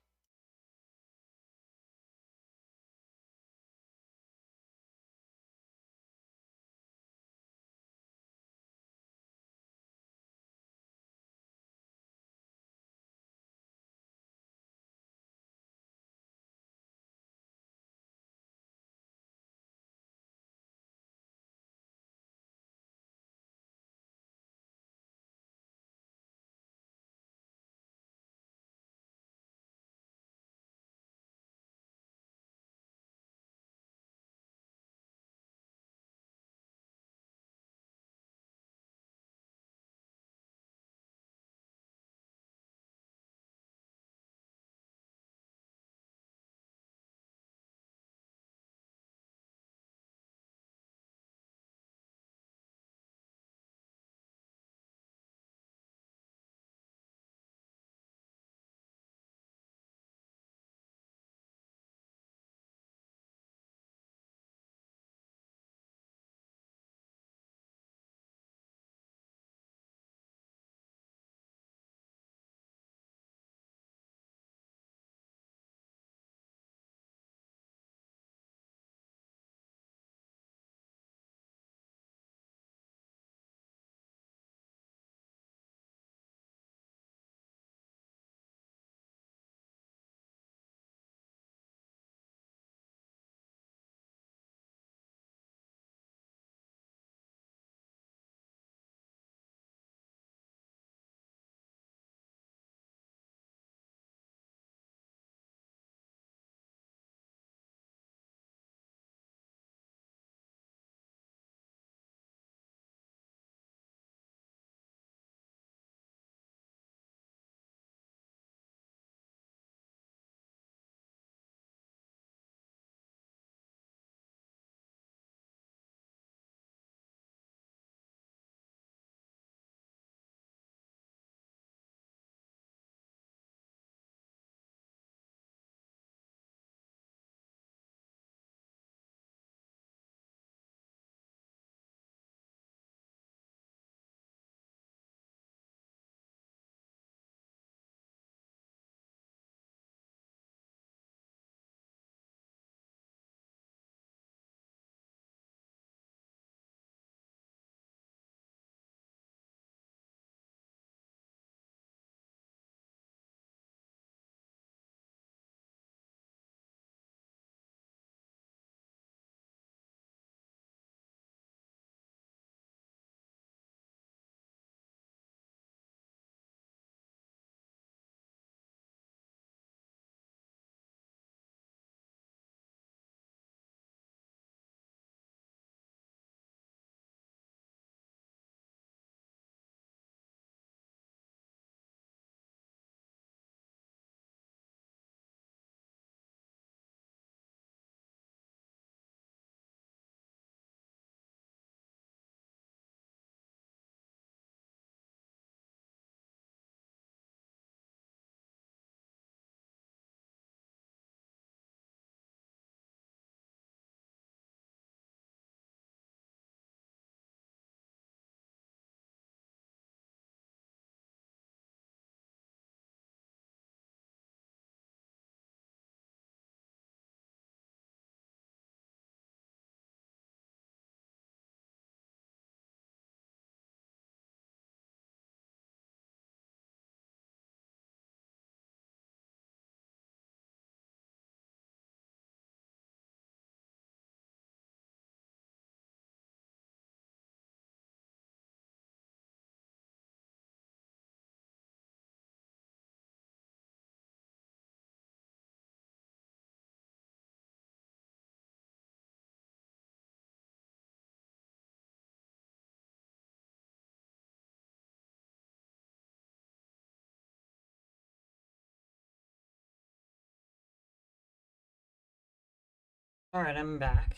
Speaker 1: Alright, I'm back.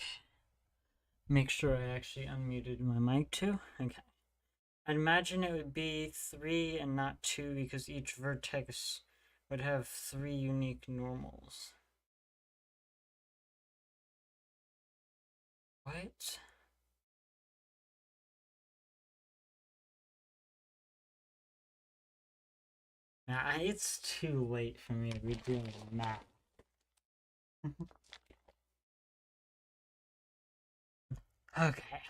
Speaker 1: Make sure I actually unmuted my mic too. Okay. I'd imagine it would be 3 and not 2 because each vertex would have 3 unique normals. What? Nah, it's too late for me to be doing math. Okay.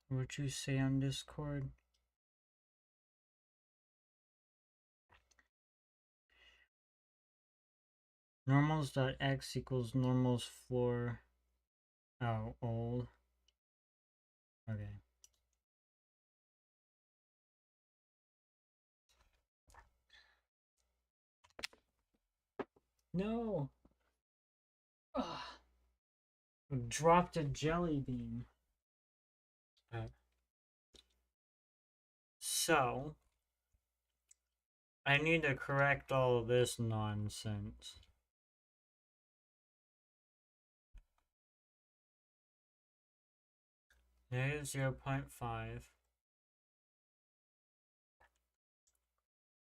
Speaker 1: What'd you say on Discord? Normals.x equals normals floor. Oh, old. Okay. No! Ugh. Dropped a jelly bean. So, I need to correct all of this nonsense. Negative 0.5.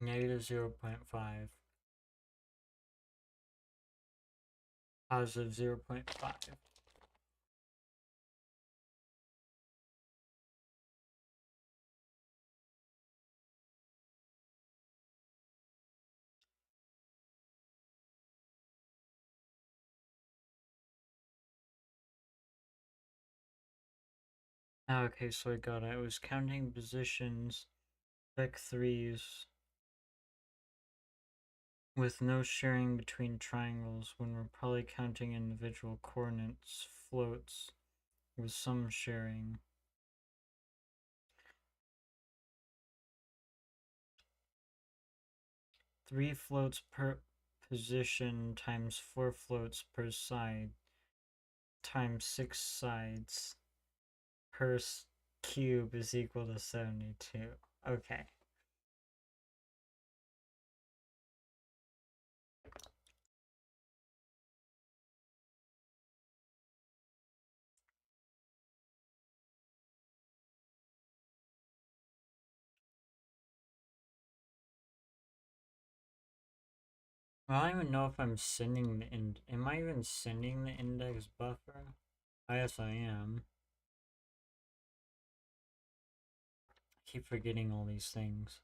Speaker 1: Negative 0.5. Positive 0.5. Okay, so I got it. I was counting positions, vec 3s, with no sharing between triangles when we're probably counting individual coordinates, floats, with some sharing. Three floats per position times 4 floats per side times 6 sides per cube is equal to 72. Okay. Well, I don't even know if I'm sending the am I even sending the index buffer? I guess I am. I keep forgetting all these things.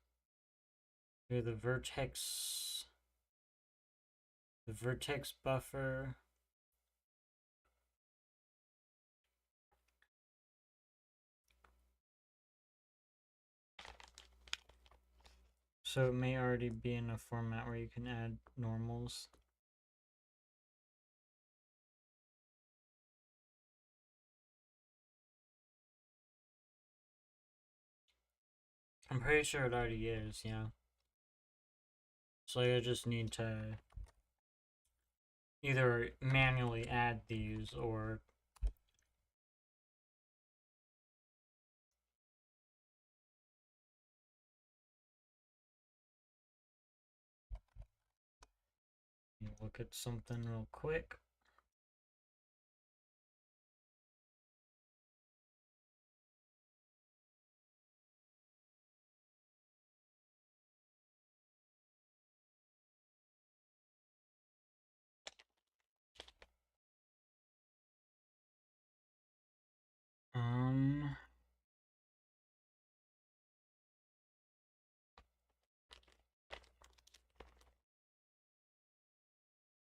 Speaker 1: Here, the vertex buffer. So it may already be in a format where you can add normals. I'm pretty sure it already is, yeah. So I just need to either manually add these or look at something real quick. Um,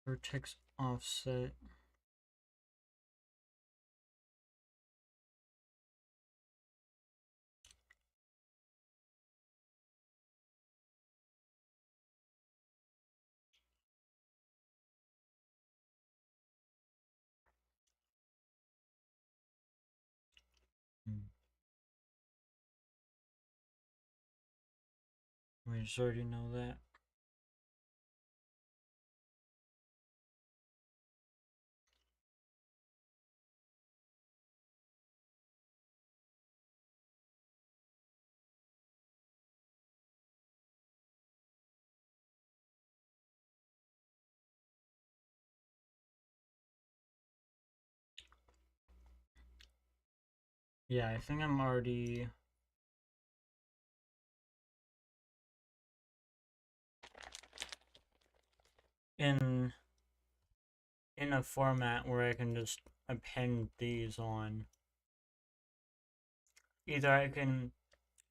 Speaker 1: vertex offset. We just already know that. Yeah, I think I'm already in a format where I can just append these on. Either I can,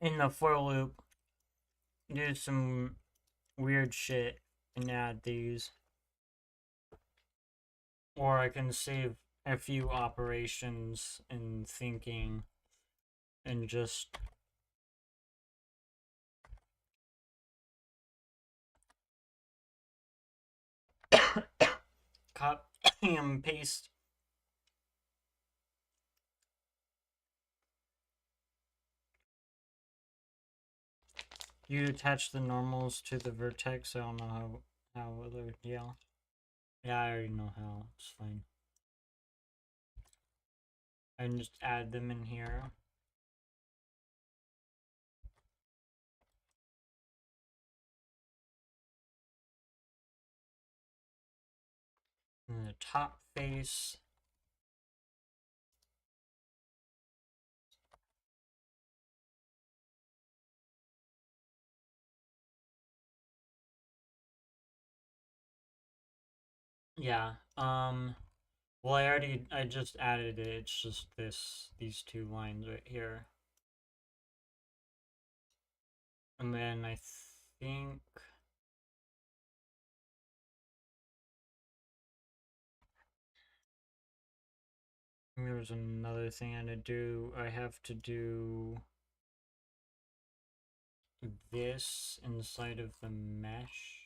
Speaker 1: in the for loop, do some weird shit and add these, or I can save a few operations in thinking and just copy and paste. You attach the normals to the vertex. I don't know how other, yeah. Yeah, I already know how. It's fine. I can just add them in here. And the top face. Yeah. Well, I just added it. It's just these two lines right here. And then I think there's another thing I had to do. I have to do this inside of the mesh.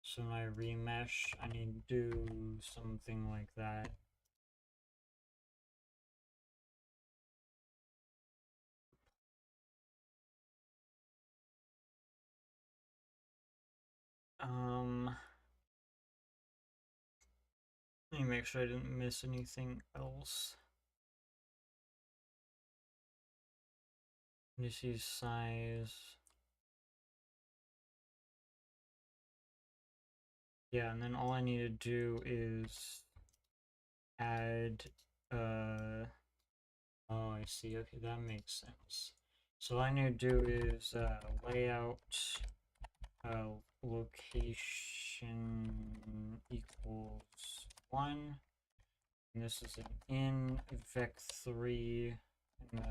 Speaker 1: So when I remesh, I need to do something like that. Let me make sure I didn't miss anything else. Just use size. Yeah, and then all I need to do is add, oh, I see. Okay, that makes sense. So all I need to do is layout location equals 1. And this is an in vec3 and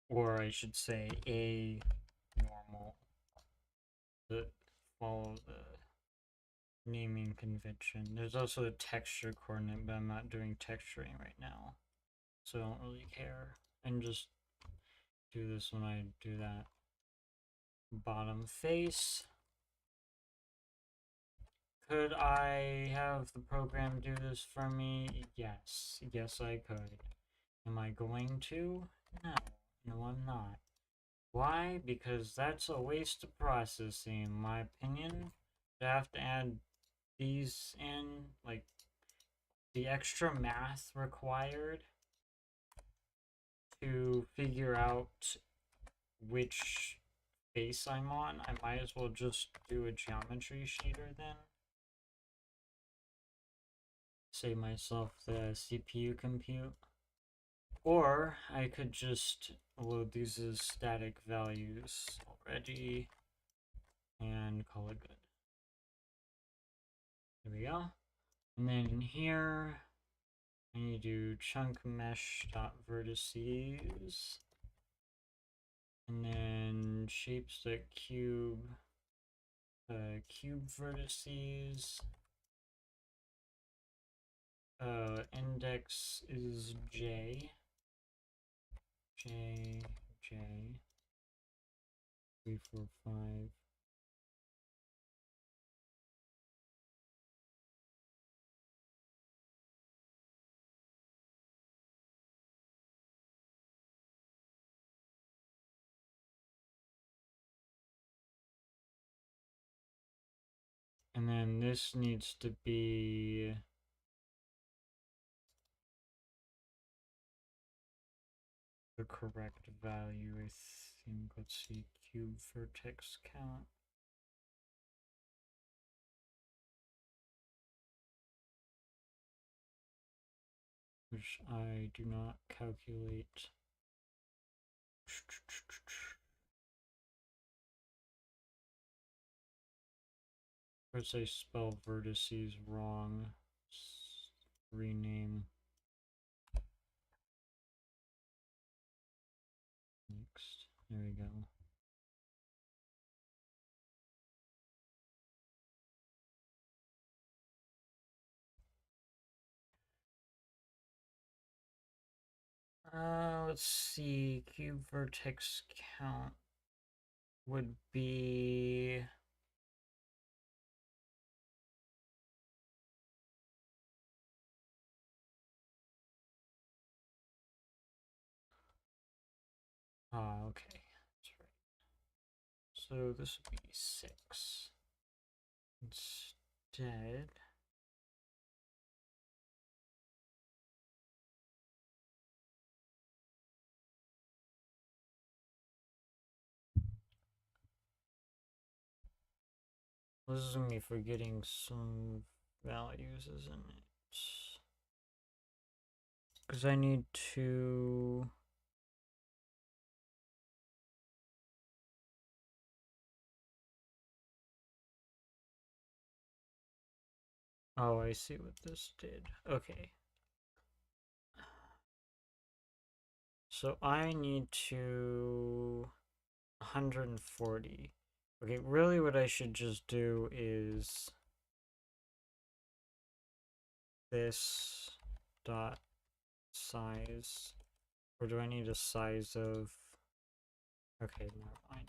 Speaker 1: or I should say a normal to follow the naming convention. There's also a texture coordinate, but I'm not doing texturing right now, so I don't really care. And just do this when I do that. Bottom face. Could I have the program do this for me? Yes. Yes, I could. Am I going to? No. No, I'm not. Why? Because that's a waste of processing, in my opinion. To have to add these in, like, the extra math required to figure out which face I'm on, I might as well just do a geometry shader then. Save myself the CPU compute. Or I could just load these as static values already and call it good. There we go. And then in here, I need to do chunk mesh dot vertices, and then shapes that cube cube vertices. Index is J. J, J, 3, 4, 5. And then this needs to be the correct value, I think. Let's see, cube vertex count. which I do not calculate. First I spell vertices wrong. Rename. Next. There we go. Let's see. Cube vertex count would be. Oh, okay. That's right. So this would be 6. Instead. This is me forgetting some values, isn't it? Because I need to. Oh, I see what this did. Okay. So I need to 140. Okay, really what I should just do is this dot size. Or do I need a size of... Okay, never mind.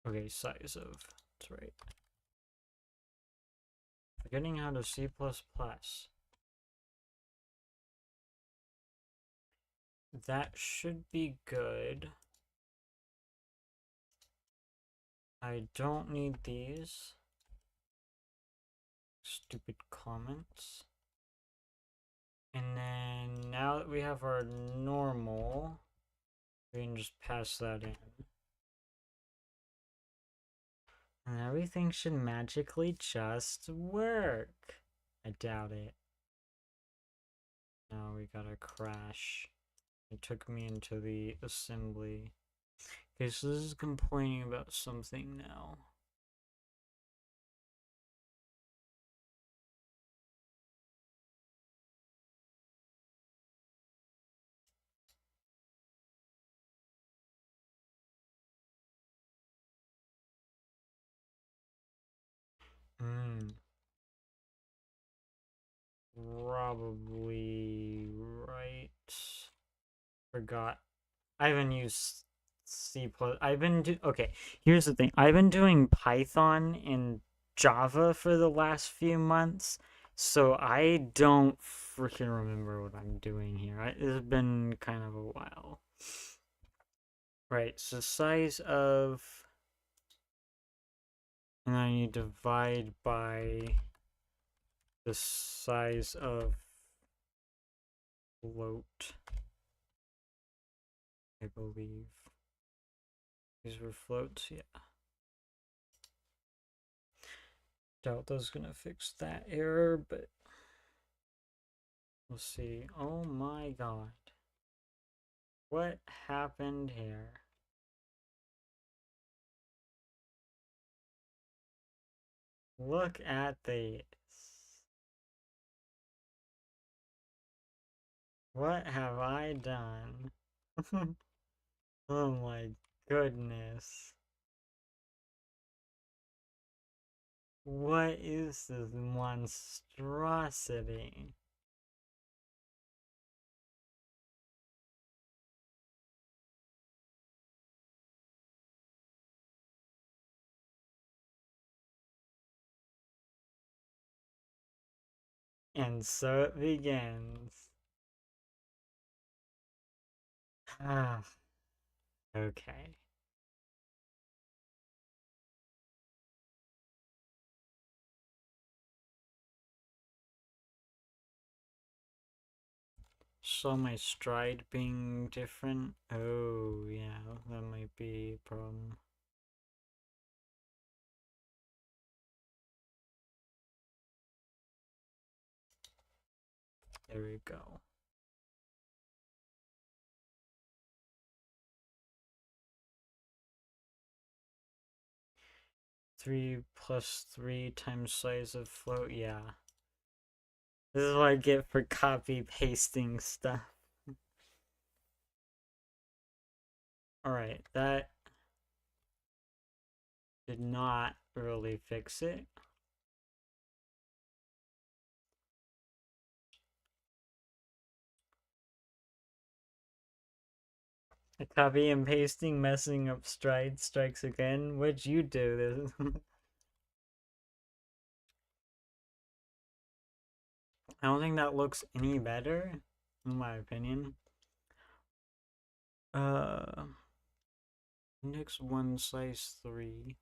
Speaker 1: Okay, size of. That's right. Forgetting how to C++. That should be good. I don't need these. Stupid comments. And then now that we have our normal, we can just pass that in. And everything should magically just work. I doubt it. Now we got a crash. It took me into the assembly. Okay, so this is complaining about something now. Probably right. Forgot. I haven't used C++. Okay, here's the thing. I've been doing Python and Java for the last few months, so I don't freaking remember what I'm doing here. It's been kind of a while. Right, so size of... And then you divide by the size of float, I believe. These were floats, yeah. Doubt that's gonna fix that error, but we'll see. Oh my god. What happened here? Look at this. What have I done? Oh my goodness. What is this monstrosity? And so it begins. Ah, okay. So my stride being different? Oh, yeah, that might be a problem. There we go. Three plus three times size of float, yeah. This is what I get for copy pasting stuff. Alright, that did not really fix it. Copy and pasting messing up stride strikes again. What'd you do? This I don't think that looks any better, in my opinion. Index 1 size 3.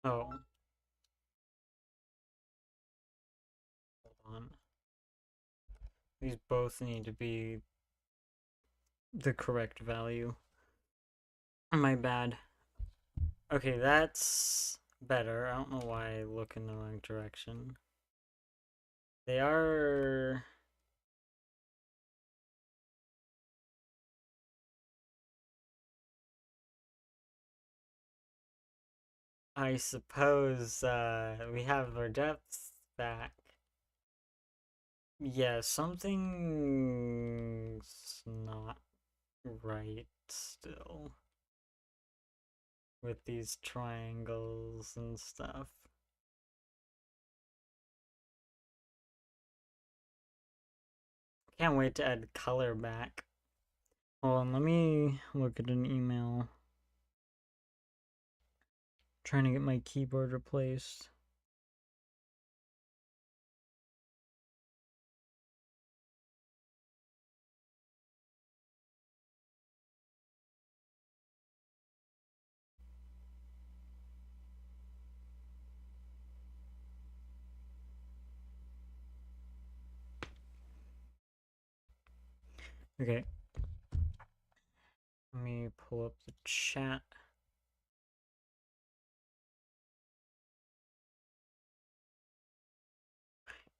Speaker 1: Oh, hold on. These both need to be the correct value. My bad. Okay, that's better. I don't know why I look in the wrong direction. They are... I suppose we have our depth back. Yeah, something's not right still with these triangles and stuff. Can't wait to add color back. Hold on, let me look at an email. Trying to get my keyboard replaced. Okay. Let me pull up the chat.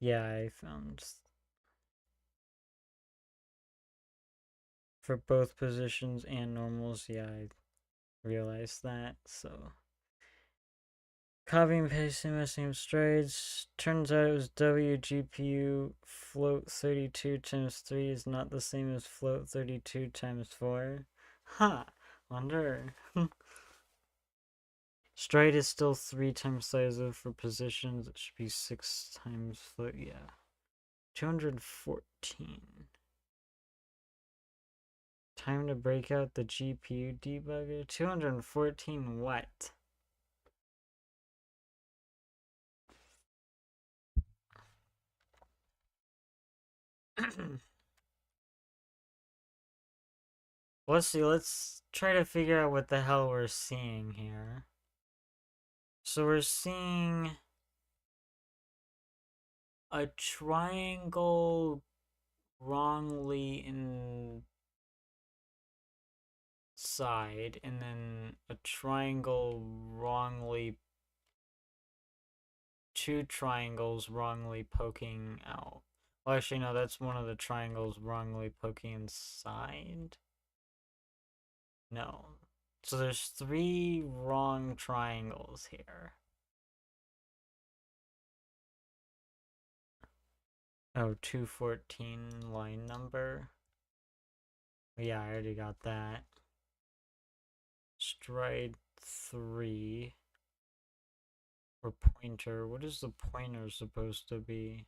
Speaker 1: Yeah, I found for both positions and normals. Yeah, I realized that. So copy and pasting messing up strides. Turns out it was WGPU float 32 times 3 is not the same as float 32 times 4. Huh. Wonder. Stride is still 3 times size of for positions. It should be 6 times float. Yeah. 214. Time to break out the GPU debugger. 214 what? Let's see, let's try to figure out what the hell we're seeing here. So we're seeing a triangle wrongly inside, and then a triangle wrongly, two triangles wrongly poking out. Well, actually, no, that's one of the triangles wrongly poking inside. No. So there's 3 wrong triangles here. Oh, 214 line number. Yeah, I already got that. Stride 3. Or pointer. What is the pointer supposed to be?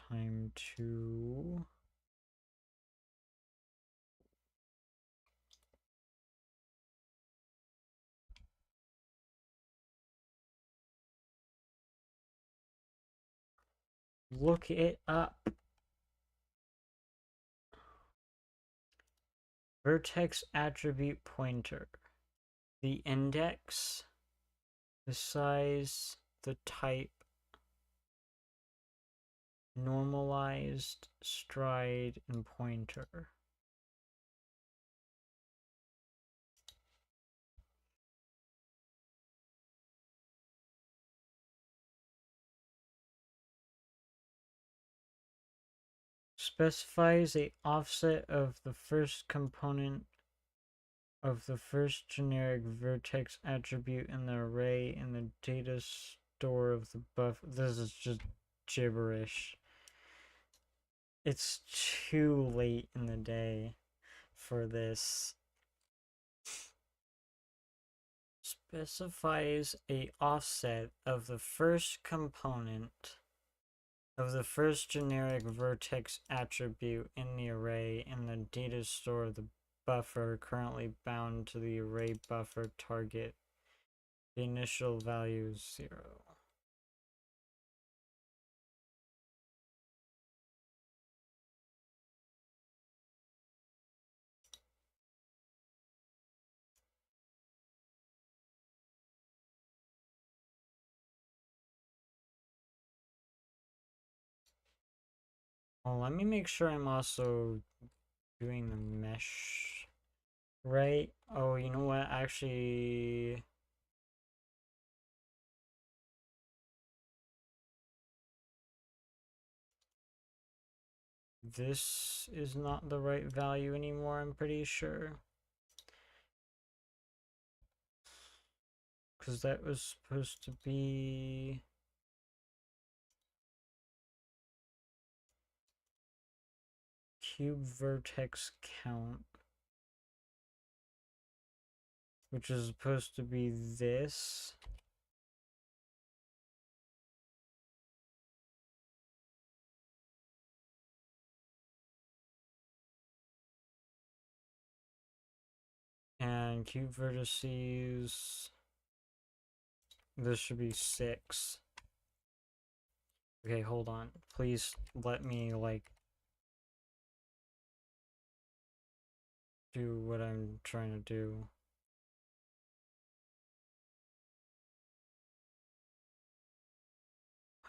Speaker 1: time to look it up. Vertex attribute pointer. The index, the size, the type, normalized, stride, and pointer. Specifies a offset of the first component of the first generic vertex attribute in the array in the data store of the buffer. This is just gibberish. It's too late in the day for this. Specifies a offset of the first component of the first generic vertex attribute in the array in the data store of the buffer currently bound to the array buffer target. The initial value is 0. Oh, let me make sure I'm also doing the mesh right. Oh, you know what? Actually, this is not the right value anymore, I'm pretty sure. Because that was supposed to be cube vertex count, which is supposed to be this. And cube vertices, this should be 6. Okay, hold on. Please let me, like, do what I'm trying to do.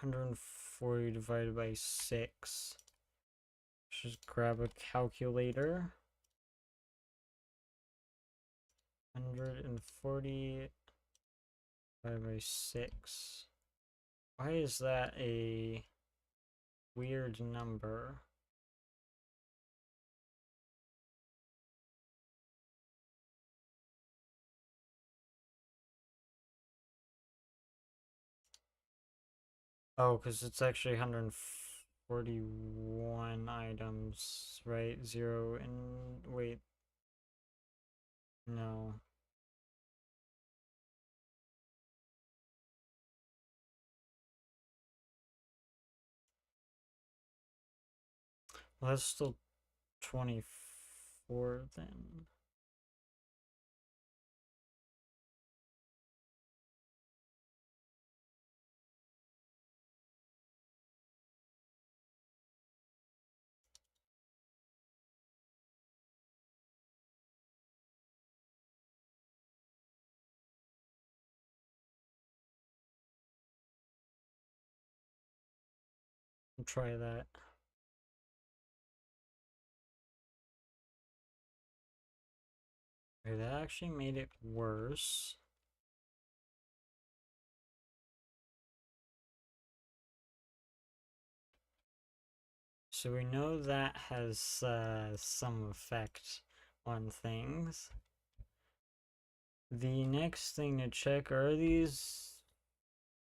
Speaker 1: 140 divided by 6. Just grab a calculator. 140 divided by 6. Why is that a weird number? Oh, because it's actually 141 items, right? 0 and wait. No. Well, that's still 24 then. I'll try that. Okay, that actually made it worse. So we know that has some effect on things. The next thing to check, are these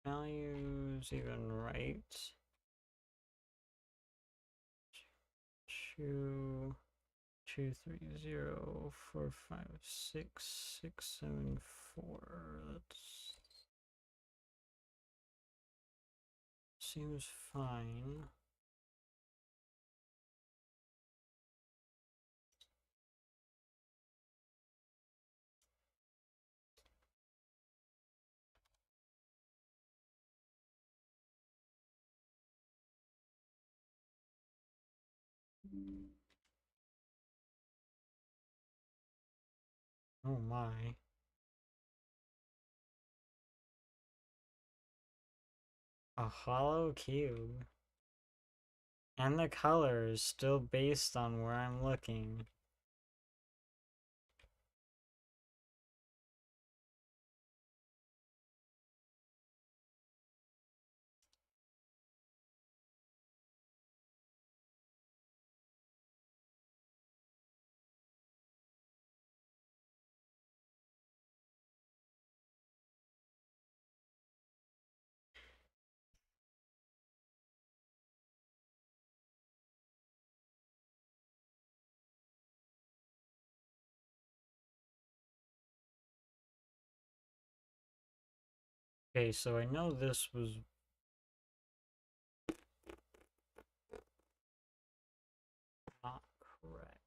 Speaker 1: values even right? 2, 2, 3, 0, 4, 5, 6, 6, 7, 4. That seems fine. Oh my. A hollow cube. And the color is still based on where I'm looking. Okay, so I know this was not correct.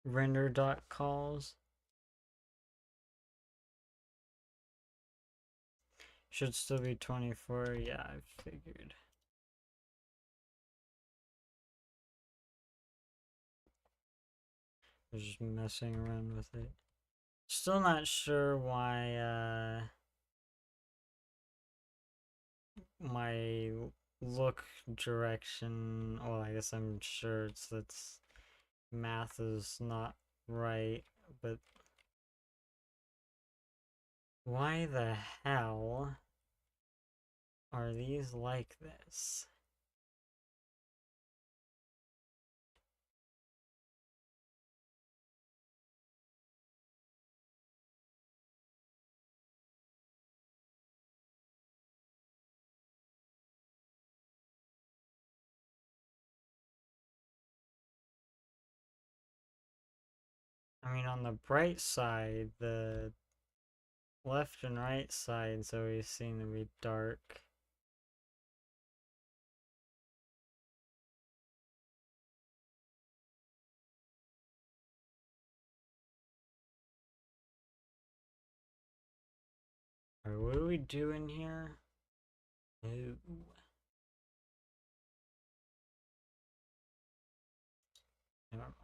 Speaker 1: Render dot calls should still be 24. Yeah, I figured. I was just messing around with it. Still not sure why my look direction. Well, I guess I'm sure it's math is not right, but why the hell are these like this? I mean, on the bright side, the left and right sides always seem to be dark. Alright, what do we do in here? Ooh. Never mind.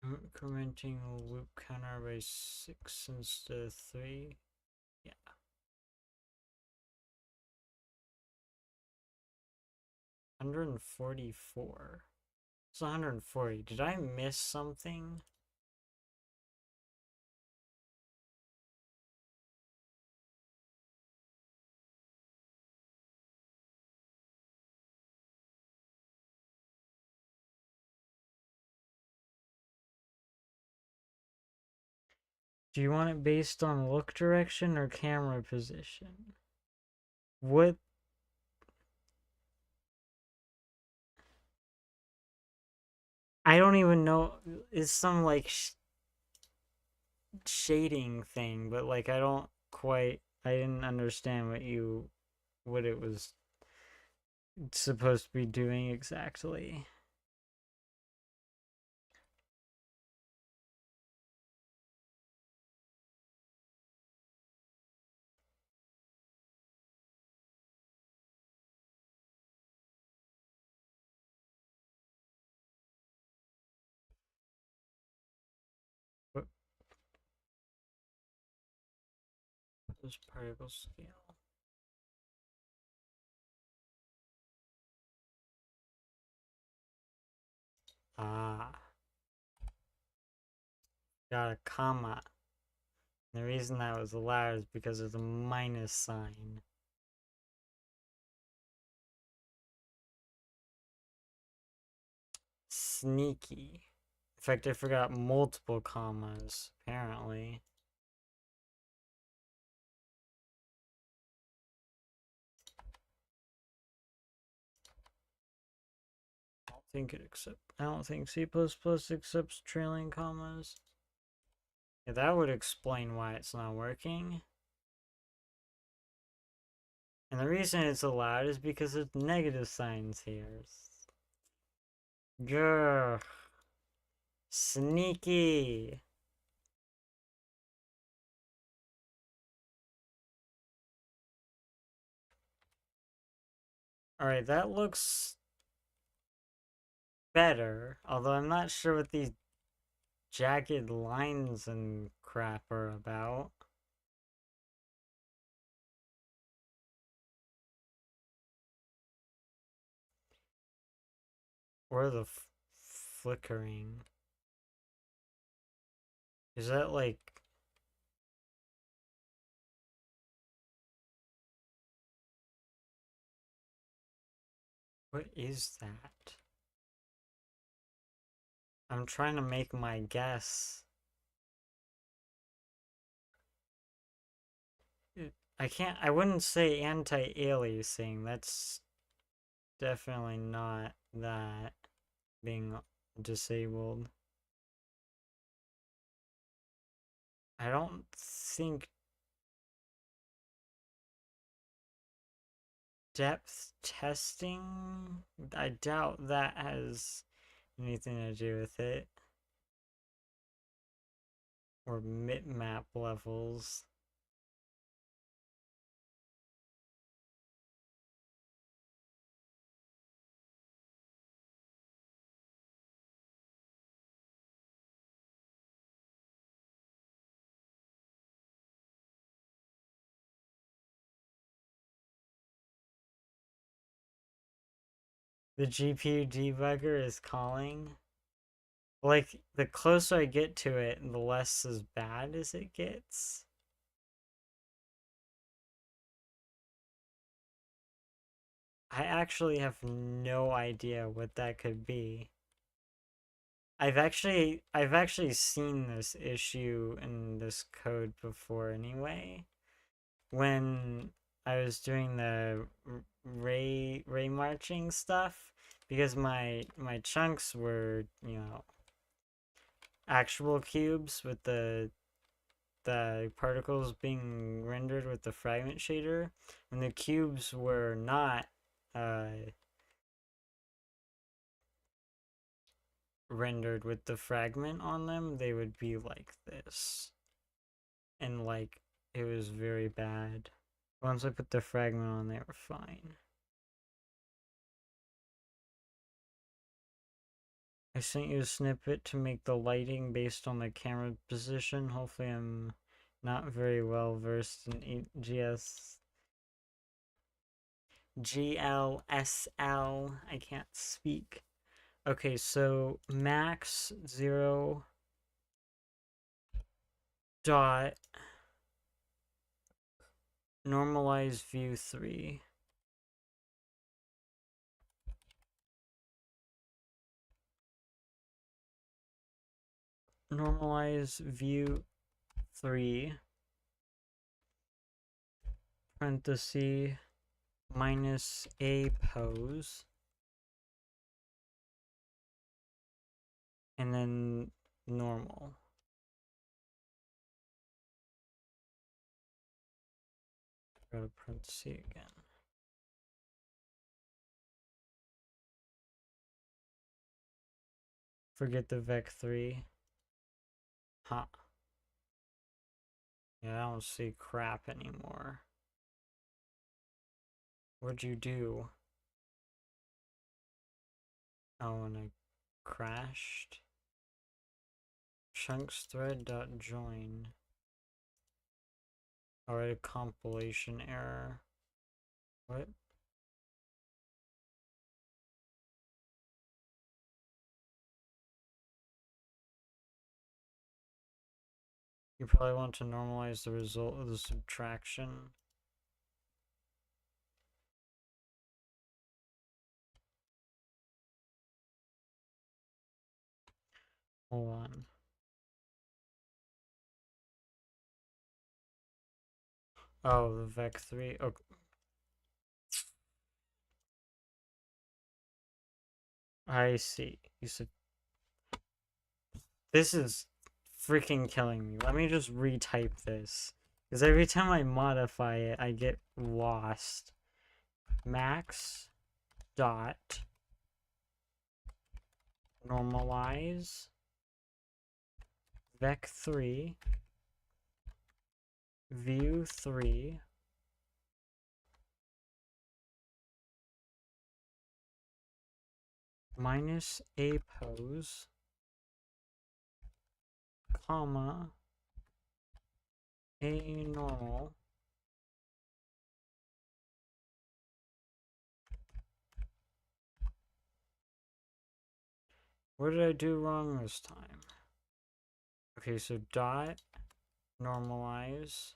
Speaker 1: Incrementing loop counter by 6 instead of 3. Yeah. 144. It's 140. Did I miss something? Do you want it based on look direction or camera position? What? I don't even know. It's some like shading thing, but like I don't quite. I didn't understand what it was supposed to be doing exactly. What is particle scale? Ah, got a comma. The reason that was allowed is because of the minus sign. Sneaky. In fact, I forgot multiple commas, apparently. I don't think C++ accepts trailing commas. Yeah, that would explain why it's not working. And the reason it's allowed is because of negative signs here. Grr. Sneaky. Alright, that looks better. Although I'm not sure what these jagged lines and crap are about. Or the flickering. Is that like... What is that? I'm trying to make my guess. I wouldn't say anti-aliasing. That's definitely not that being disabled. I don't think depth testing, I doubt that has anything to do with it. Or map levels. The GPU debugger is calling. Like, the closer I get to it, the less as bad as it gets. I actually have no idea what that could be. I've actually seen this issue in this code before anyway. When I was doing the ray marching stuff, because my chunks were, actual cubes with the particles being rendered with the fragment shader, and the cubes were not rendered with the fragment on them, they would be like this. And like, it was very bad. Once I put the fragment on, they were fine. I sent you a snippet to make the lighting based on the camera position. Hopefully I'm not very well versed in GLSL. I can't speak. Okay, so max 0 dot normalize view 3. Normalize view 3 parenthesis minus a pose, and then normal. Go to parenthesis again. Forget the vec3. Huh. Yeah, I don't see crap anymore. What'd you do? Oh, and I crashed. Chunks thread.join. Alright, a compilation error. What? You probably want to normalize the result of the subtraction. Hold on. Oh, the vec3. Oh. I see. You said... This is freaking killing me. Let me just retype this. Because every time I modify it, I get lost. max dot normalize vec3 view3 minus a pose, comma, a normal, what did I do wrong this time? Okay, so dot normalize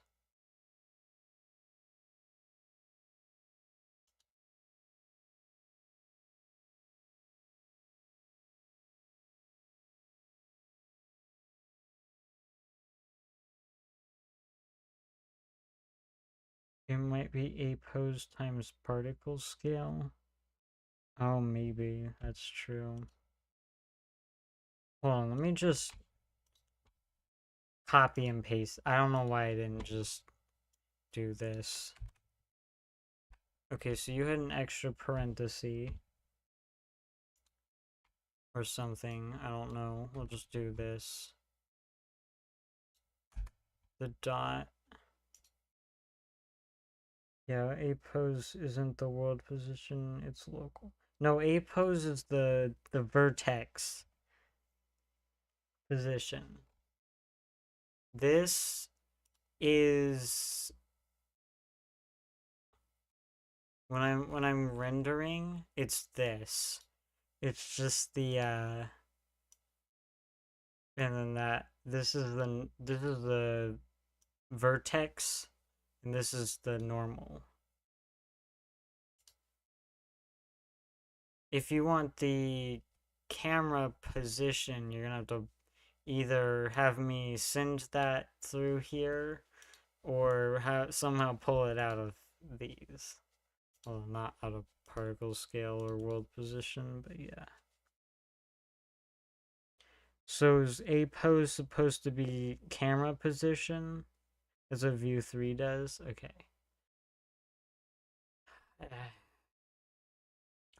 Speaker 1: it might be a pose times particle scale. Oh, maybe that's true. Hold on, let me just copy and paste. I don't know why I didn't just do this. Okay, so you had an extra parenthesis or something. I don't know. We'll just do this. The dot. Yeah, a pose isn't the world position, it's local. No, a pose is the vertex position. This is when I'm rendering, it's this. It's just the and then this is the vertex and this is the normal. If you want the camera position, you're gonna have to either have me send that through here or somehow pull it out of these. Well, not out of particle scale or world position, but yeah. So is a pose supposed to be camera position? As a view 3 does? Okay.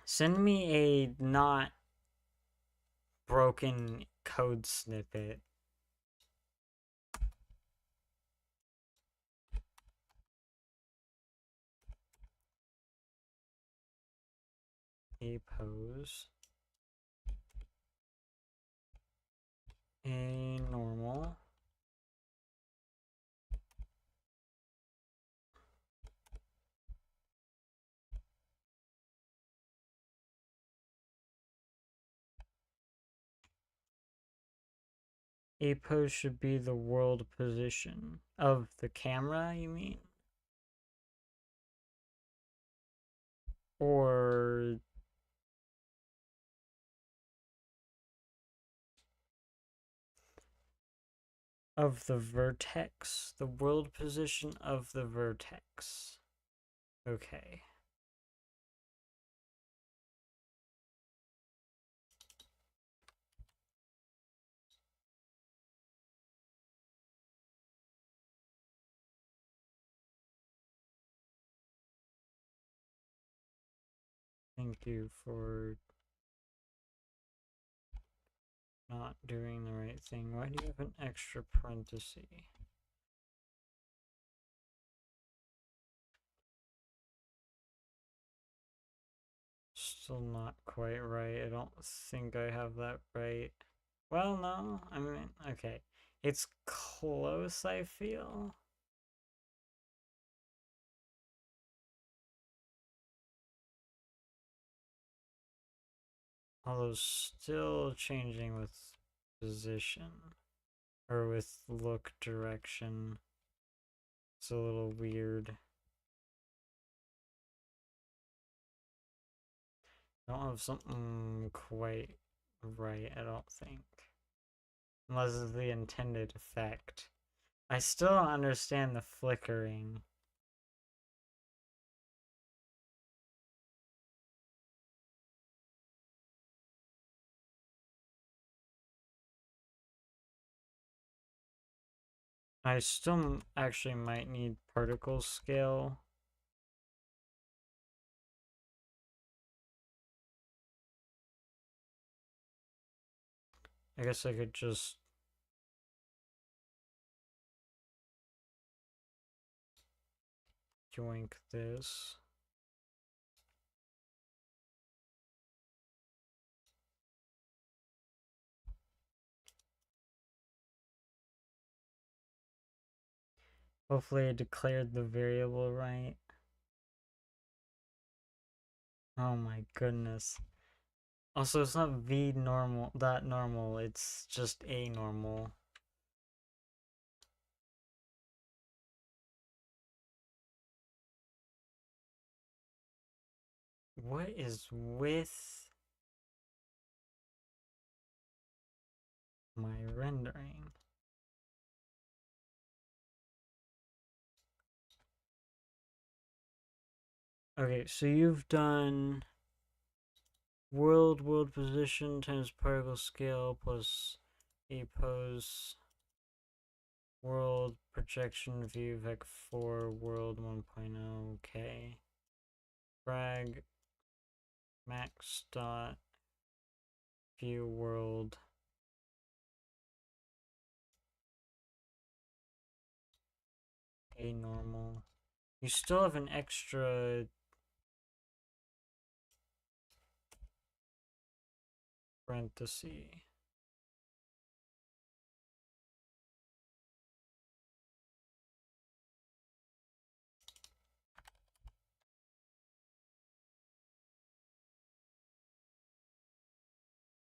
Speaker 1: Send me a not broken code snippet. A pose. A normal. A pose should be the world position of the camera, you mean? Or of the vertex? The world position of the vertex. Okay. Thank you for not doing the right thing. Why do you have an extra parenthesis? Still not quite right. I don't think I have that right. Well, no. I mean, okay. It's close, I feel. Although still changing with position. Or with look direction. It's a little weird. I don't have something quite right, I don't think. Unless it's the intended effect. I still don't understand the flickering. I still actually might need particle scale. I guess I could just joink this. Hopefully I declared the variable right. Oh my goodness. Also, it's not v normal, that normal, it's just a normal. What is with my rendering? Okay, so you've done world position times particle scale plus a pose world projection view vec4 world 1.0. Okay. Frag max dot view world. A normal. You still have an extra parenthesis.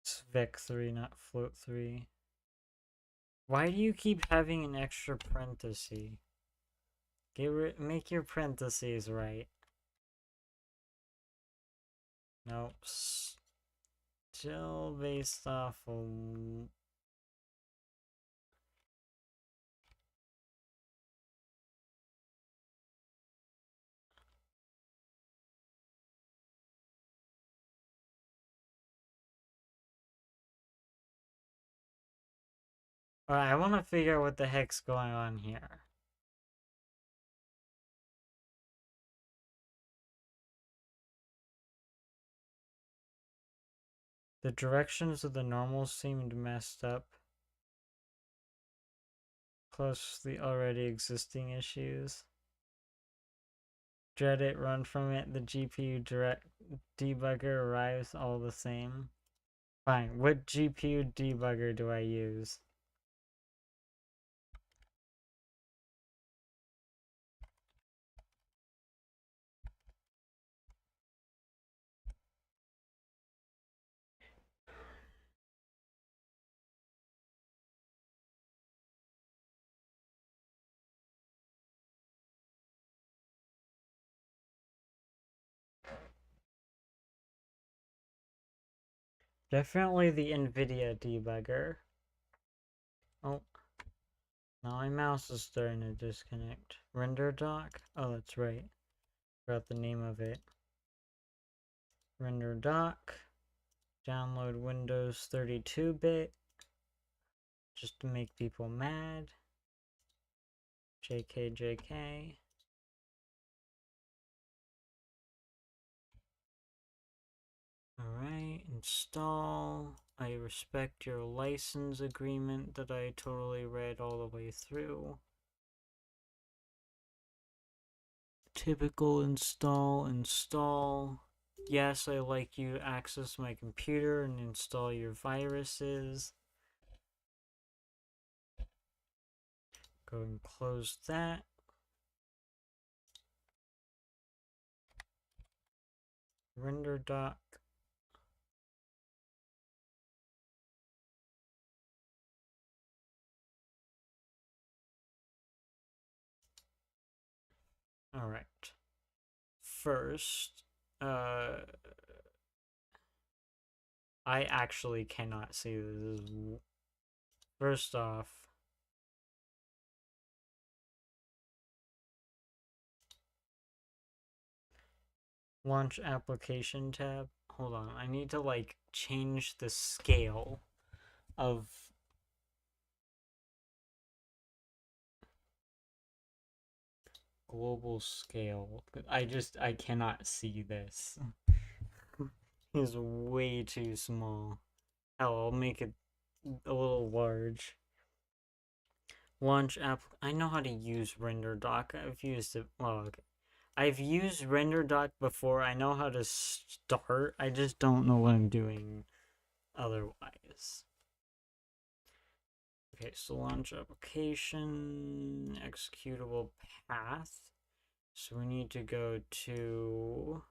Speaker 1: It's vec3, not float3. Why do you keep having an extra parenthesis? Make your parentheses right. Nope. Still based off of... Alright, I want to figure out what the heck's going on here. The directions of the normals seemed messed up. Plus the already existing issues. Dread it, run from it, the GPU direct debugger arrives all the same. Fine, what GPU debugger do I use? Definitely the NVIDIA debugger. Oh, now my mouse is starting to disconnect. Render doc? Oh, that's right. Forgot the name of it. Render doc. Download Windows 32-bit. Just to make people mad. JK, JK. Alright, install. I respect your license agreement that I totally read all the way through. Typical install. Yes, I like you to access my computer and install your viruses. Go and close that. Render doc. Alright. First, I actually cannot see this. First off, launch application tab. Hold on, I need to like change the scale of global scale. I cannot see this. It's way too small. Hell, I'll make it a little large. Launch app. I know how to use RenderDoc. I've used it. Well, okay. I've used RenderDoc before. I know how to start. I just don't know what I'm doing otherwise. Okay, so launch application, executable path. So we need to go to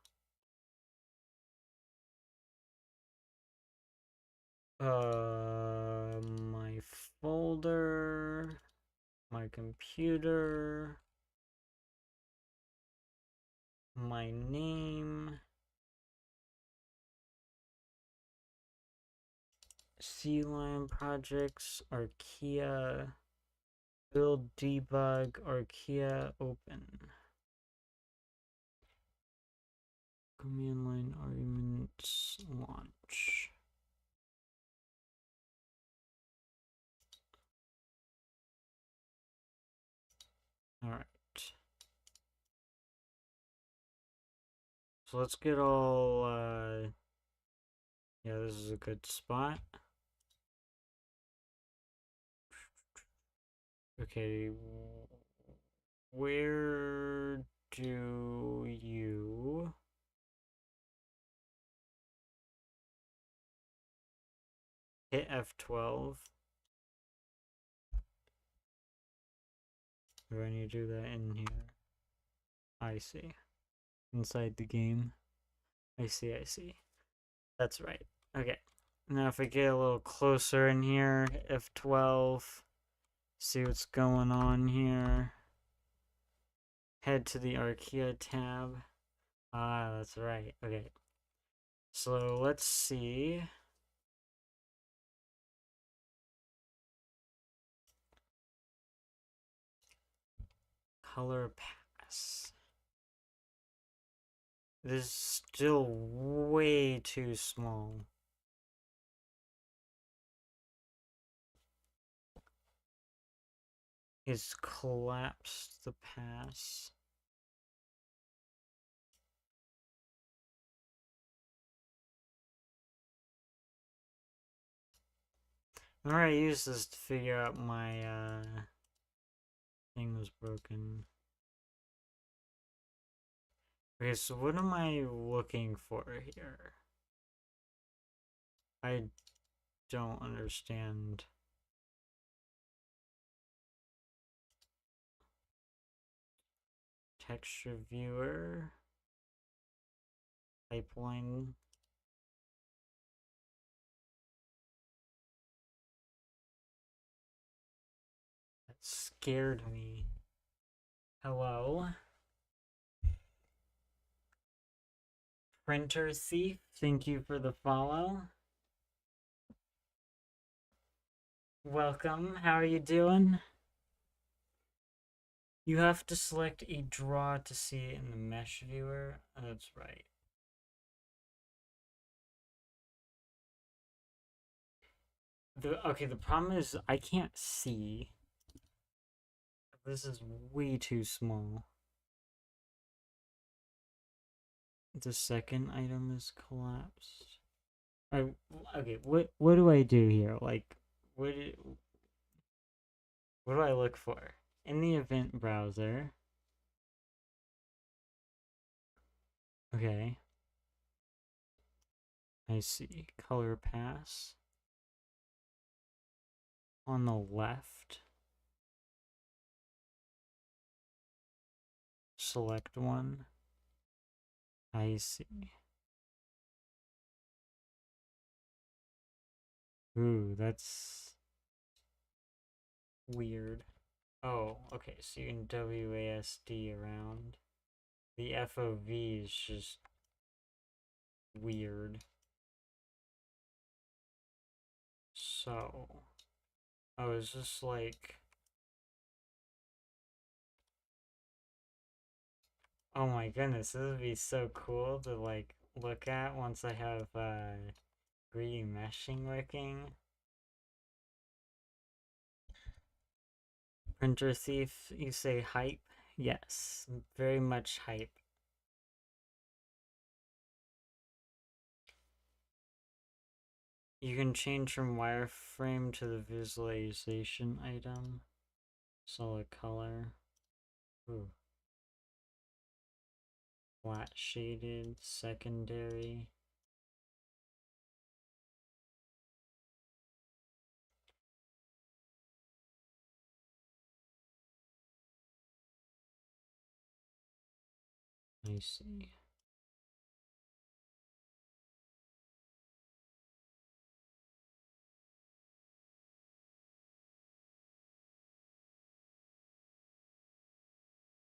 Speaker 1: my folder, my computer, my name, C line projects, Archaea, build debug, Archaea open. Command line arguments launch. All right. So let's get all, yeah, this is a good spot. Okay, where do you hit F12? Do I need to do that in here? I see. Inside the game. I see, I see. That's right. Okay. Now if I get a little closer in here, F12, see what's going on here. Head to the Archaea tab. Ah, that's right. Okay. So let's see. Color pass. This is still way too small. It's collapsed the pass. I already used this to figure out my thing was broken. Okay, so what am I looking for here? I don't understand. Texture viewer. Pipeline. That scared me. Hello? Printer Thief, thank you for the follow. Welcome, how are you doing? You have to select a draw to see it in the mesh viewer. That's right. Okay, the problem is I can't see. This is way too small. The second item is collapsed. Okay, what do I do here? Like, what do I look for? In the event browser. Okay. I see. Color pass. On the left. Select one. I see. Ooh, that's weird. Oh, okay, so you can WASD around. The FOV is just weird. So, I was just like, oh my goodness, this would be so cool to like look at once I have 3D meshing working. Printer Thief, you say hype? Yes, very much hype. You can change from wireframe to the visualization item. Solid color. Ooh. Flat shaded, secondary. I see.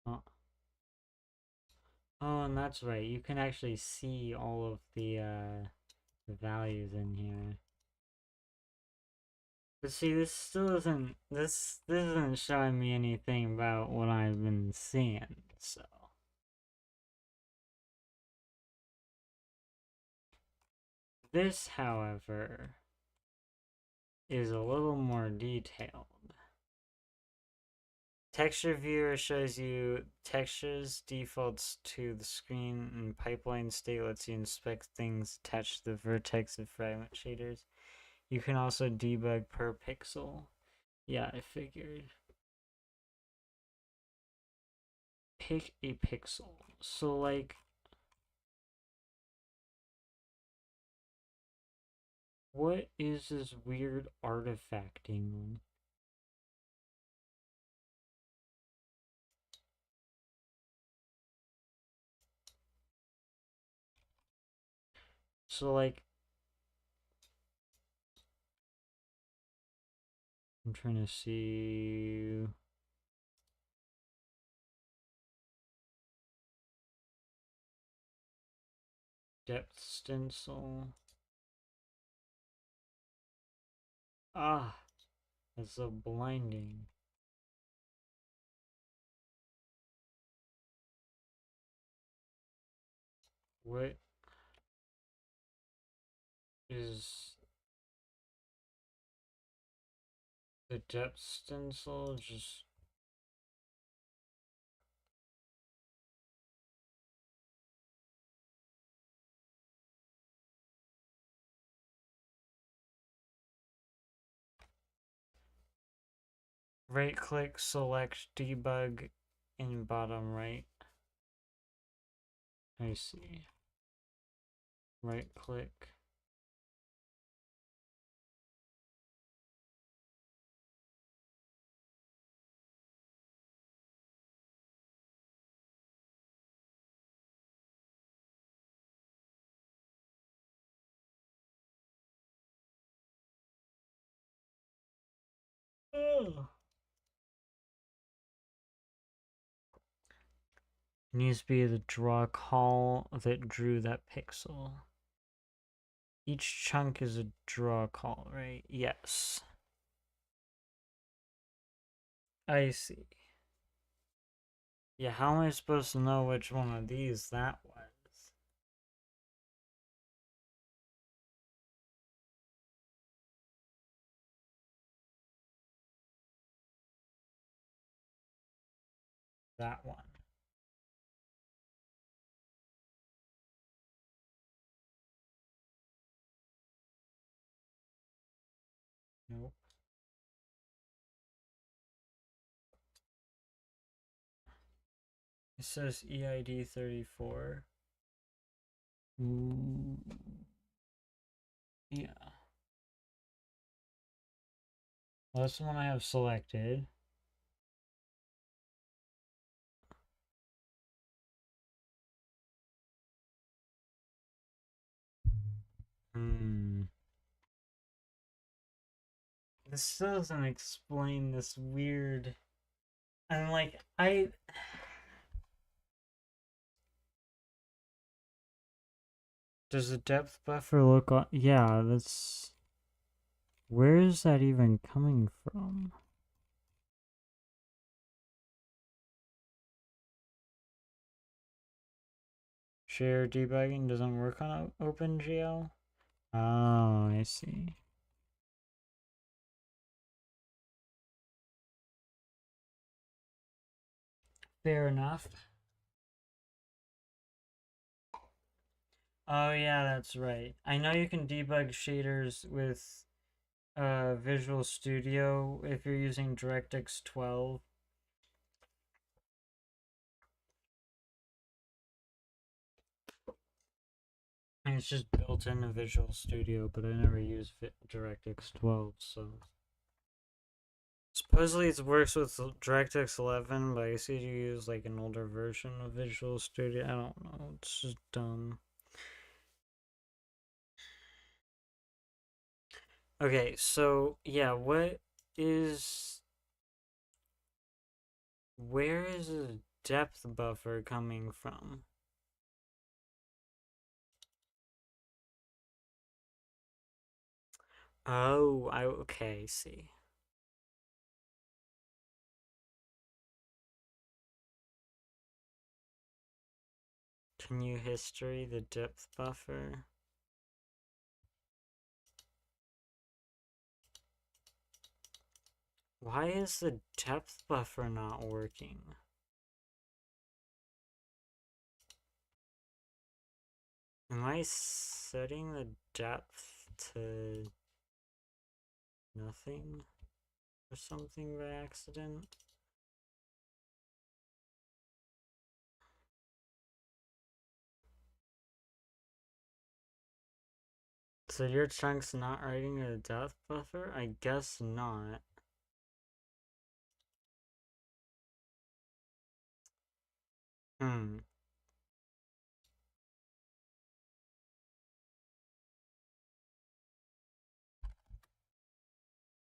Speaker 1: Oh. Oh, and that's right. You can actually see all of the values in here. But see, this still isn't this isn't showing me anything about what I've been seeing. So this, however, is a little more detailed. Texture viewer shows you textures, defaults to the screen, and pipeline state lets you inspect things attached to the vertex and fragment shaders. You can also debug per pixel. Yeah, I figured. Pick a pixel. So, like, what is this weird artifacting? So, like, I'm trying to see. Depth stencil. Ah, that's so blinding. What is the depth stencil? Just right click, select debug in bottom right. I see. Right click. Oh. It needs to be the draw call that drew that pixel. Each chunk is a draw call, right? Yes. I see. Yeah, how am I supposed to know which one of these that was? That one. Nope. It says EID 34. Ooh. Yeah. Well, that's the one I have selected. Hmm. This still doesn't explain this weird. And like, Does the depth buffer look on? Yeah, that's. Where is that even coming from? Share debugging doesn't work on OpenGL? Oh, I see. Fair enough. Oh yeah, that's right. I know you can debug shaders with Visual Studio if you're using DirectX 12. And it's just built into Visual Studio, but I never use DirectX 12, so. Supposedly it works with DirectX 11, but I guess you use like an older version of Visual Studio. I don't know. It's just dumb. Okay, so yeah, is where is the depth buffer coming from? Oh, I okay, see. Can you history the depth buffer? Why is the depth buffer not working? Am I setting the depth to nothing or something by accident? So your chunk's not writing a depth buffer? I guess not. Hmm,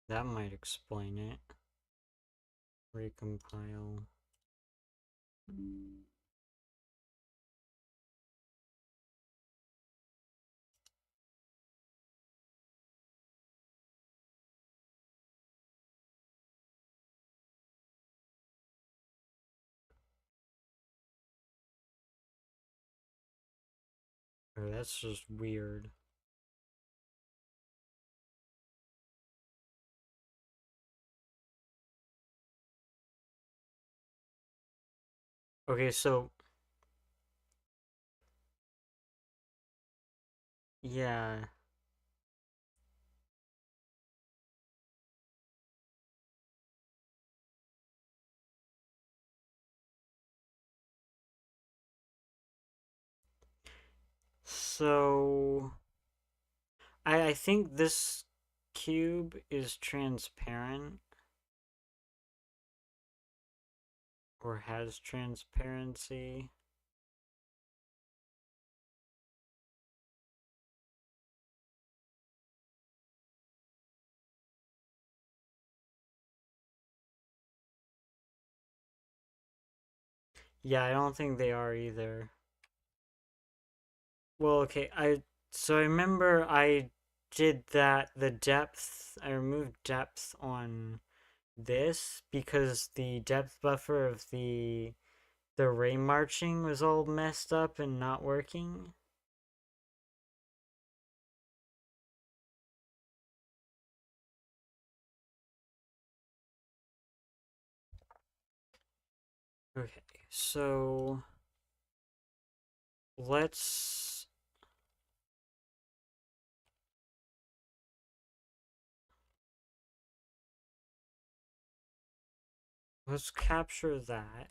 Speaker 1: that might explain it. Recompile. Oh, that's just weird. Okay, so yeah. So I think this cube is transparent or has transparency. Yeah, I don't think they are either. Well, okay, I remember I did that the depth I removed depth on this because the depth buffer of the ray marching was all messed up and not working. Okay, so let's let's capture that.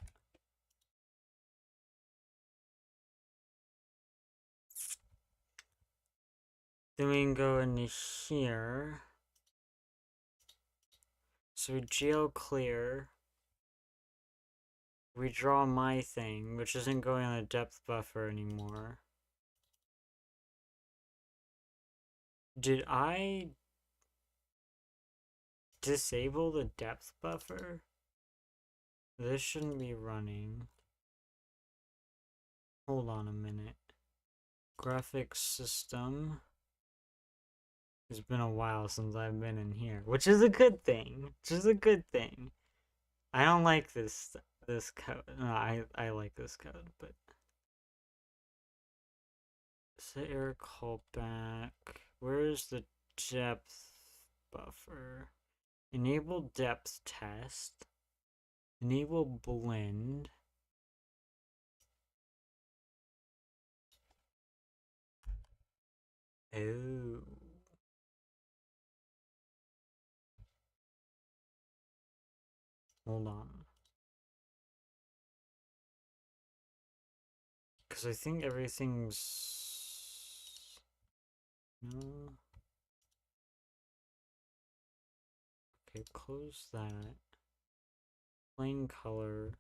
Speaker 1: Then we can go into here. So we geo clear. We draw my thing, which isn't going on the depth buffer anymore. Did I disable the depth buffer? This shouldn't be running. Hold on a minute. Graphics system. It's been a while since I've been in here, which is a good thing. Which is a good thing. I don't like this code. No, I like this code, but set error callback. Where is the depth buffer? Enable depth test. Enable blend. Oh. Hold on. Because I think everything's... No. Okay, close that. Plain color.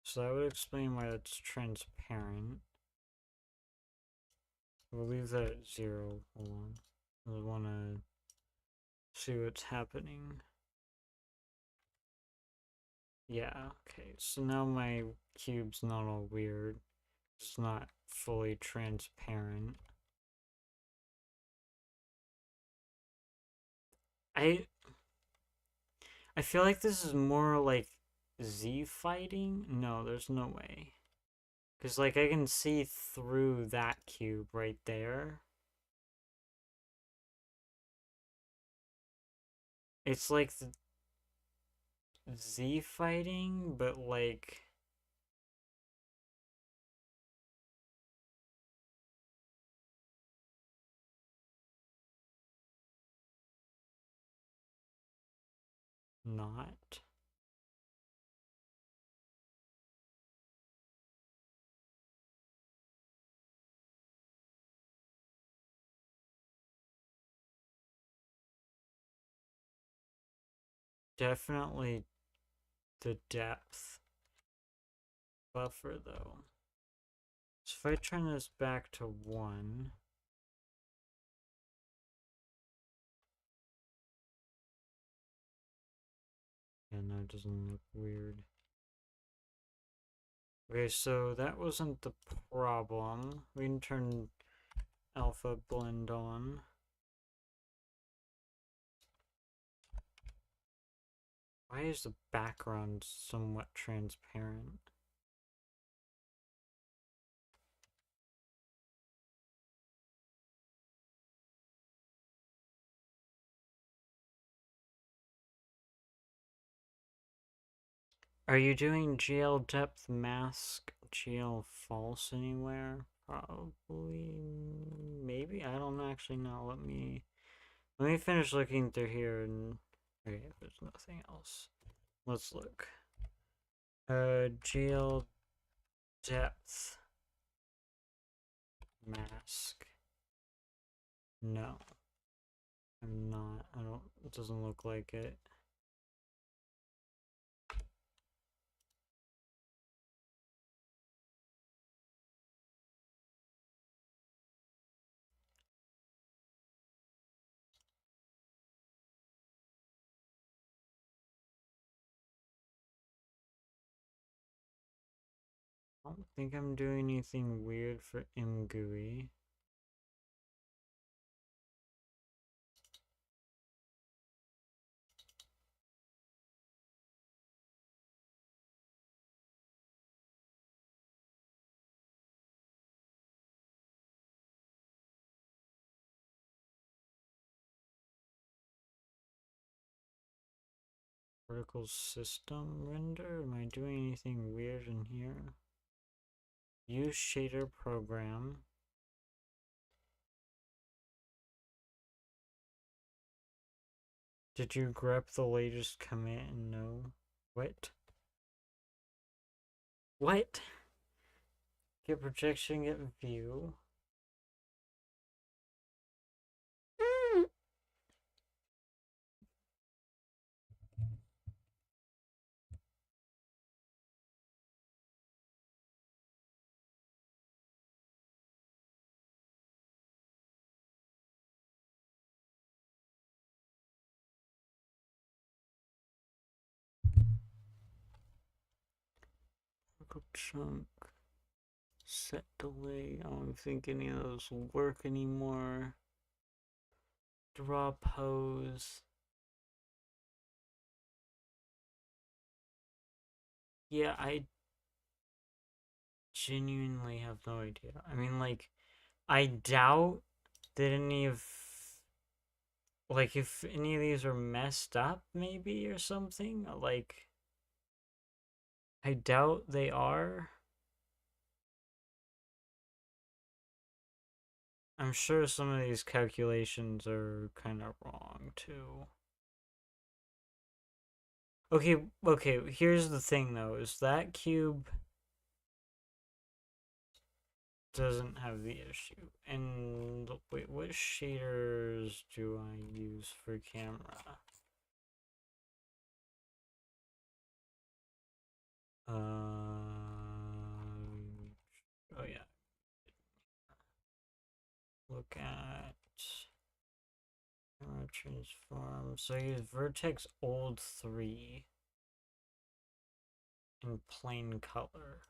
Speaker 1: So that would explain why it's transparent. We'll leave that at 0. Hold on. I want to see what's happening. Yeah, okay. So now my cube's not all weird. It's not fully transparent. I I feel like this is more like Z fighting. No, there's no way. Because, like, I can see through that cube right there. It's like the Z fighting, but, like... not. Definitely the depth buffer, though. So if I turn this back to 1... Yeah, no, it doesn't look weird. Okay, so that wasn't the problem. We can turn alpha blend on. Why is the background somewhat transparent? Are you doing GL depth mask GL false anywhere? Probably, maybe. I don't actually know. Let me finish looking through here and okay, there's nothing else. Let's look. GL depth mask. No, I'm not. I don't. It doesn't look like it. I don't think I'm doing anything weird for mgui. Vertical system render? Am I doing anything weird in here? Use shader program. Did you grep the latest commit and no? What? What? Get projection, get view. Vertical chunk. Set delay. I don't think any of those will work anymore. Draw pose. Yeah, I genuinely have no idea. I mean, like, I doubt that any of, like, if any of these are messed up, maybe, or something, like, I doubt they are. I'm sure some of these calculations are kind of wrong too. Okay, here's the thing though, is that cube doesn't have the issue. And wait, what shaders do I use for camera? Oh yeah. Look at camera transform. So I use vertex old 3 in plain color.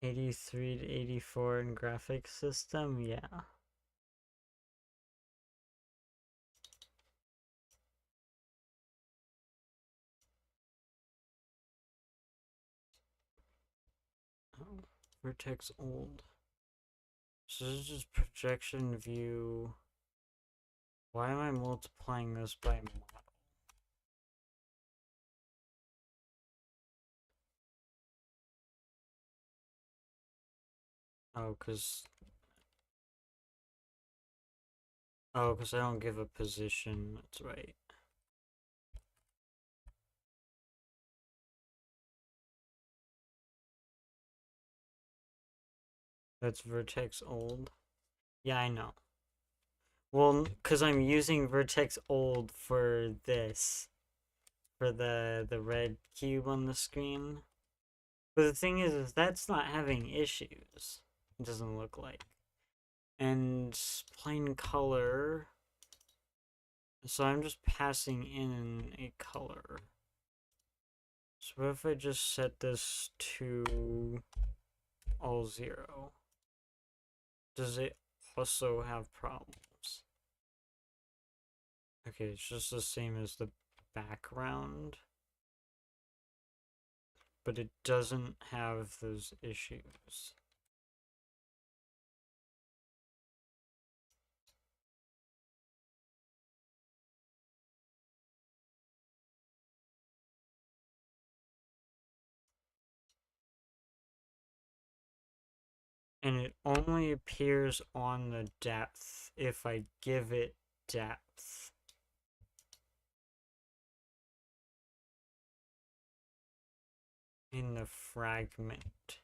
Speaker 1: '83 to '84 in graphics system, yeah. Oh, vertex old. So this is just projection view. Why am I multiplying this by model? Oh, cause I don't give a position. That's right. That's vertex old. Yeah, I know. Well, cause I'm using vertex old for this, for the red cube on the screen. But the thing is that's not having issues. It doesn't look like. And plain color. So I'm just passing in a color. So what if I just set this to all 0? Does it also have problems? Okay, it's just the same as the background, but it doesn't have those issues. And it only appears on the depth if I give it depth. In the fragment.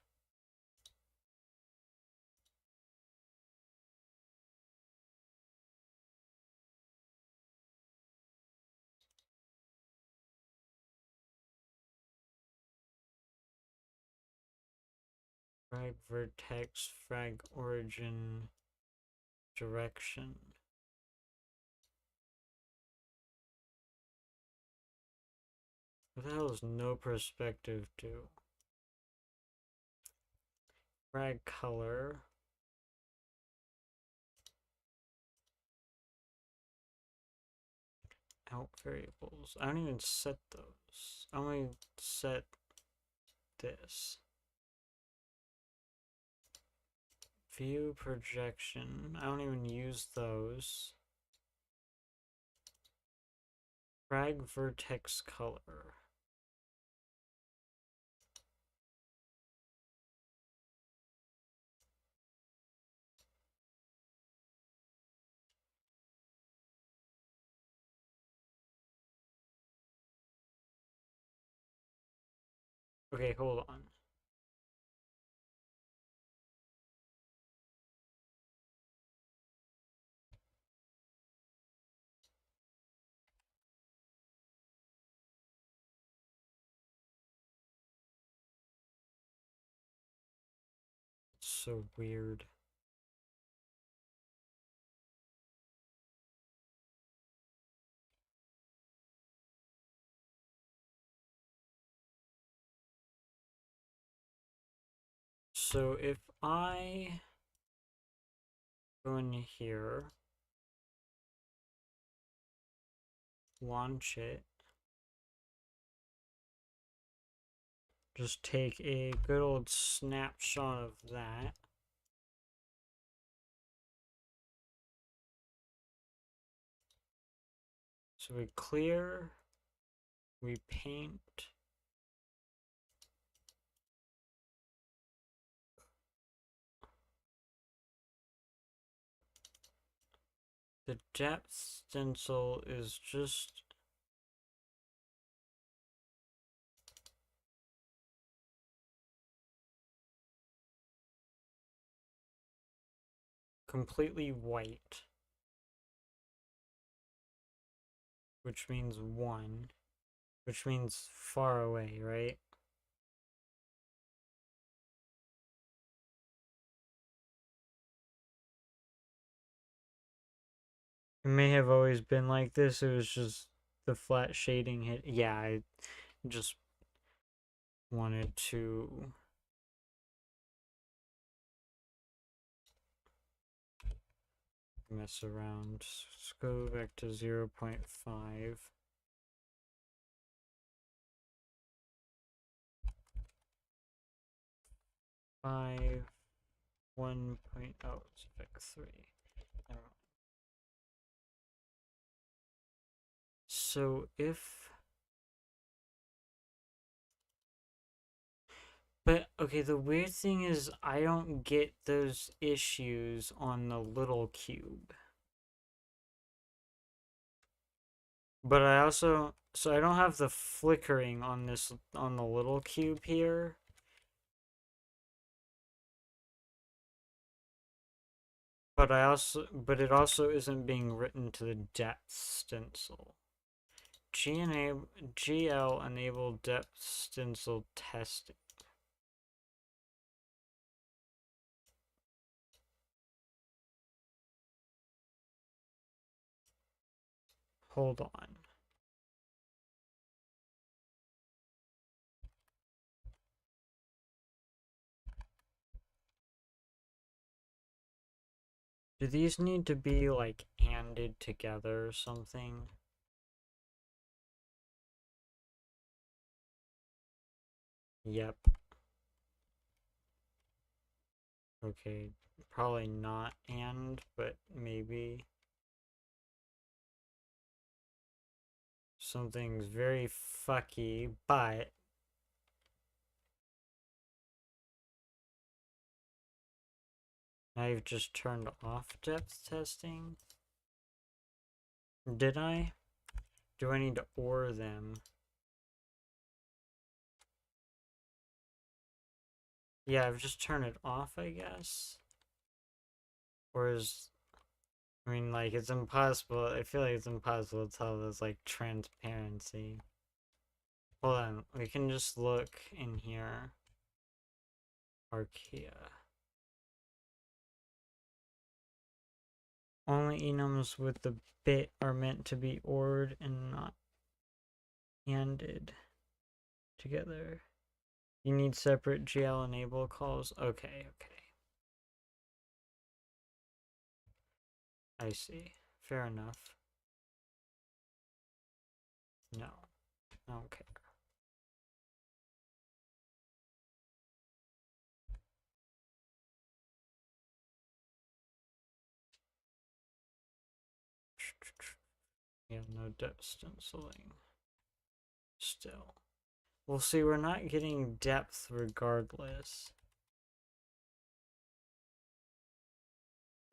Speaker 1: Frag vertex, frag origin, direction. What the hell is no perspective do? Frag color. Out variables. I don't even set those. I only set this. View projection. I don't even use those. Frag vertex color. Okay, hold on. It's so weird. So if I go in here, launch it. Just take a good old snapshot of that. So we clear, we paint. The depth stencil is just completely white, which means 1, which means far away, right? It may have always been like this, it was just the flat shading hit. Yeah, I just wanted to mess around. Let's go back to 0.5. 5, 1. Oh, it's like 3. So if... But, okay, the weird thing is I don't get those issues on the little cube. But I also... So I don't have the flickering on this, on the little cube here. But it also isn't being written to the depth stencil. GL enable depth stencil testing. Hold on. Do these need to be like handed together or something? Yep. Okay, probably not and, but maybe. Something's very fucky, but I've just turned off depth testing. Did I? Do I need to OR them? Yeah, I've just turned it off, I guess. Or is... I mean, like, it's impossible. I feel like it's impossible to tell there's, like, transparency. Hold on. We can just look in here. Archaea. Only enums with the bit are meant to be ORed and not handed together. You need separate GL enable calls? Okay, okay. I see. Fair enough. No. Okay. Yeah, no depth stenciling. Still. We'll see, we're not getting depth regardless.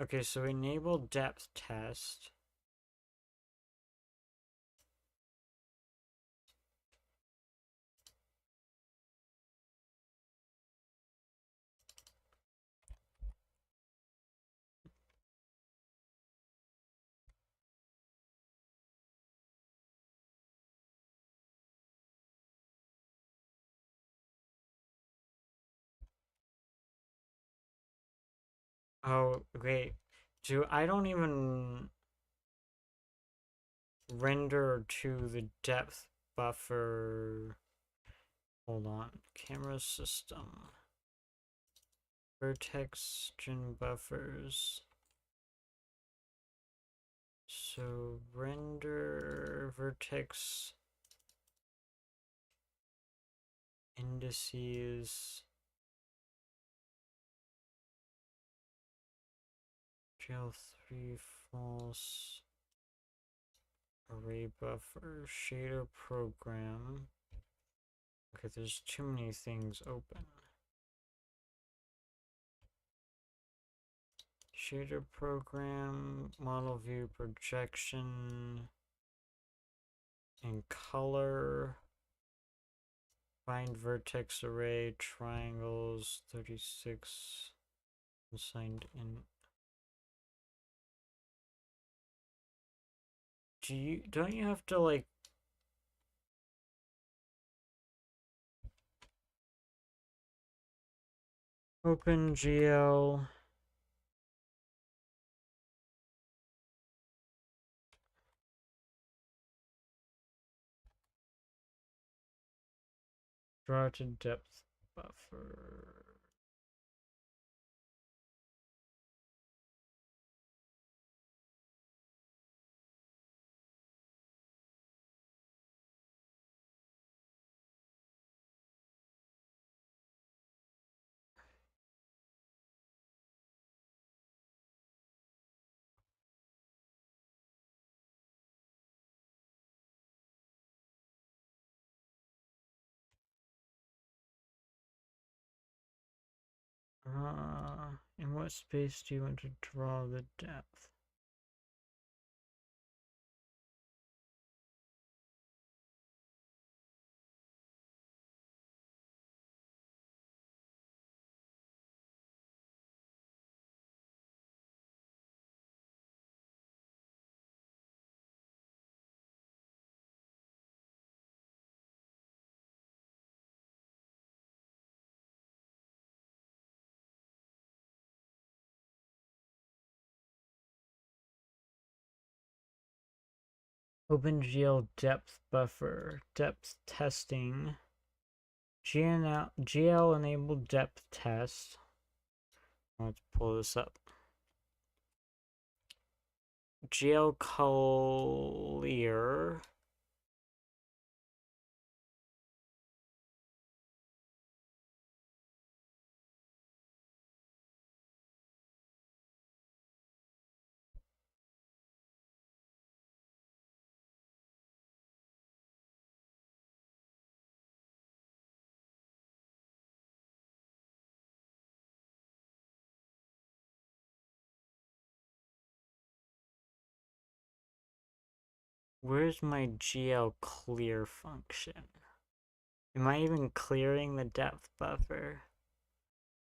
Speaker 1: Okay, so enable depth test. Oh, wait. I don't even render to the depth buffer. Hold on. Camera system. Vertex gen buffers. So render vertex indices GL3 false array buffer shader program. Okay, there's too many things open. Shader program, model view projection, and color. Find vertex array, triangles, 36, assigned in. Don't you have to like OpenGL draw to depth buffer? In what space do you want to draw the depth? OpenGL depth buffer, depth testing, GL enabled depth test. Let's pull this up. GL clear. Where's my GL clear function? Am I even clearing the depth buffer?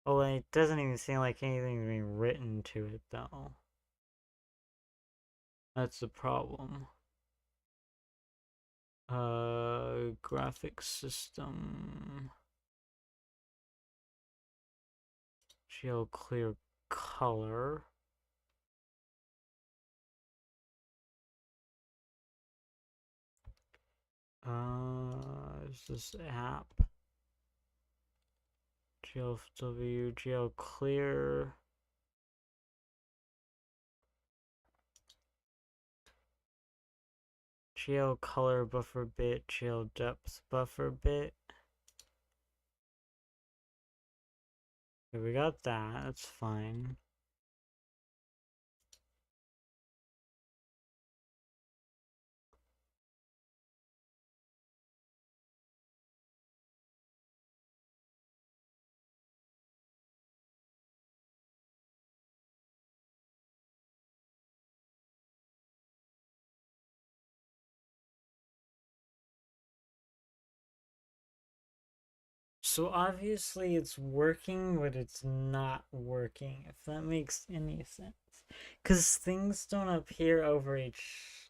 Speaker 1: Oh, it doesn't even seem like anything's being written to it, though. That's the problem. Graphics system. GL clear color. Is this app? GLW, GL clear. GL color buffer bit, GL depth buffer bit. Okay, we got that, that's fine. So obviously it's working, but it's not working, if that makes any sense. Because things don't appear over each...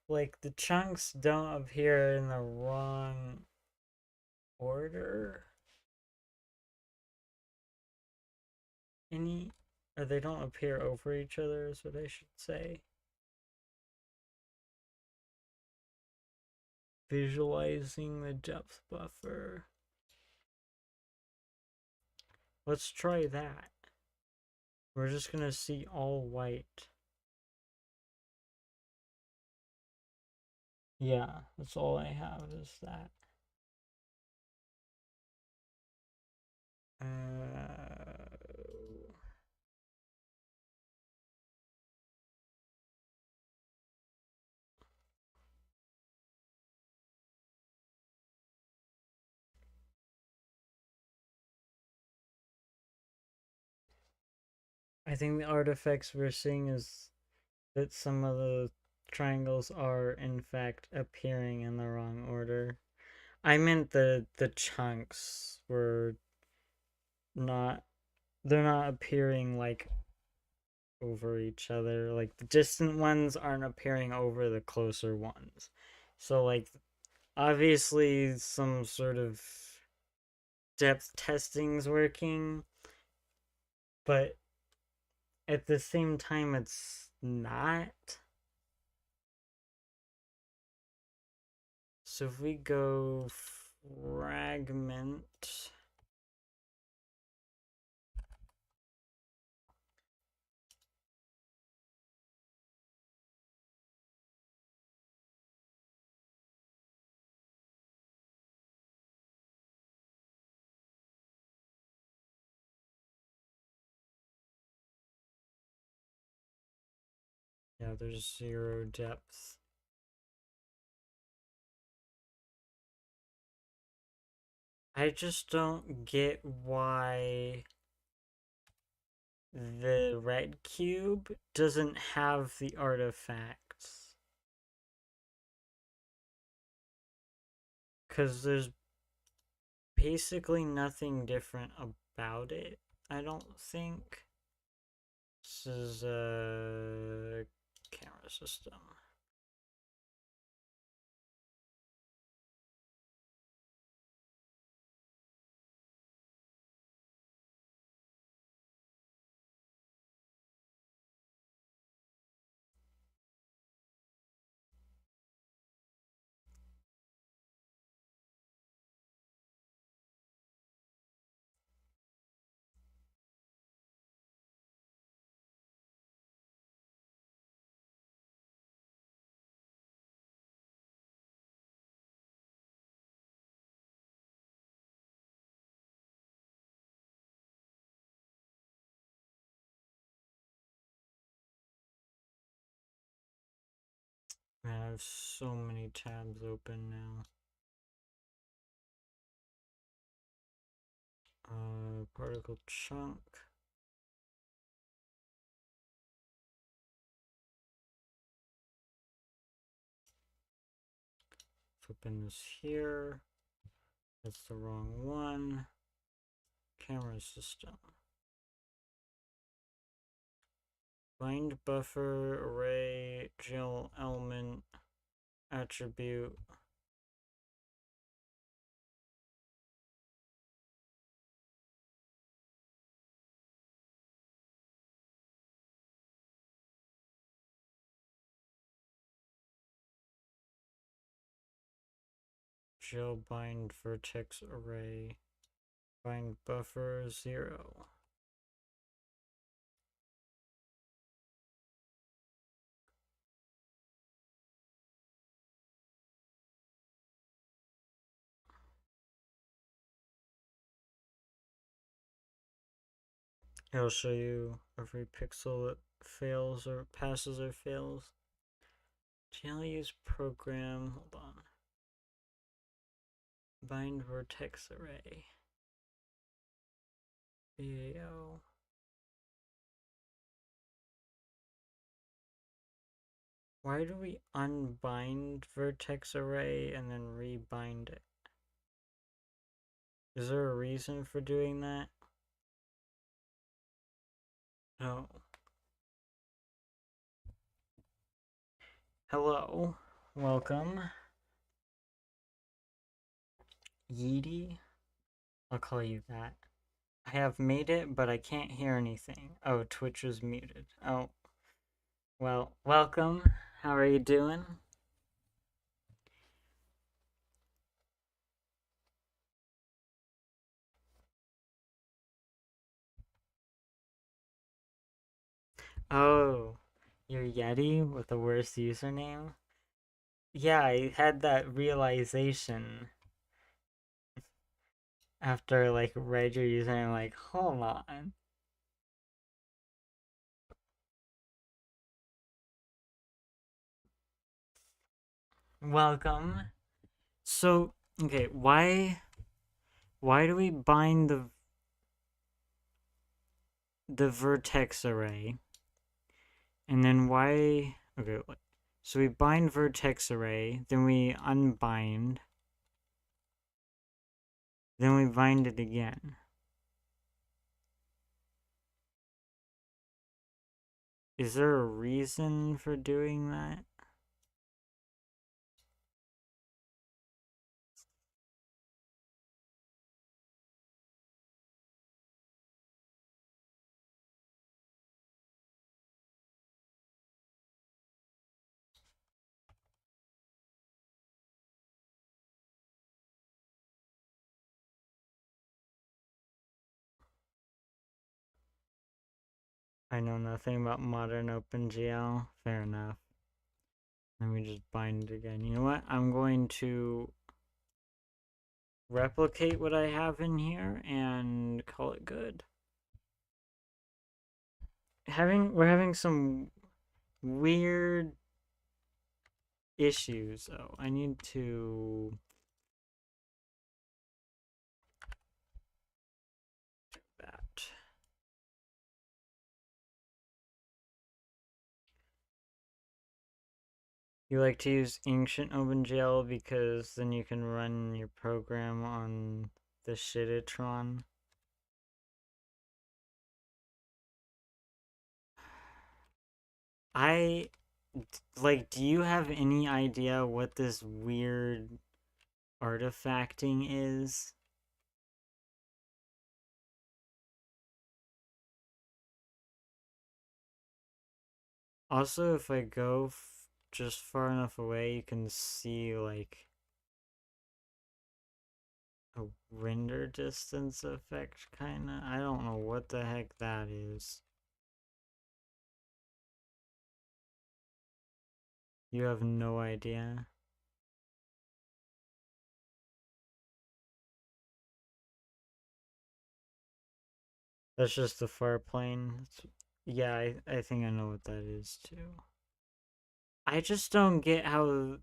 Speaker 1: Like, the chunks don't appear in the wrong order. Or they don't appear over each other, is what I should say. Visualizing the depth buffer. Let's try that. We're just gonna see all white. Yeah, that's all I have is that. I think the artifacts we're seeing is that some of the triangles are in fact appearing in the wrong order. I meant the chunks were not, they're not appearing like over each other. Like the distant ones aren't appearing over the closer ones. So like obviously some sort of depth testing's working, but at the same time it's not. So if we go fragment, yeah, there's zero depth. I just don't get why the red cube doesn't have the artifacts. Because there's basically nothing different about it, I don't think. This is a camera system. Man, I have so many tabs open now. Particle chunk. Let's open this here. That's the wrong one. Camera system. Bind buffer, array, gel element, attribute. Gel bind vertex array. Bind buffer 0. It'll show you every pixel that fails or passes or fails. Gel use program. Hold on. Bind vertex array. BAO. Why do we unbind vertex array and then rebind it? Is there a reason for doing that? Oh. Hello. Welcome. Yeety? I'll call you that. I have made it, but I can't hear anything. Oh, Twitch is muted. Oh. Well, welcome. How are you doing? Oh, you're Yeti with the worst username? Yeah, I had that realization after like read your username, like, hold on. Welcome. So, okay, why do we bind the vertex array? And then why okay, so we bind vertex array, then we unbind, then we bind it again. Is there a reason for doing that? I know nothing about modern OpenGL. Fair enough. Let me just bind it again. You know what? I'm going to replicate what I have in here and call it good. We're having some weird issues though. I need to do that. You like to use ancient OpenGL because then you can run your program on the Shititron. I like, do you have any idea what this weird artifacting is? Also, if I go just far enough away, you can see like a render distance effect, kinda. I don't know what the heck that is. You have no idea? That's just the far plane. Yeah, I think I know what that is too. I just don't get how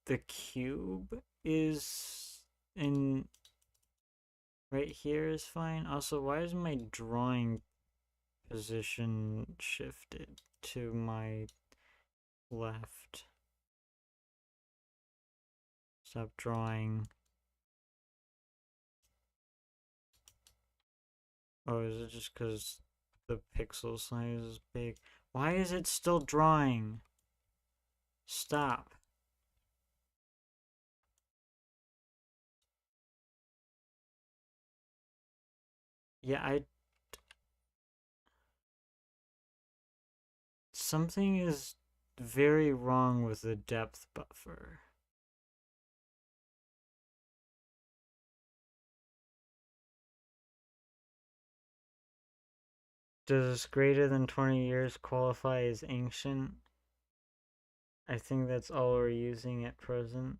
Speaker 1: the cube is in right here is fine. Also, why is my drawing position shifted to my left? Stop drawing. Oh, is it just because the pixel size is big? Why is it still drawing? Stop. Yeah, something is very wrong with the depth buffer. Does greater than 20 years qualify as ancient? I think that's all we're using at present.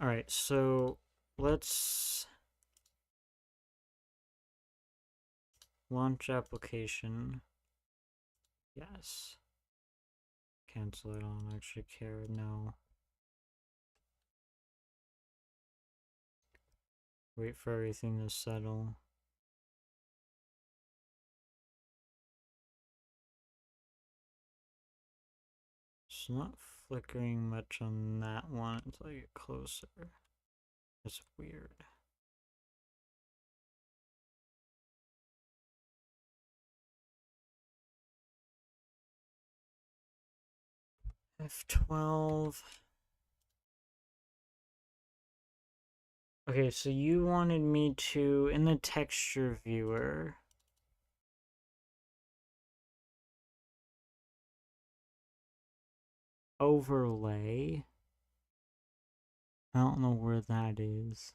Speaker 1: Alright, so let's launch application. Yes. Cancel it. I don't actually care. No. Wait for everything to settle. It's not flickering much on that one until I get closer. That's weird. F12. Okay, so you wanted me to, in the texture viewer, overlay. I don't know where that is.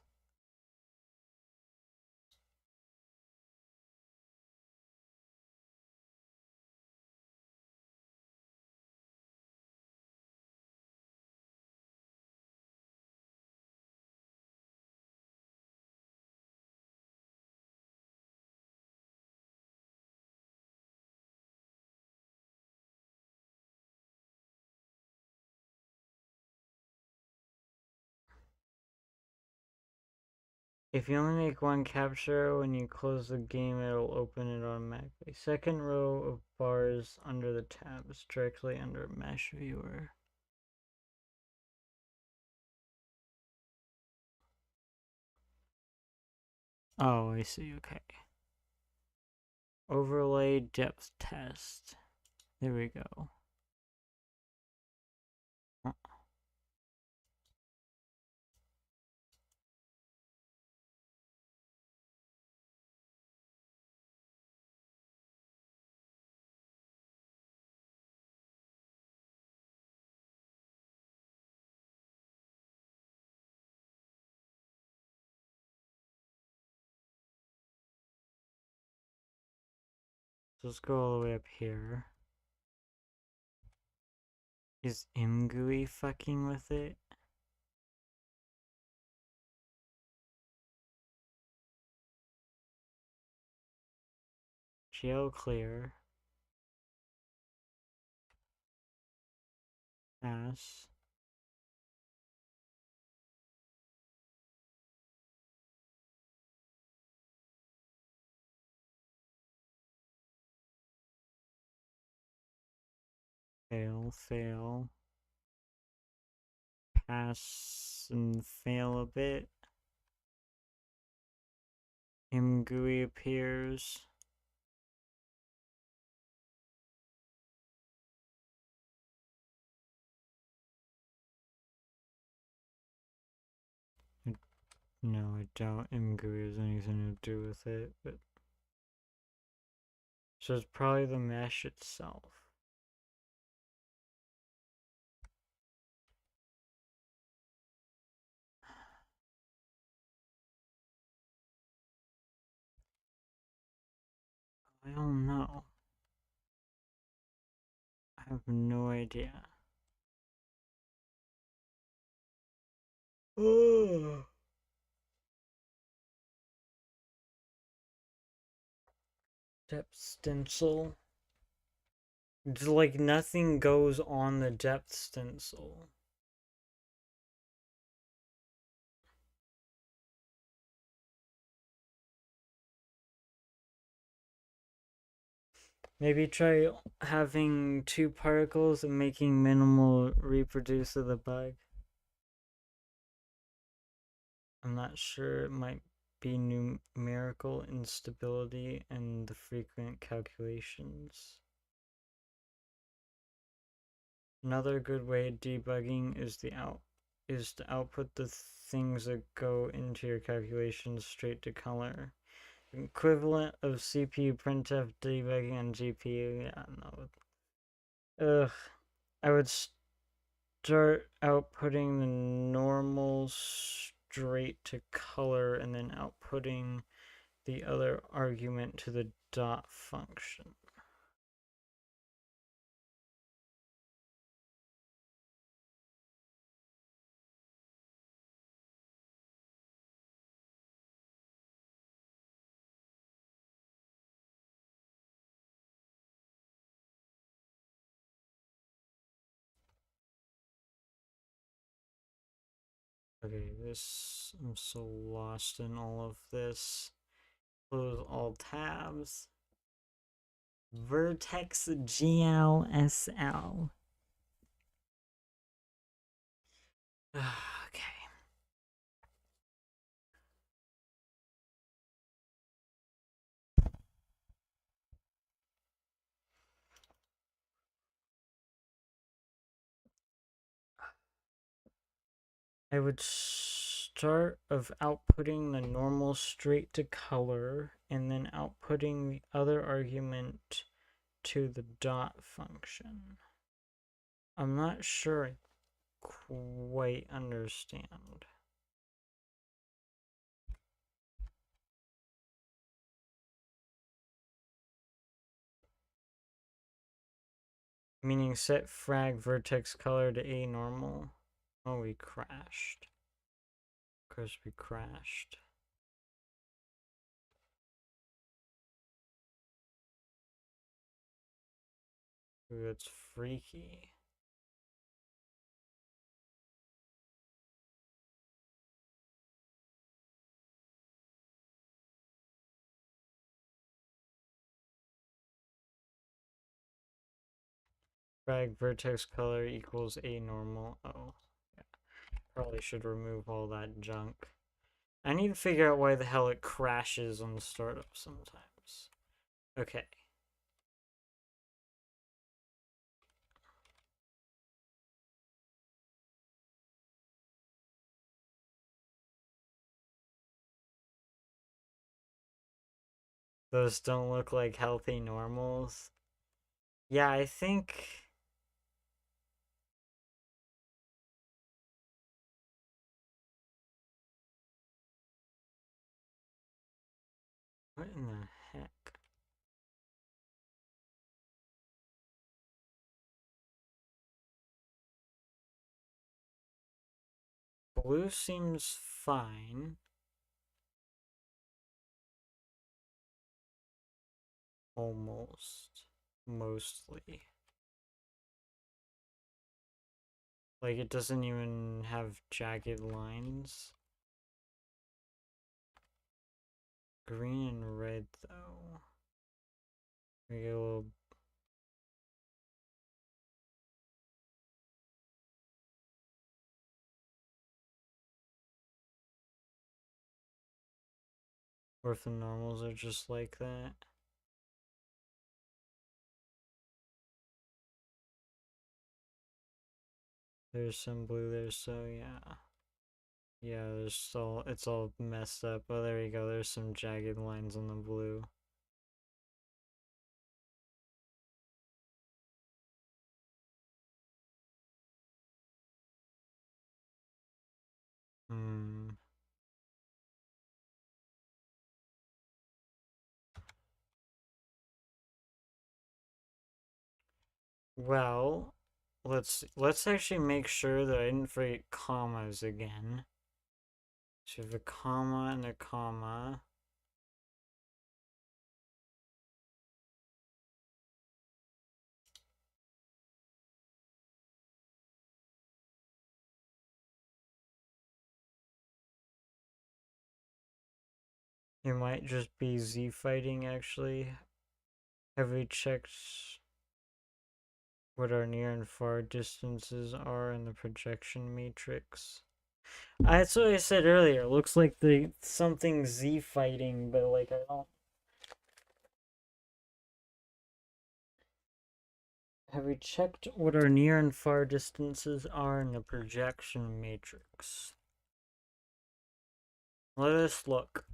Speaker 1: If you only make one capture, when you close the game, it'll open it automatically. Second row of bars under the tabs, directly under Mesh Viewer. Oh, I see, okay. Overlay depth test. There we go. So let's go all the way up here. Is Imgui fucking with it? Jail clear. Pass. Fail, fail. Pass and fail a bit. Imgui appears. No, I doubt Imgui has anything to do with it, but so it's probably the mesh itself. I don't know. I have no idea. Oh. Depth stencil. It's like nothing goes on the depth stencil. Maybe try having two particles and making minimal reproduce of the bug. I'm not sure, it might be numerical instability and the frequent calculations. Another good way of debugging is to output the things that go into your calculations straight to color. Equivalent of CPU printf debugging on GPU. Yeah, no. Ugh. I would start outputting the normal straight to color and then outputting the other argument to the dot function. Okay, I'm so lost in all of this. Close all tabs. Vertex GLSL. Okay. I would start of outputting the normal straight to color and then outputting the other argument to the dot function. I'm not sure I quite understand. Meaning set frag vertex color to A normal. Oh, we crashed. Of course we crashed. Ooh, that's freaky. Frag vertex color equals a normal. Oh, yeah. Probably should remove all that junk. I need to figure out why the hell it crashes on the startup sometimes. Okay. Those don't look like healthy normals. Yeah, I think... What in the heck? Blue seems fine. Almost. Mostly. Like, it doesn't even have jagged lines. Green and red, though. We get a little... Orthonormals are just like that. There's some blue there, so yeah. Yeah, there's all, it's all messed up. Oh, there you go. There's some jagged lines on the blue. Hmm. Well, let's actually make sure that I didn't forget commas again. So we have a comma and a comma. It might just be Z fighting actually. Have we checked what our near and far distances are in the projection matrix? That's what I said earlier. It looks like the something Z fighting, but like I don't. Have we checked what our near and far distances are in the projection matrix? Let us look.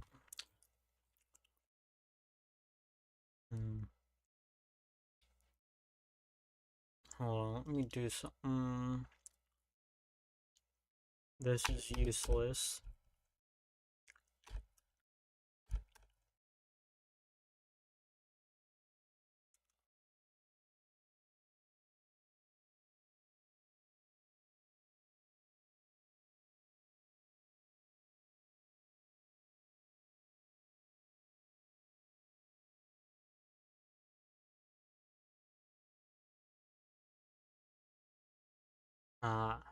Speaker 1: Hold on, let me do something. This is useless. Ah.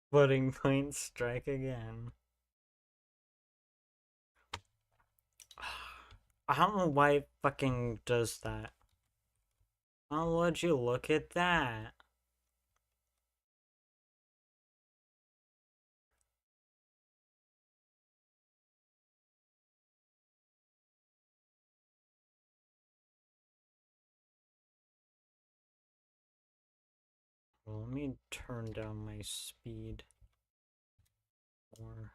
Speaker 1: Floating point strike again. I don't know why it fucking does that. I'll let you look at that. Well, let me turn down my speed more.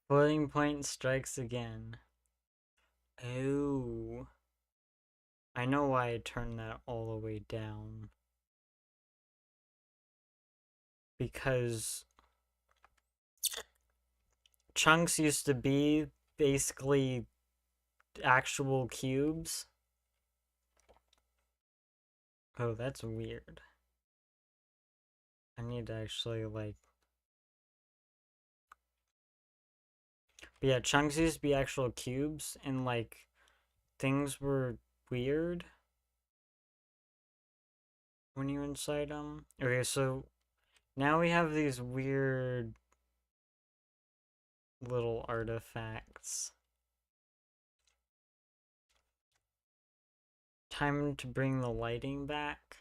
Speaker 1: Floating point strikes again. Oh. I know why I turned that all the way down. Because chunks used to be basically actual cubes. Oh, that's weird. I need to actually, like... But yeah, chunks used to be actual cubes, and, like, things were weird when you inside them. Okay, so now we have these weird little artifacts. Time to bring the lighting back.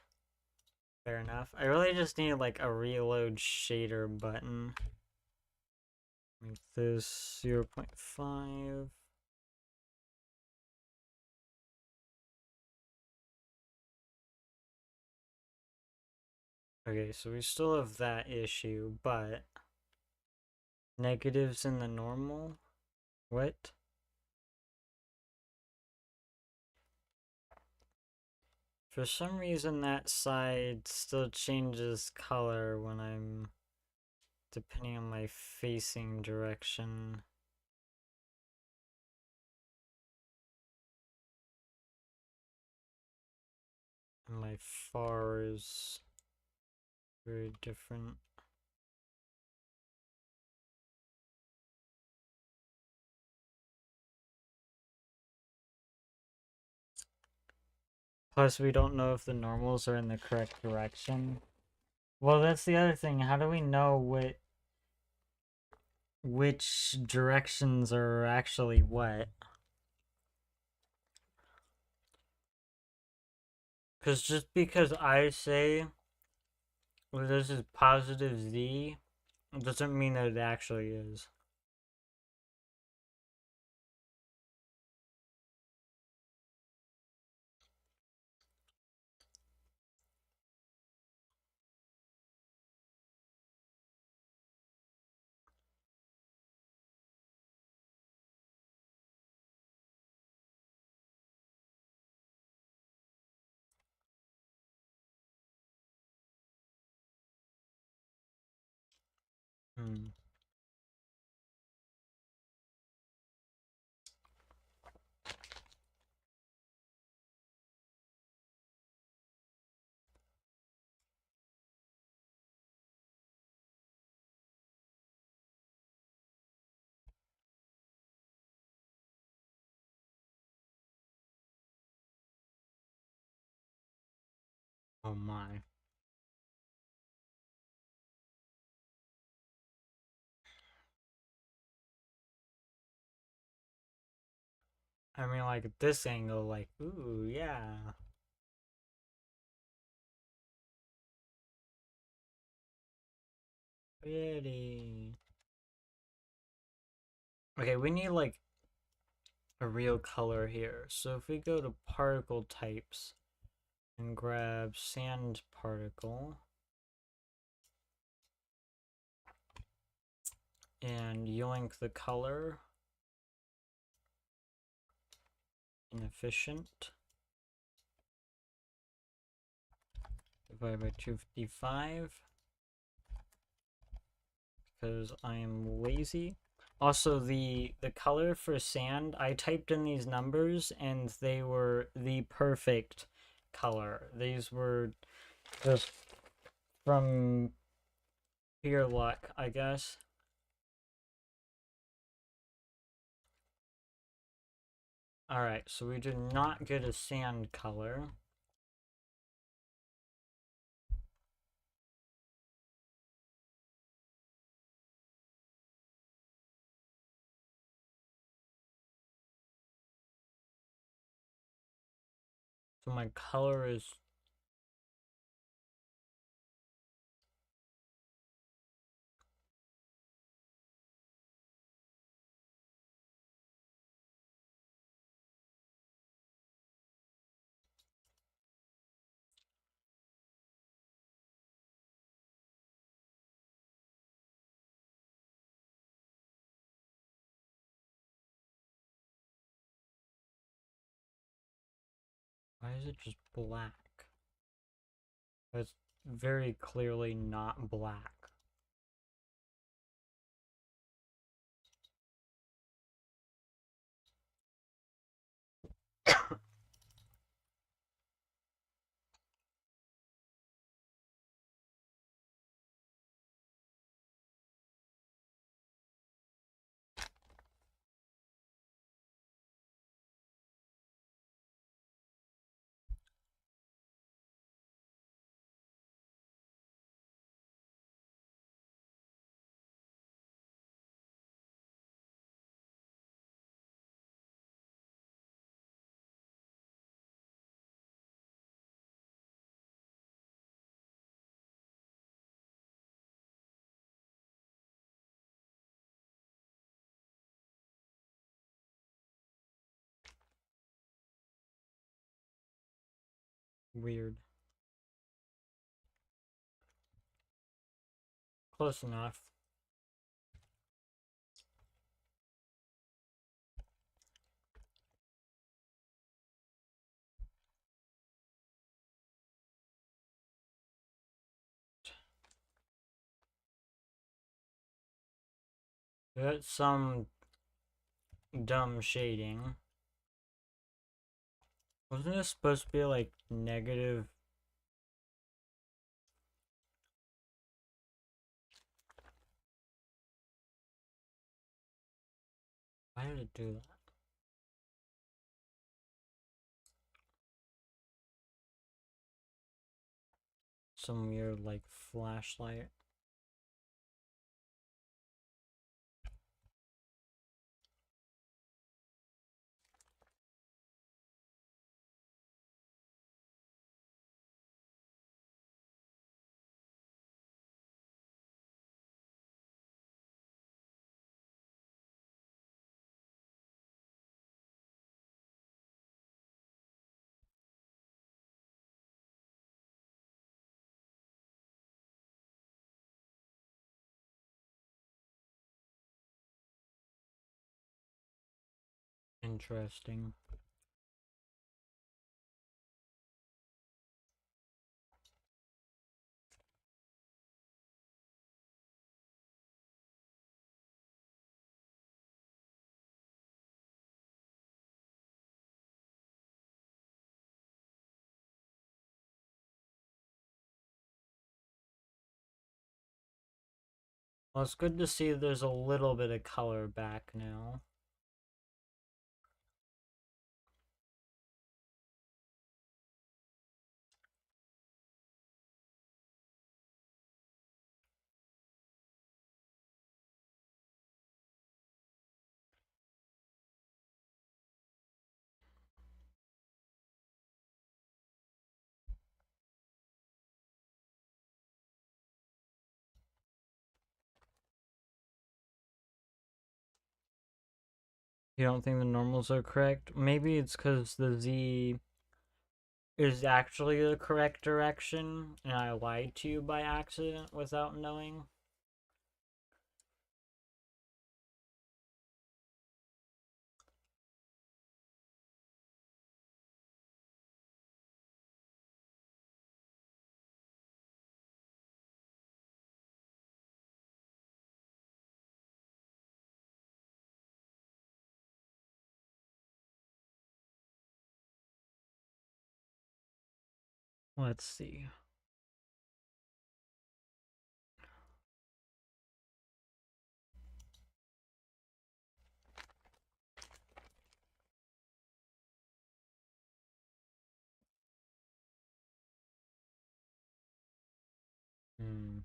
Speaker 1: Fair enough. I really just need like a reload shader button. Make this 0.5. Okay, so we still have that issue, but negatives in the normal? What? For some reason that side still changes color when I'm depending on my facing direction. And my far is very different. Plus, we don't know if the normals are in the correct direction. Well, that's the other thing. How do we know which directions are actually what? Because just because I say, well, this is positive z, doesn't mean that it actually is. Hmm. Oh my. I mean, like, at this angle, like, ooh, yeah. Pretty. Okay, we need, like, a real color here. So if we go to particle types and grab sand particle and yoink the color, inefficient, divided by 255, because I am lazy. Also, the color for sand, I typed in these numbers and they were the perfect color. These were just from pure luck, I guess. Alright, so we did not get a sand color. So my color is... Why is it just black? It's very clearly not black. Weird. Close enough. Got some dumb shading. Wasn't this supposed to be like negative? Why did it do that? Some weird like flashlight. Interesting. Well, it's good to see there's a little bit of color back now. You don't think the normals are correct? Maybe it's because the Z is actually the correct direction and I lied to you by accident without knowing. Let's see. Hmm.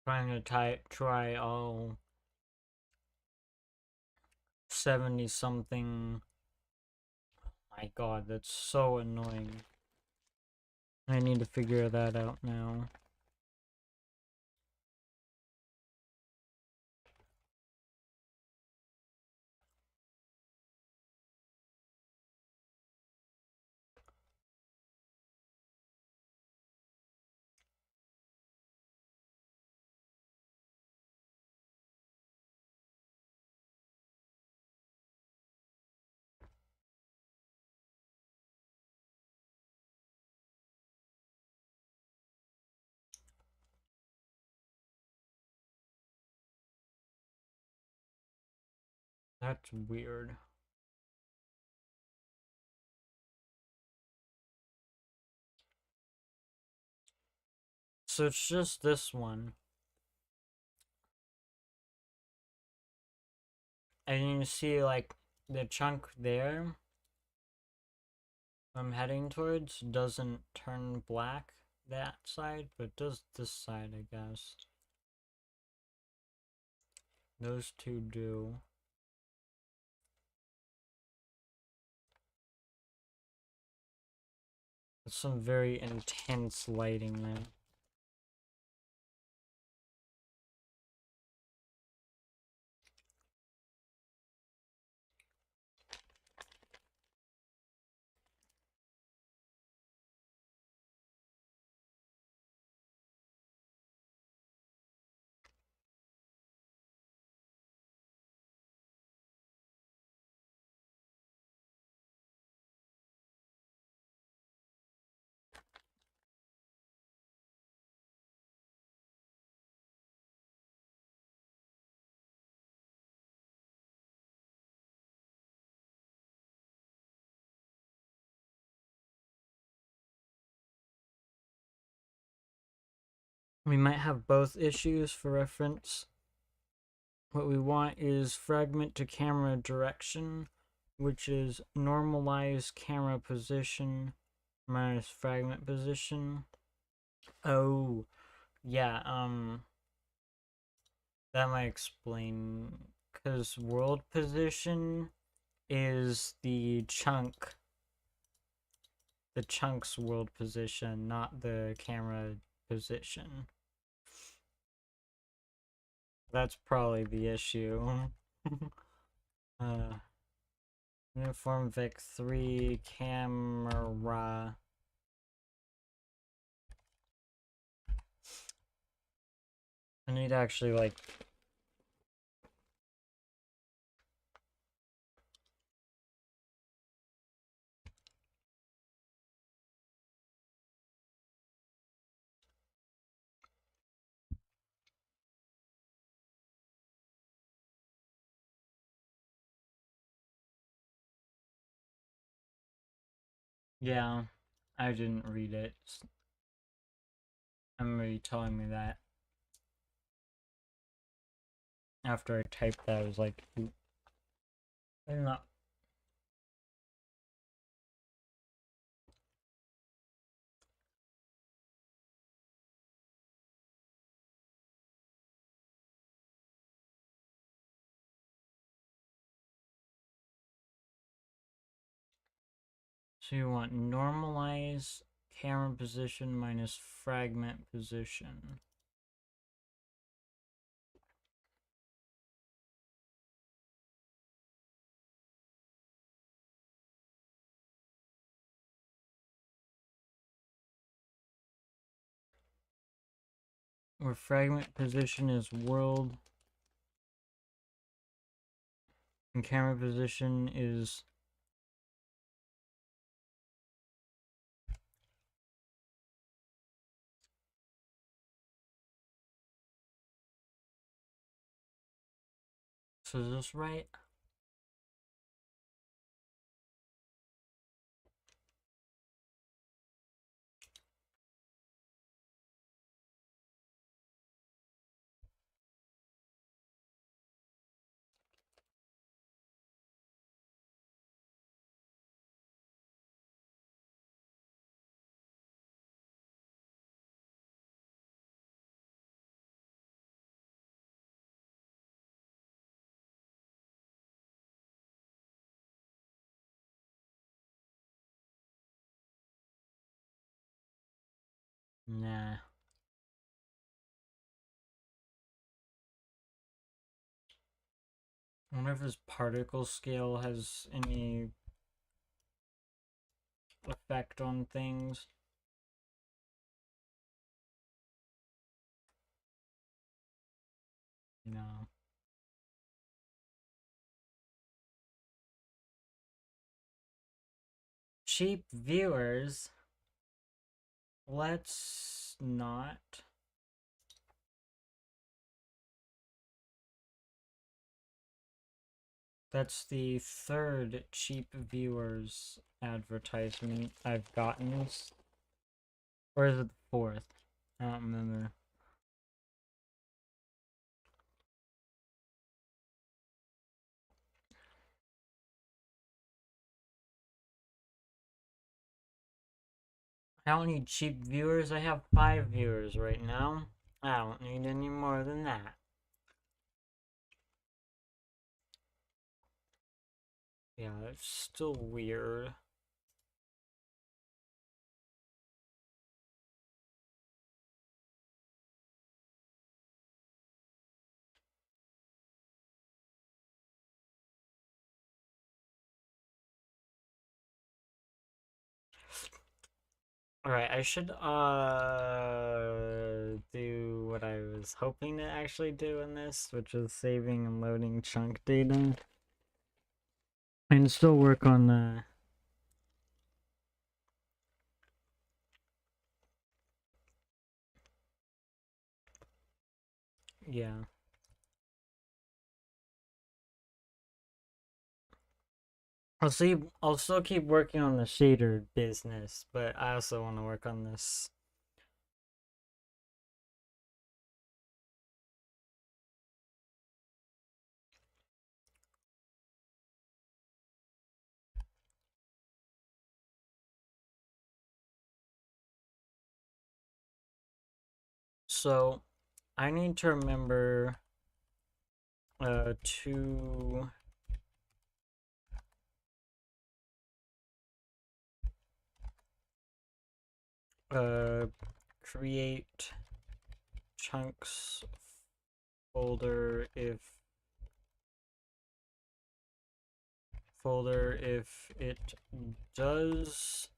Speaker 1: Trying to try all 70 something. My god, that's so annoying. I need to figure that out now. That's weird. So it's just this one. And you see like the chunk there I'm heading towards doesn't turn black that side, but does this side, I guess. Those two do. There's some very intense lighting there. We might have both issues for reference. What we want is fragment to camera direction, which is normalized camera position minus fragment position. Oh, yeah, that might explain, because world position is the chunk's world position, not the camera position. That's probably the issue. uh, Uniform Vic 3 camera. I need to actually, like, yeah, I didn't read it. I'm already telling me that. After I typed that, I was like, I'm not. So you want normalize camera position minus fragment position. Where fragment position is world and camera position is so is this right? Nah. I wonder if his particle scale has any effect on things. No. Cheap viewers. Let's not. That's the third cheap viewers advertisement I've gotten. Or is it the fourth? I don't remember. I don't need cheap viewers. I have 5 viewers right now. I don't need any more than that. Yeah, it's still weird. Alright, I should do what I was hoping to actually do in this, which is saving and loading chunk data. And still work on the yeah. I'll still keep working on the shader business, but I also want to work on this So I need to remember to uh create chunks folder if it does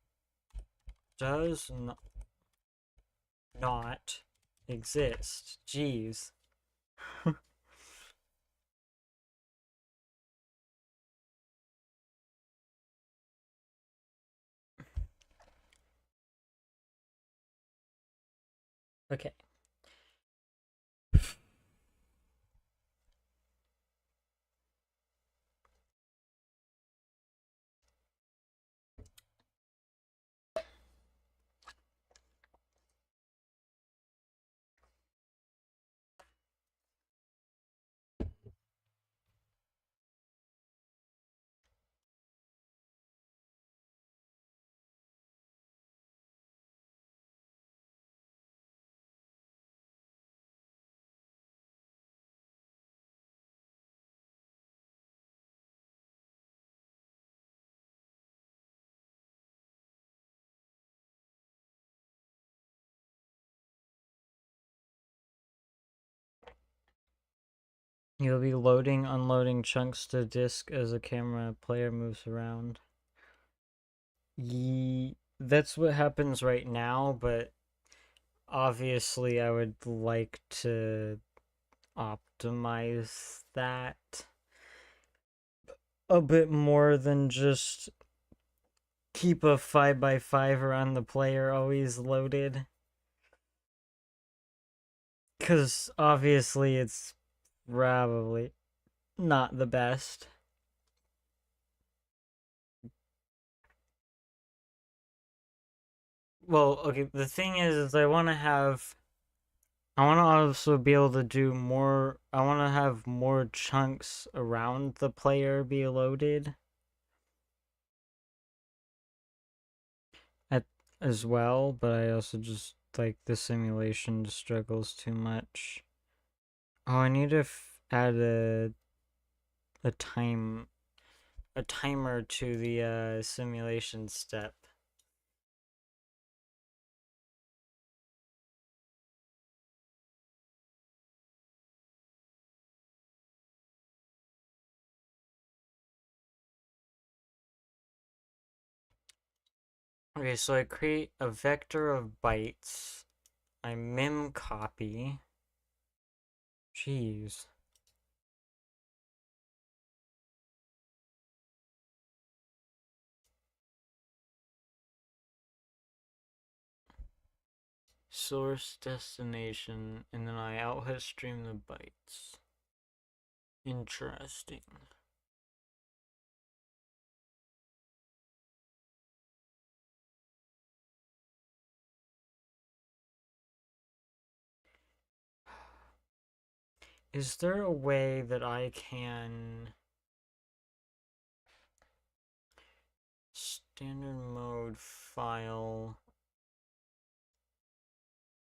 Speaker 1: not exist. Jeez. Okay. You'll be loading, unloading chunks to disk as a camera player moves around. That's what happens right now, but obviously I would like to optimize that a bit more than just keep a 5x5 around the player always loaded. Because obviously it's probably not the best. Well, okay, the thing is I want to also be able to do more. I want to have more chunks around the player be loaded at as well, but I also just like the simulation struggles too much. Oh, I need to add a time a timer to the simulation step. Okay, so I create a vector of bytes. I mim copy. Jeez. Source, destination, and then I output stream the bytes. Interesting. Is there a way that I can standard mode file?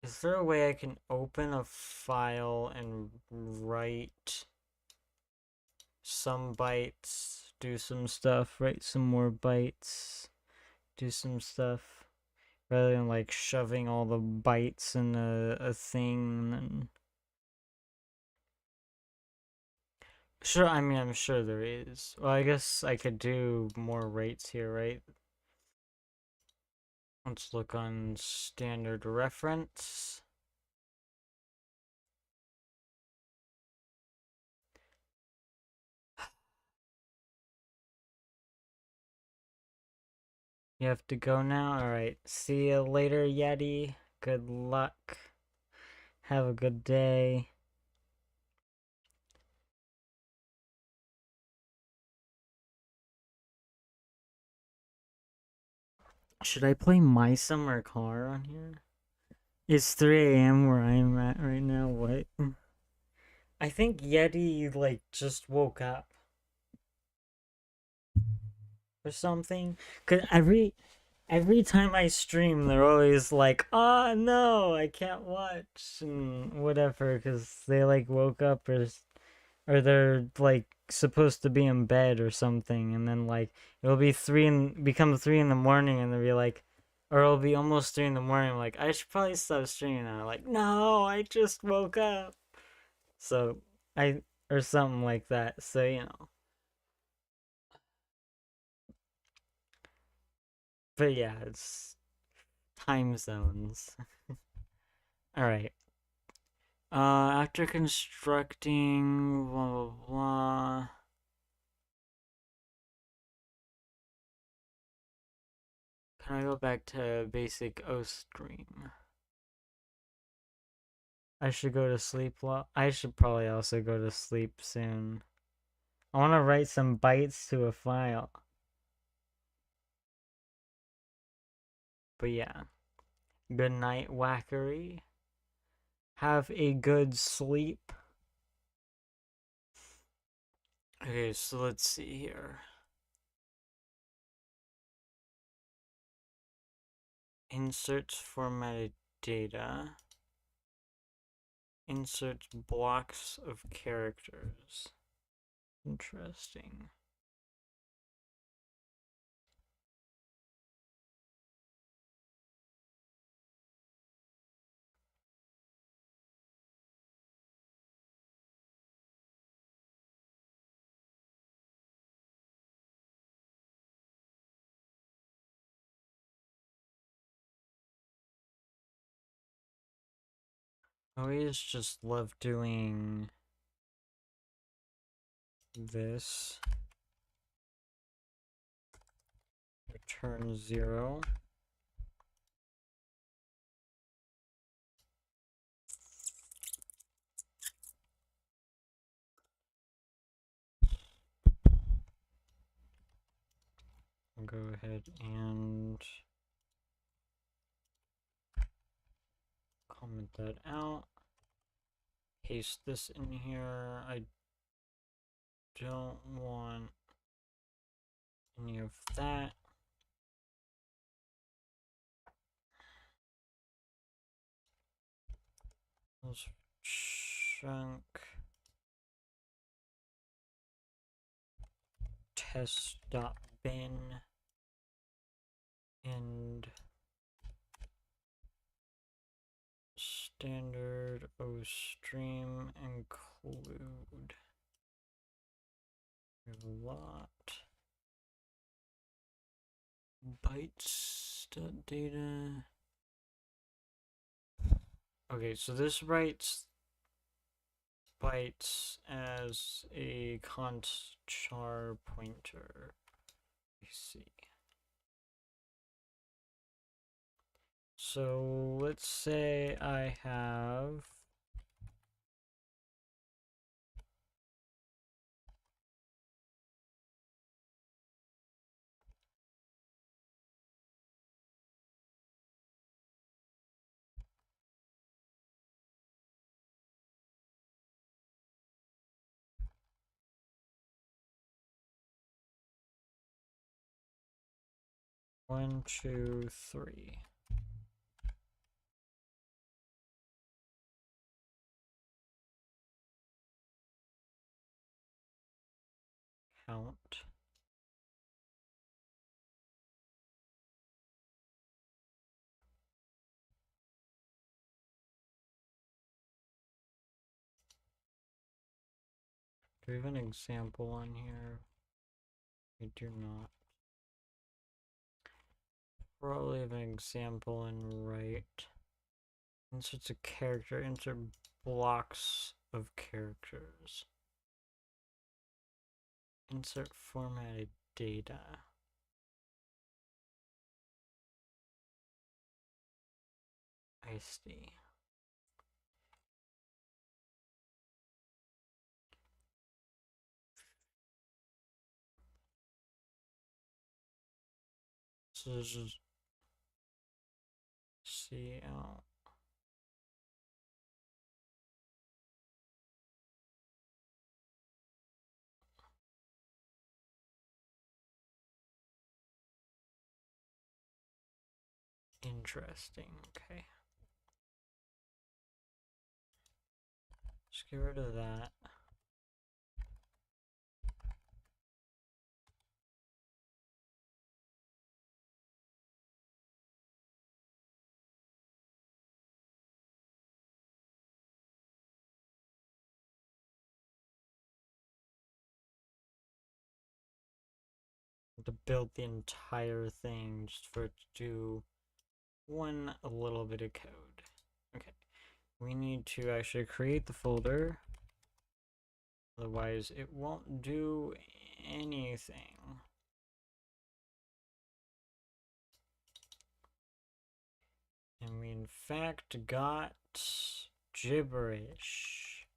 Speaker 1: Is there a way I can open a file and write some bytes, do some stuff, write some more bytes, do some stuff, rather than like shoving all the bytes in a thing and sure, I mean, I'm sure there is. Well, I guess I could do more rates here, right? Let's look on standard reference. You have to go now? Alright, see you later, Yeti. Good luck. Have a good day. Should I play My Summer Car on here? It's 3 a.m. where I'm at right now. What? I think Yeti, like, just woke up or something. Cause Every time I stream, they're always like, "Ah, no, I can't watch," and whatever, because they like woke up or they're like supposed to be in bed or something, and then like it'll be become 3 in the morning, and they'll be like, or it'll be almost 3 in the morning. I'm like, I should probably stop streaming now. Like, no, I just woke up. So I or something like that. So but yeah, it's time zones. All right. After constructing blah blah blah. Can I go back to basic O stream? I should go to sleep. I should probably also go to sleep soon. I want to write some bytes to a file. But yeah, good night, Wackery. Have a good sleep. Okay, so let's see here. Inserts formatted data. Inserts blocks of characters. Interesting. I always just love doing this. Return 0. I'll go ahead and comment that out. Paste this in here. I don't want any of that. Let's chunk test.bin and standard O stream include a lot bytes.data. Okay, so this writes bytes as a const char pointer. Let me see. So let's say I have one, two, three. Count. Do we have an example on here? We do not. Probably have an example in right. Inserts a character, insert blocks of characters. Insert formatted data. I see. So this is CL. Interesting. Okay. Just get rid of that. To build the entire thing just for it to do one little bit of code. Okay. We need to actually create the folder. Otherwise, it won't do anything. And we in fact got gibberish.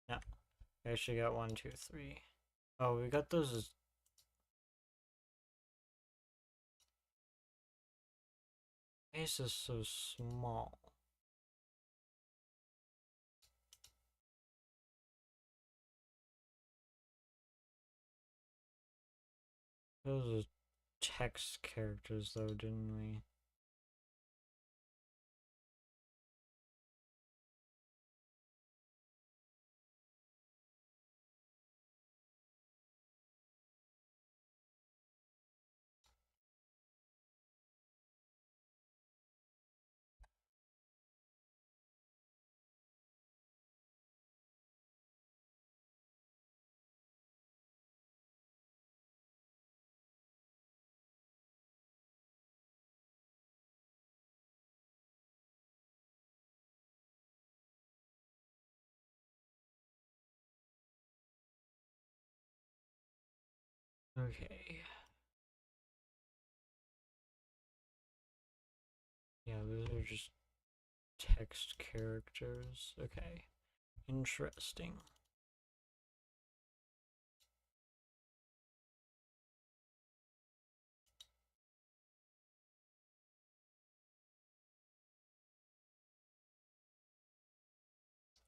Speaker 1: No, we actually got 1, 2, 3. Oh, we got those as... Base is so small. Those are text characters though, didn't we? Okay. Yeah, those are just text characters. Okay. Interesting.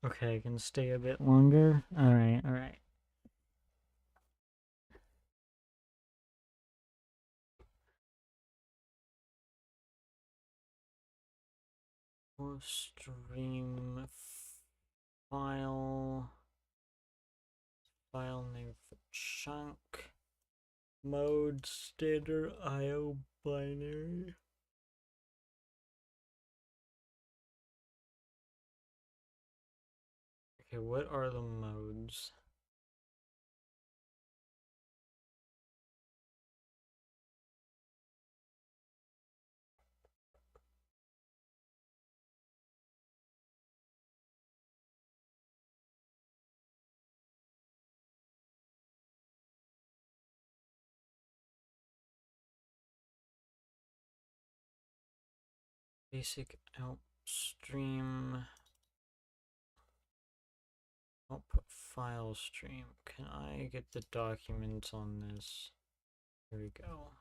Speaker 1: Okay, I can stay a bit longer. Alright, alright. Stream file name for chunk mode standard IO binary. Okay, what are the modes? Basic outstream output file stream. Can I get the documents on this? Here we go.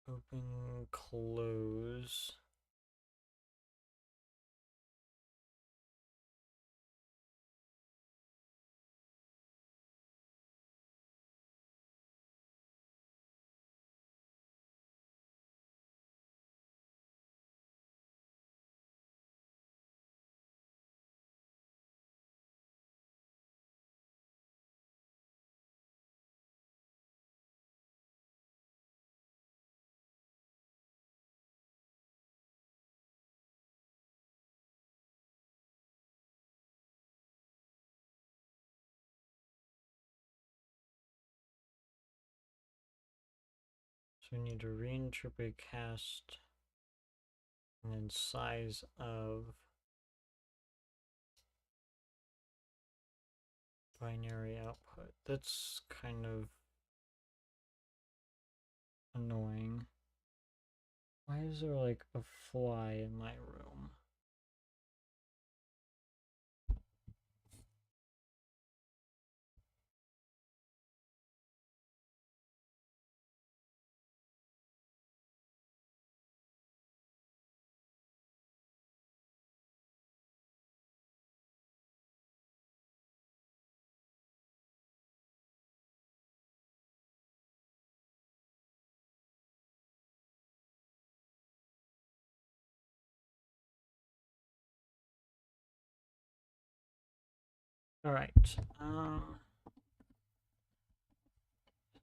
Speaker 1: Open, close. So we need to reinterpret cast and then size of binary output. That's kind of annoying. Why is there like a fly in my room? All right. Sorry,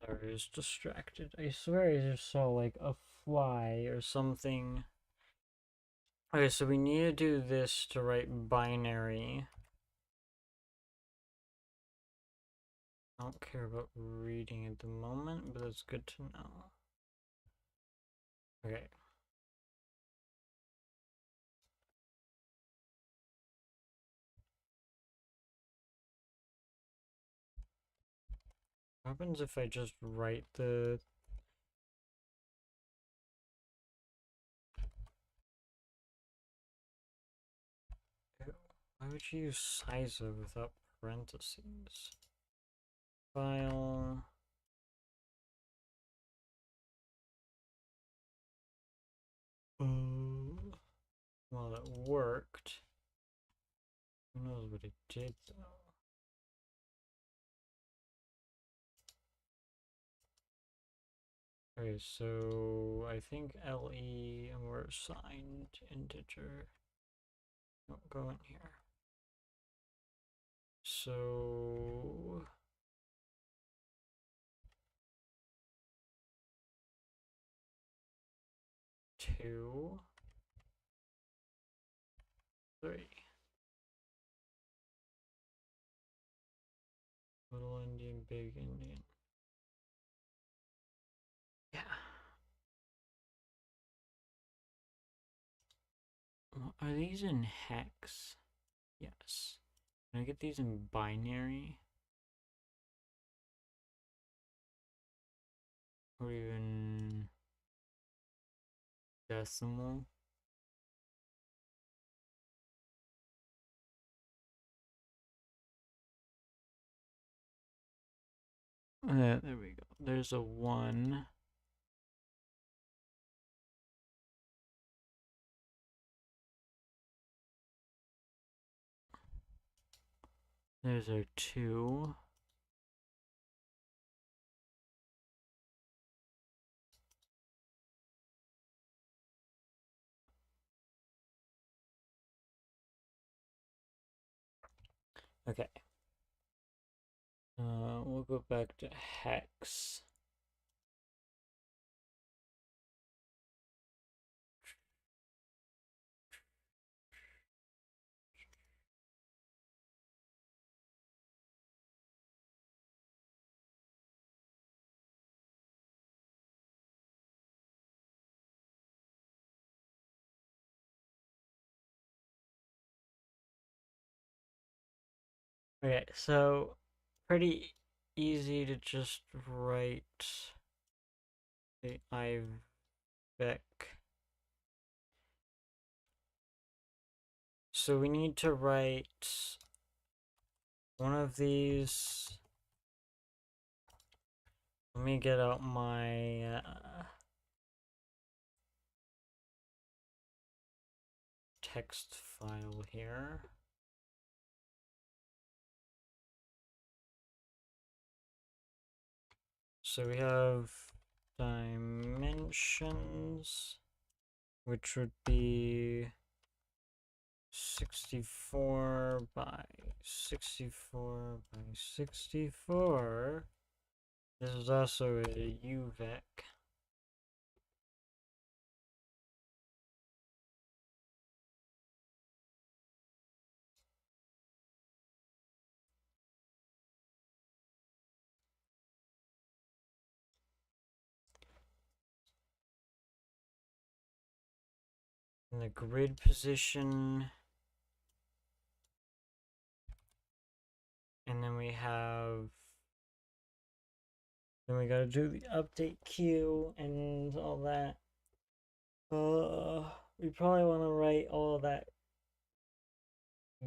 Speaker 1: I was distracted. I swear I just saw like a fly or something. Okay, so we need to do this to write binary. I don't care about reading at the moment, but it's good to know. Okay. What happens if I just write the... Why would you use sizer without parentheses? File... Well, it worked. Who knows what it did, though? Okay, so I think LE and we're assigned integer. Don't go in here. So 2, 3. Little Indian, big Indian. Yeah. Well, are these in hex? Yes. Can I get these in binary? Or even decimal? There we go. There's a 1. There's our 2. Okay. We'll go back to hex. Okay, so pretty easy to just write the IVEC. So we need to write one of these. Let me get out my text file here. So we have dimensions, which would be 64 by 64 by 64. This is also a UVEC. And the grid position. And then we gotta do the update queue and all that. We probably want to write all that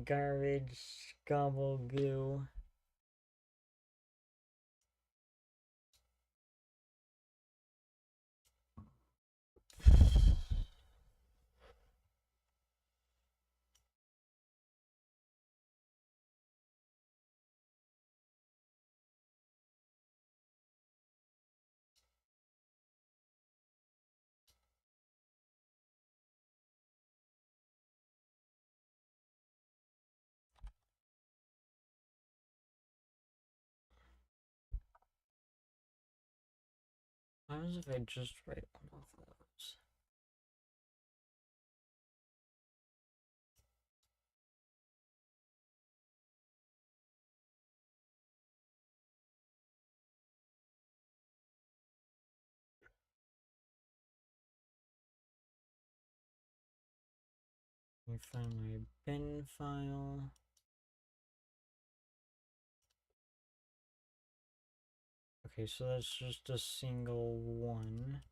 Speaker 1: garbage gobble goo. happens if I just write one of those? Let me find my bin file. Okay, so that's just a single one.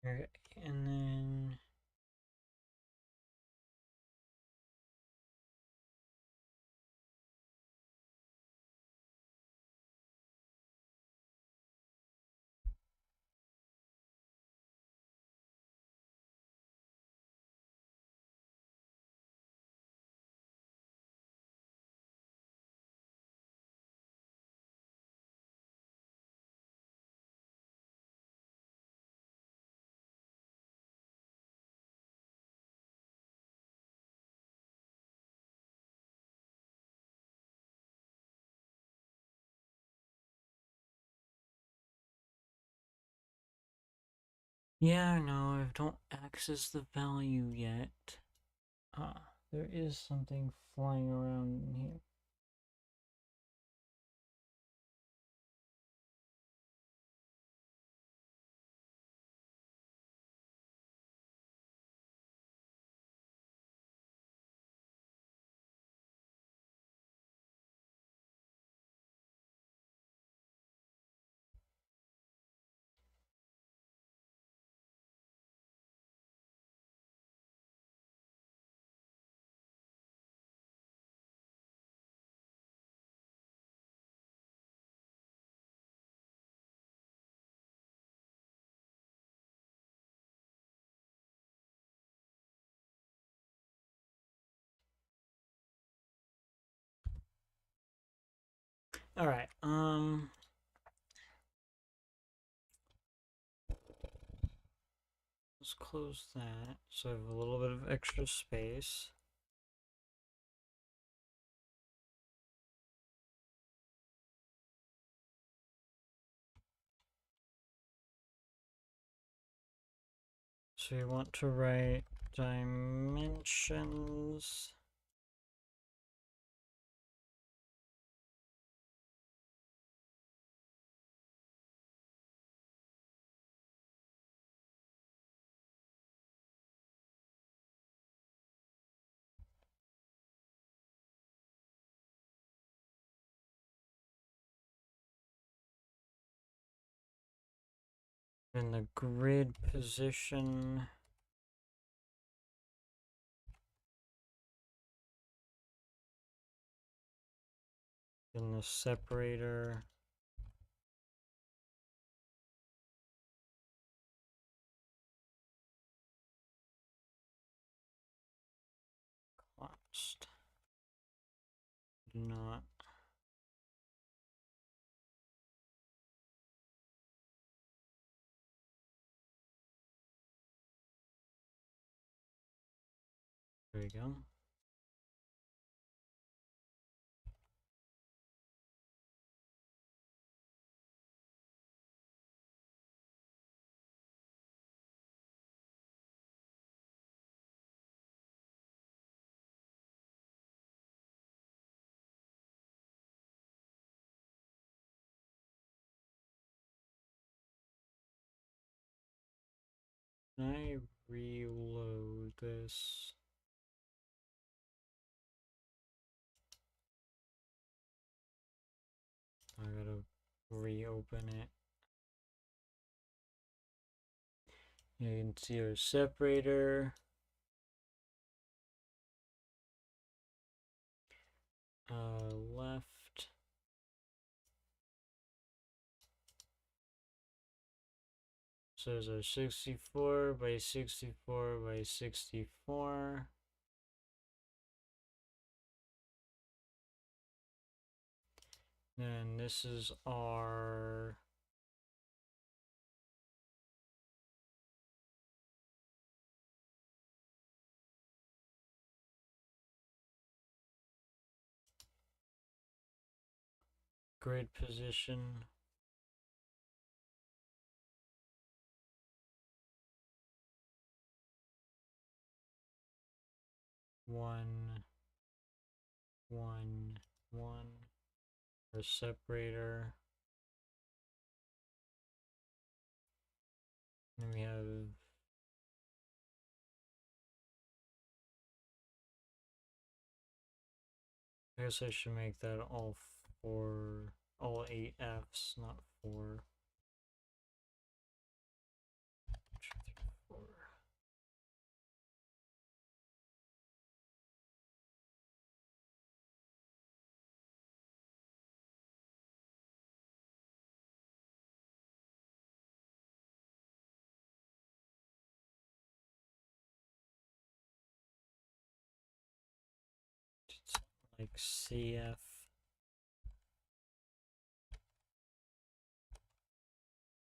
Speaker 1: Okay, and then yeah, no, I don't access the value yet. There is something flying around in here. Alright, let's close that so I have a little bit of extra space. So you want to write dimensions in the grid position. In the separator. Const. Not. There we go. Can I reload this? I gotta reopen it. You can see our separator. Left. So there's our 64 by 64 by 64. Then this is our grid position. One, one, one. Our separator. And we have I guess I should make that all four, all 8 Fs, not 4. 2, 3, 4. It's like CF.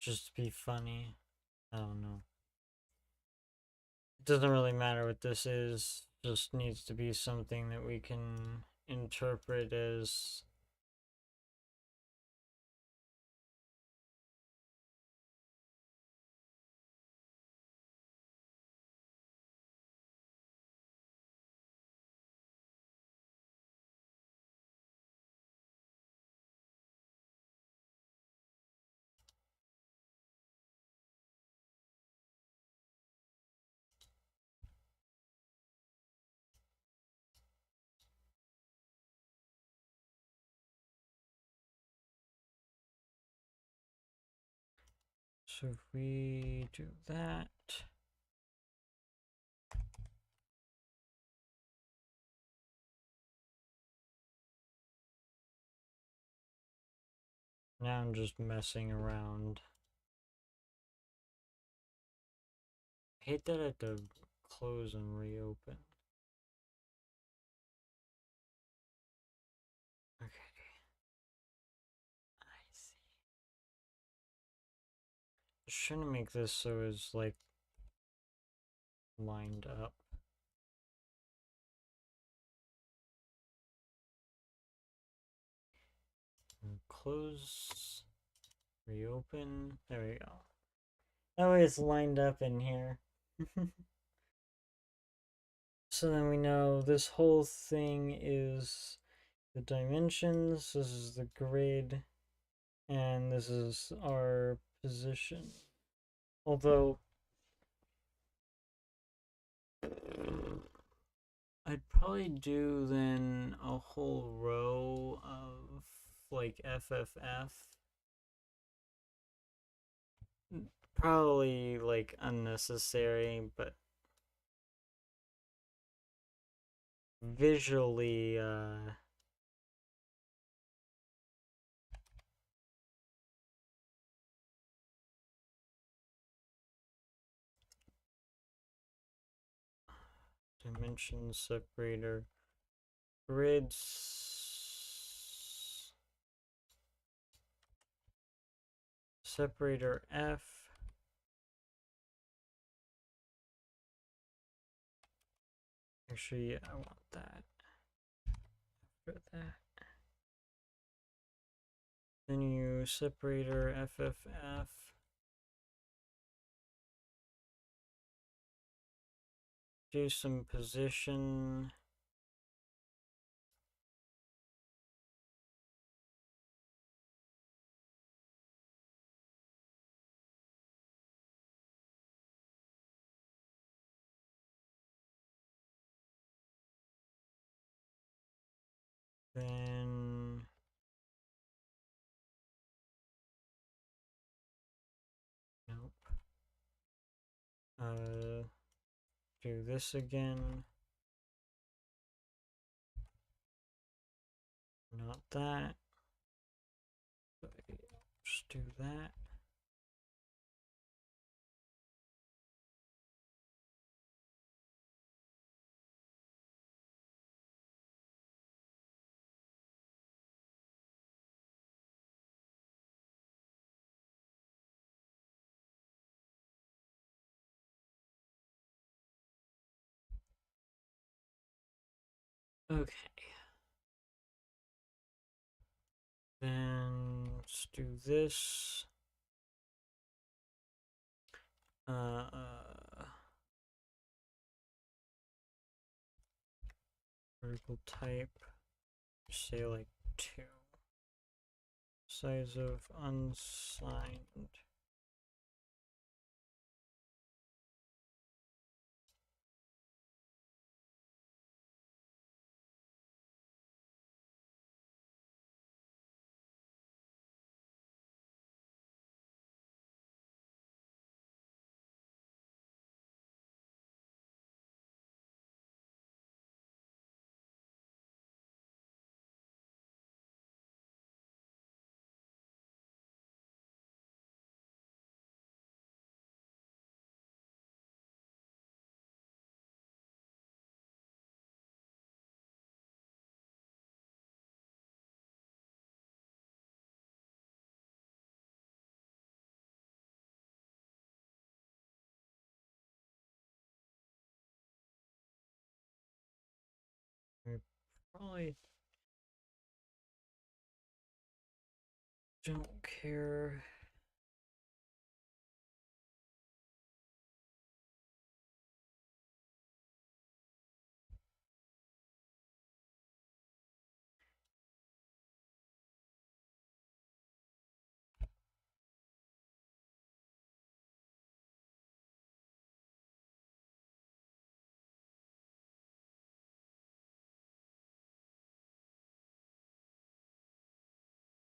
Speaker 1: Just to be funny. I don't know. It doesn't really matter what this is. Just needs to be something that we can interpret as so if we do that. Now I'm just messing around. I hate that I have to close and reopen. Okay, I see. Just trying to make this so it's like lined up. And close, reopen. There we go. That way it's lined up in here. So then we know this whole thing is the dimensions, this is the grid, and this is our position. Although I'd probably do then a whole row of like FFF. Probably like unnecessary, but visually dimension separator grids separator F. Actually, I want that for that. Then you separator FFF. Do some position. Then nope. Do this again. Not that. Just do that. Okay. Then let's do this. Vertical type. Say like 2. Size of unsigned. I probably don't care.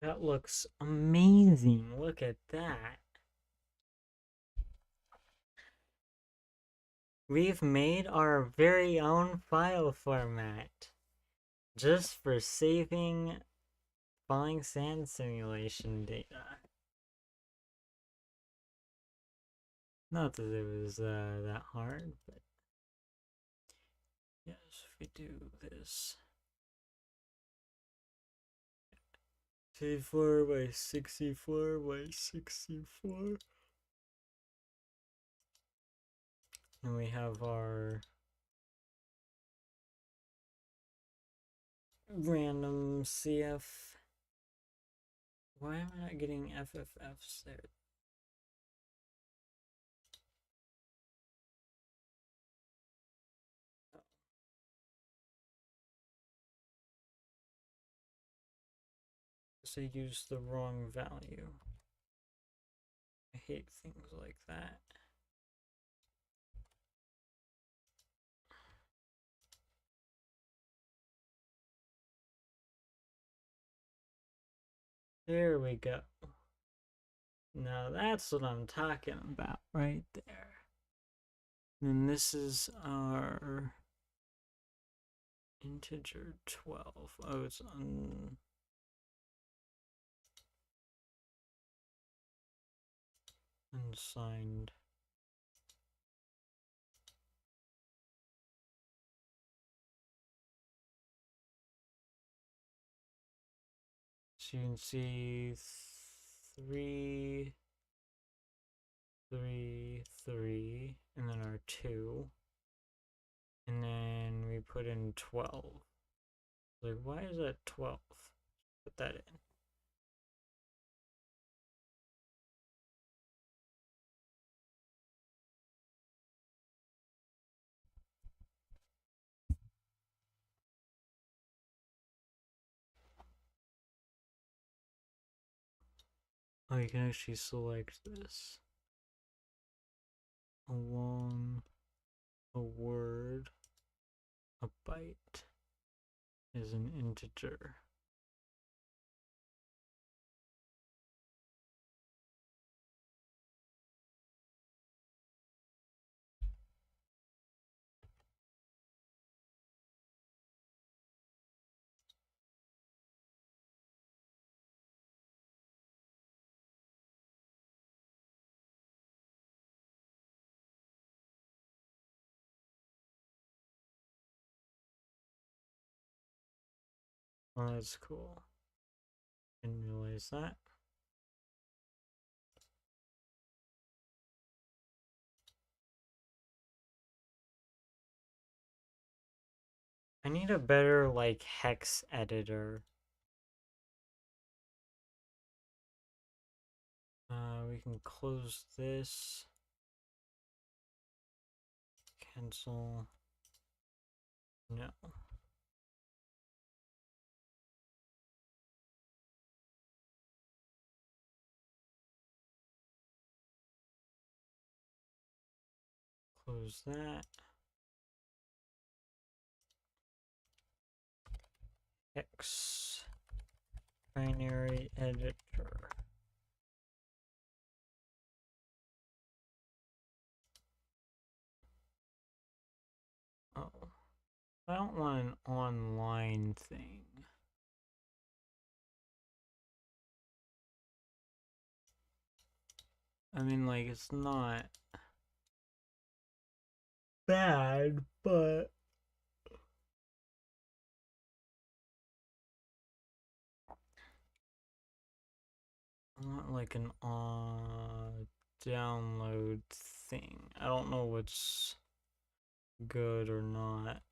Speaker 1: That looks amazing. Look at that. We've made our very own file format just for saving falling sand simulation data. Not that it was that hard, but yes, if we do this 64 by 64 by 64, and we have our random CF. Why am I not getting FFFs there? Because I used the wrong value. I hate things like that. There we go. Now that's what I'm talking about right there. And this is our integer 12. Oh, it's unsigned. So you can see 3, 3, 3, and then our 2. And then we put in 12. Like, why is that 12? Put that in. Oh, you can actually select this. A long, a word, a byte is an integer. Oh, that's cool. Didn't realize that. I need a better, like, hex editor. We can close this. Cancel. No. Close that. Hex. Binary editor. Oh. I don't want an online thing. I mean, like, it's not bad, but I want like an download thing. I don't know what's good or not.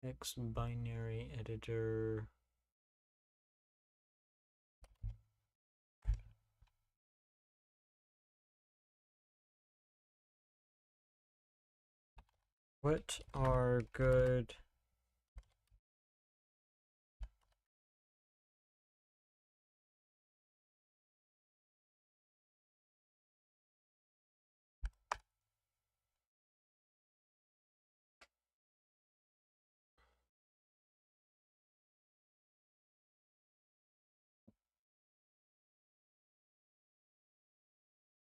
Speaker 1: X binary editor. What are good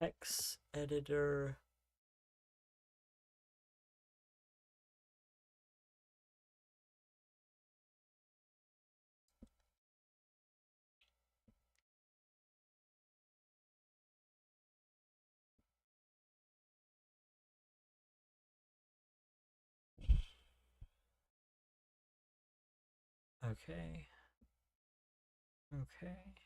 Speaker 1: X editor? Okay. Okay.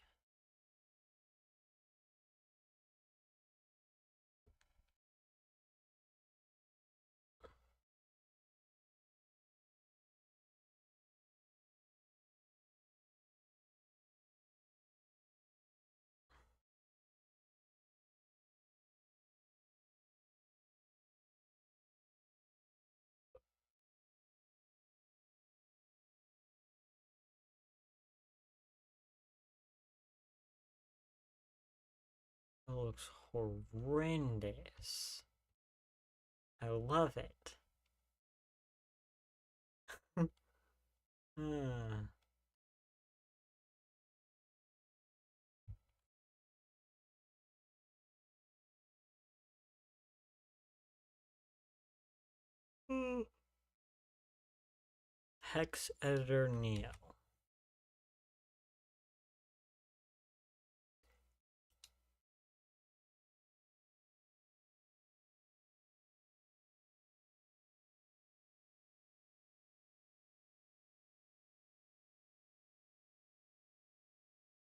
Speaker 1: That looks horrendous. I love it. Ah. Hex editor Neo.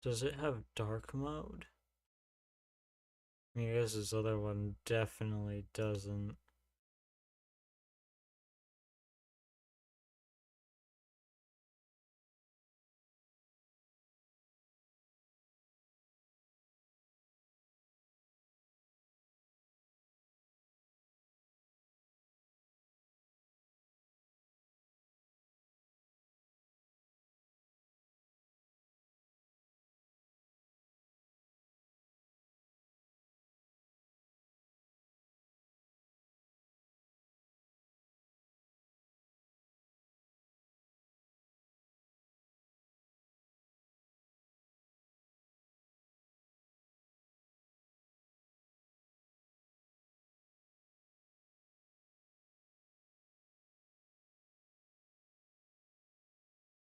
Speaker 1: Does it have dark mode? I mean, I guess this other one definitely doesn't.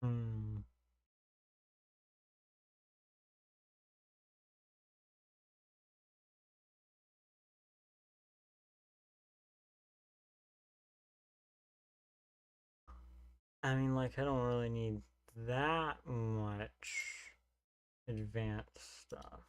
Speaker 1: Hmm. I mean, like, I don't really need that much advanced stuff.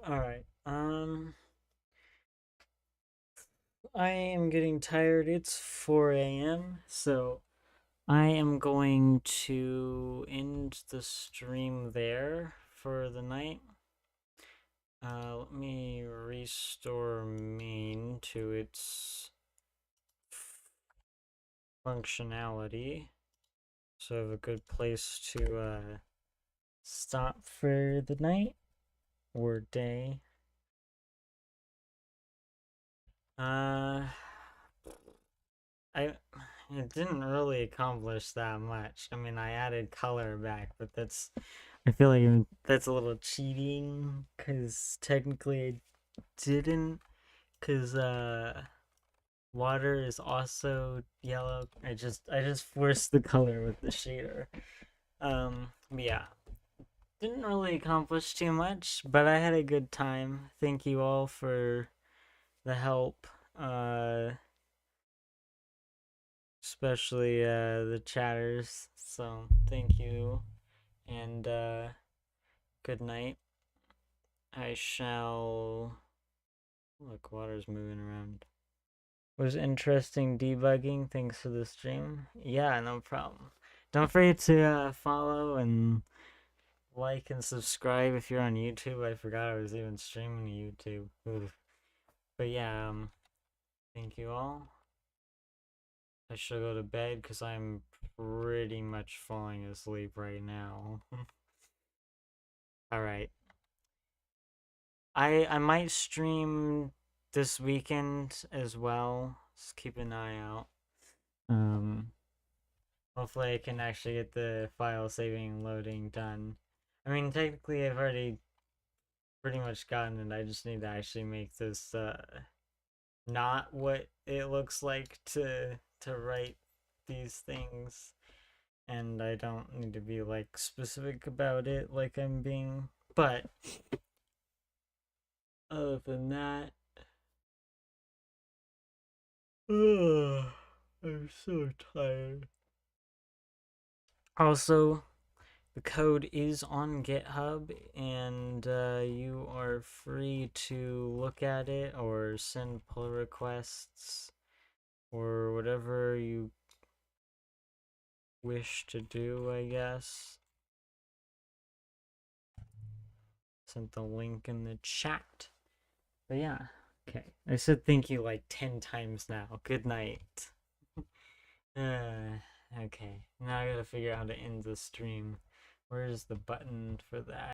Speaker 1: All right. I am getting tired. It's 4 a.m. So I am going to end the stream there for the night. Let me restore main to its functionality. So I have a good place to stop for the night or day. Uh, I it didn't really accomplish that much. I mean, I added color back, but I feel like that's a little cheating because technically I didn't. Because water is also yellow. I just forced the color with the shader. But yeah, didn't really accomplish too much, but I had a good time. Thank you all for the help. Especially the chatters. So thank you and good night. I shall look. Water's moving around. Was interesting debugging. Thanks for the stream. Yeah, no problem. Don't forget to follow and like and subscribe if you're on YouTube. I forgot I was even streaming to YouTube. Oof. But yeah, thank you all. I should go to bed because I'm pretty much falling asleep right now. All right. I might stream this weekend as well. Just keep an eye out. Um, Hopefully I can actually get the file saving and loading done. I mean, technically I've already pretty much gotten it. I just need to actually make this not what it looks like to write these things. And I don't need to be like specific about it like I'm being, but other than that, I'm so tired. Also, the code is on GitHub, and you are free to look at it or send pull requests or whatever you wish to do, I guess. Sent the link in the chat. But yeah, okay. I said thank you like 10 times now. Good night. Okay. Now I gotta figure out how to end the stream. Where's the button for that?